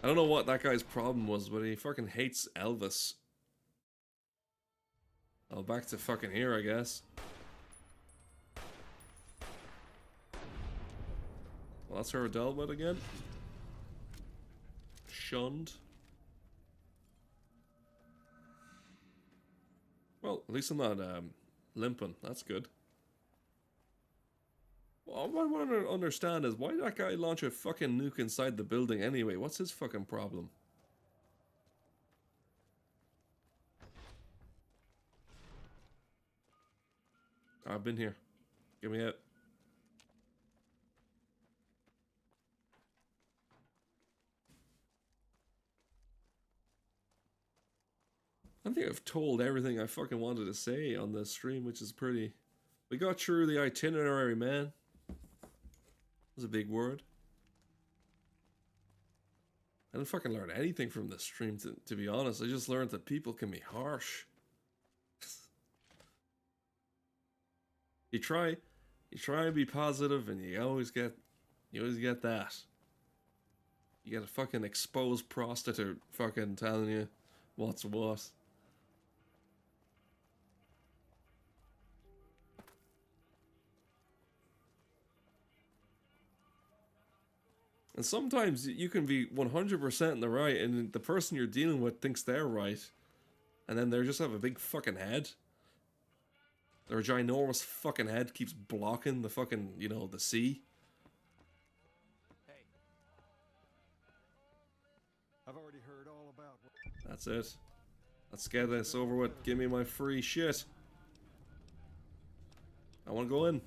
I don't know what that guy's problem was, but he fucking hates Elvis. Oh, back to fucking here, I guess. Well, that's her dealt with again. Shunned. Well, at least I'm not limping. That's good. Well, what I want to understand is why did that guy launch a fucking nuke inside the building anyway? What's his fucking problem? I've been here. Get me out. I think I've told everything I fucking wanted to say on this stream, which is pretty... We got through the itinerary, man. That was a big word. I didn't fucking learn anything from this stream, to be honest. I just learned that people can be harsh. You try and be positive, and you always get that. You get a fucking exposed prostitute fucking telling you what's what. And sometimes you can be 100% in the right, and the person you're dealing with thinks they're right. and then they just have a big fucking head. Their ginormous fucking head keeps blocking the fucking, you know, the sea. Hey. I've already heard all about what... That's it. Let's get this over with. Give me my free shit. I want to go in.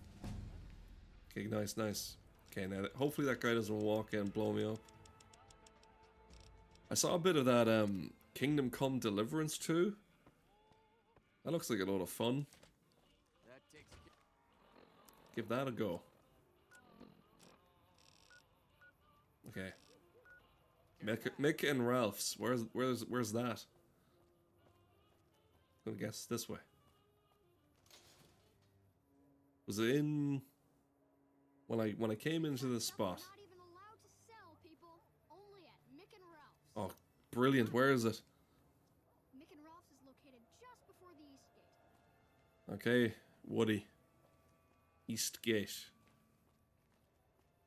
Okay, nice, nice. Okay, now hopefully that guy doesn't walk in and blow me up. I saw a bit of that Kingdom Come Deliverance 2. That looks like a lot of fun. That takes... Give that a go. Okay. Mick and Ralph's. Where's that? I'm gonna guess this way. Was it in when I came into the spot? Not even allowed to sell, people. Only at Mick and Ralph's. Oh, brilliant! Where is it? Mick and Ralph's is located just before the East Gate. Okay, Woody. East Gate.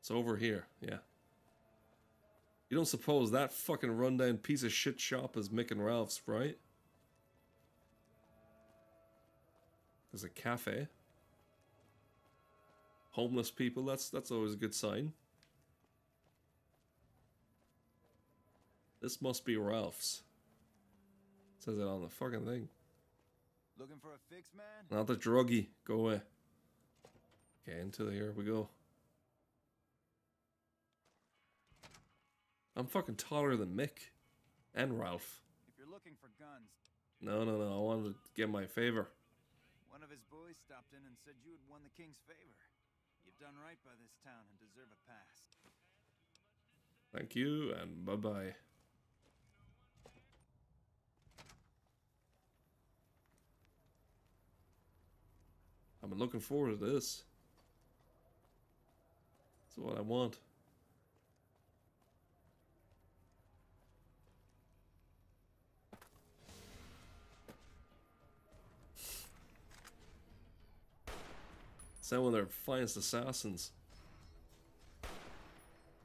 It's over here, yeah. You don't suppose that fucking rundown piece of shit shop is Mick and Ralph's, right? There's a cafe. Homeless people, that's always a good sign. This must be Ralph's. Says it on the fucking thing. Looking for a fix, man? Not the druggie. Go away. Okay, into here we go. I'm fucking taller than Mick. And Ralph. If you're looking for guns... No. I wanted to get my favor. One of his boys stopped in and said you had won the king's favor. You've done right by this town and deserve a pass. Thank you, and bye-bye. I've been looking forward to this. That's what I want. Some of their finest assassins.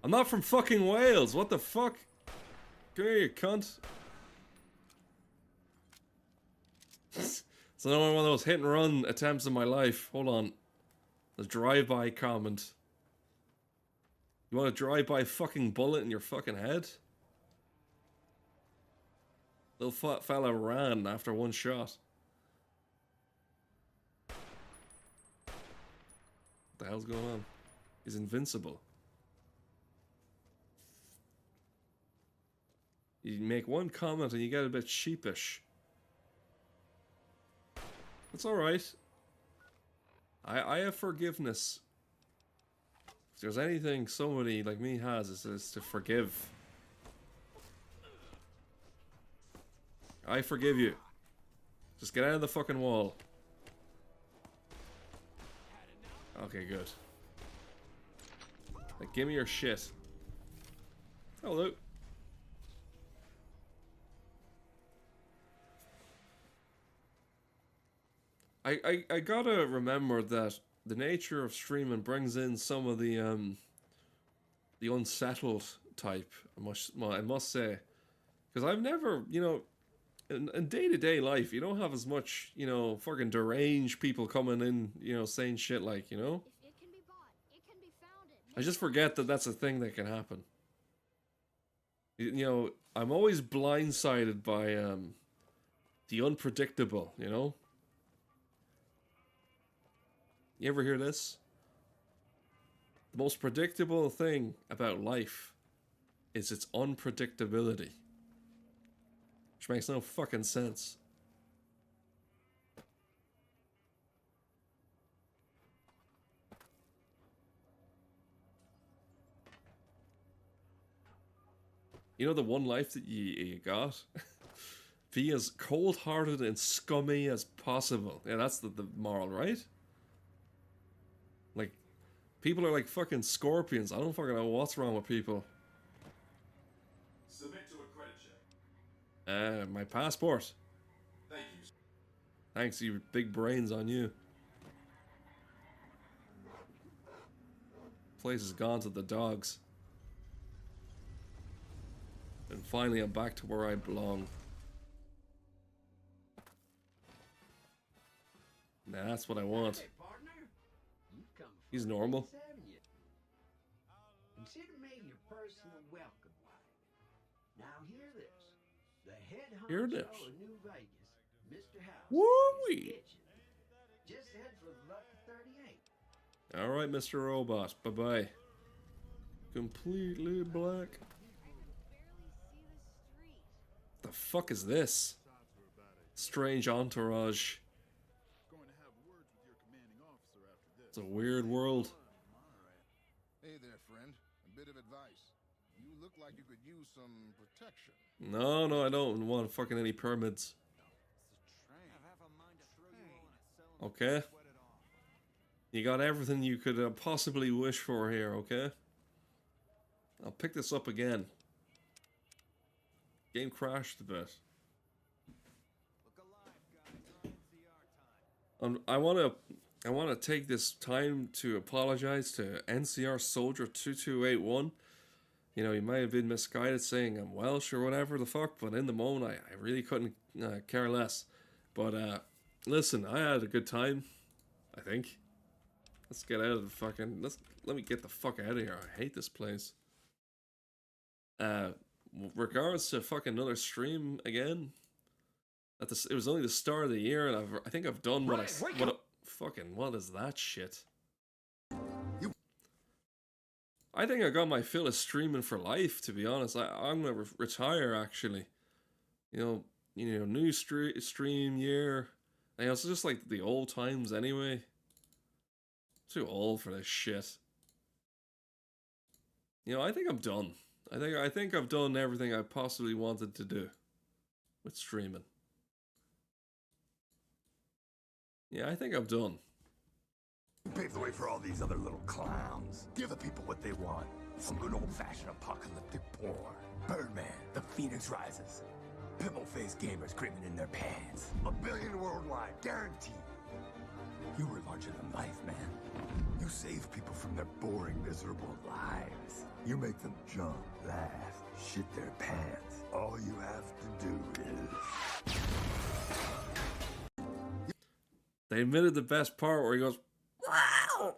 I'm not from fucking Wales. What the fuck? Come here, you cunt. It's another one of those hit and run attempts in my life. Hold on. The drive-by comment. You want a drive-by fucking bullet in your fucking head? Little fella ran after one shot. What the hell's going on? He's invincible. You make one comment and you get a bit sheepish. It's alright. I have forgiveness. If there's anything somebody like me has, is to forgive. I forgive you. Just get out of the fucking wall. Okay, good. Like, give me your shit. Hello. I gotta remember that the nature of streaming brings in some of the unsettled type. I must say, because I've never, you know, in day-to-day life, you don't have as much, you know, fucking deranged people coming in, you know, saying shit like, you know. It can be bought. It can be found I just forget that that's a thing that can happen. You know, I'm always blindsided by the unpredictable, you know. You ever hear this? The most predictable thing about life is its unpredictability. Which makes no fucking sense. You know the one life that you got? Be as cold-hearted and scummy as possible. Yeah, that's the moral, right? Like, people are like fucking scorpions. I don't fucking know what's wrong with people. Submit to a credit check. My passport. Thank you. Thanks, you big brains on you. Place is gone to the dogs. And finally I'm back to where I belong. Nah, that's what I want. Hey, partner. You come He's normal. from haven't you? Consider me your personal welcome wagon. Now hear this. The head Hear honcho this. of New Vegas, Mr. House, Woo-wee. is itching. Just head for the Lucky 38. Alright, Mr. Robot. Bye-bye. Completely black. The fuck is this? Strange entourage. It's a weird world. Hey there, friend. A bit of advice. You look like you could use some protection. No, I don't want fucking any pyramids. Okay. You got everything you could possibly wish for here, okay? I'll pick this up again. Game crashed a bit. I want to take this time to apologize to NCR Soldier 2281. You know, he might have been misguided saying I'm Welsh or whatever the fuck, but in the moment I really couldn't care less. But listen, I had a good time, I think. Let's get out of the fucking... Let me get the fuck out of here. I hate this place. Regards to fucking another stream again. It was only the start of the year, and I think I've done what what is that shit? I think I got my fill of streaming for life, to be honest. I'm gonna retire, actually. You know, new stream year. And it's just like the old times anyway. Too old for this shit. You know, I think I'm done. I think I've done everything I possibly wanted to do with streaming. Yeah, I think I'm done. Pave the way for all these other little clowns. Give the people what they want. Some good old-fashioned apocalyptic porn. Birdman, The Phoenix Rises. Pimple-faced gamers screaming in their pants. 1 billion worldwide, guaranteed. You were larger than life, man. You save people from their boring, miserable lives. You make them jump, laugh, shit their pants. All you have to do is... They admitted the best part where he goes, wow!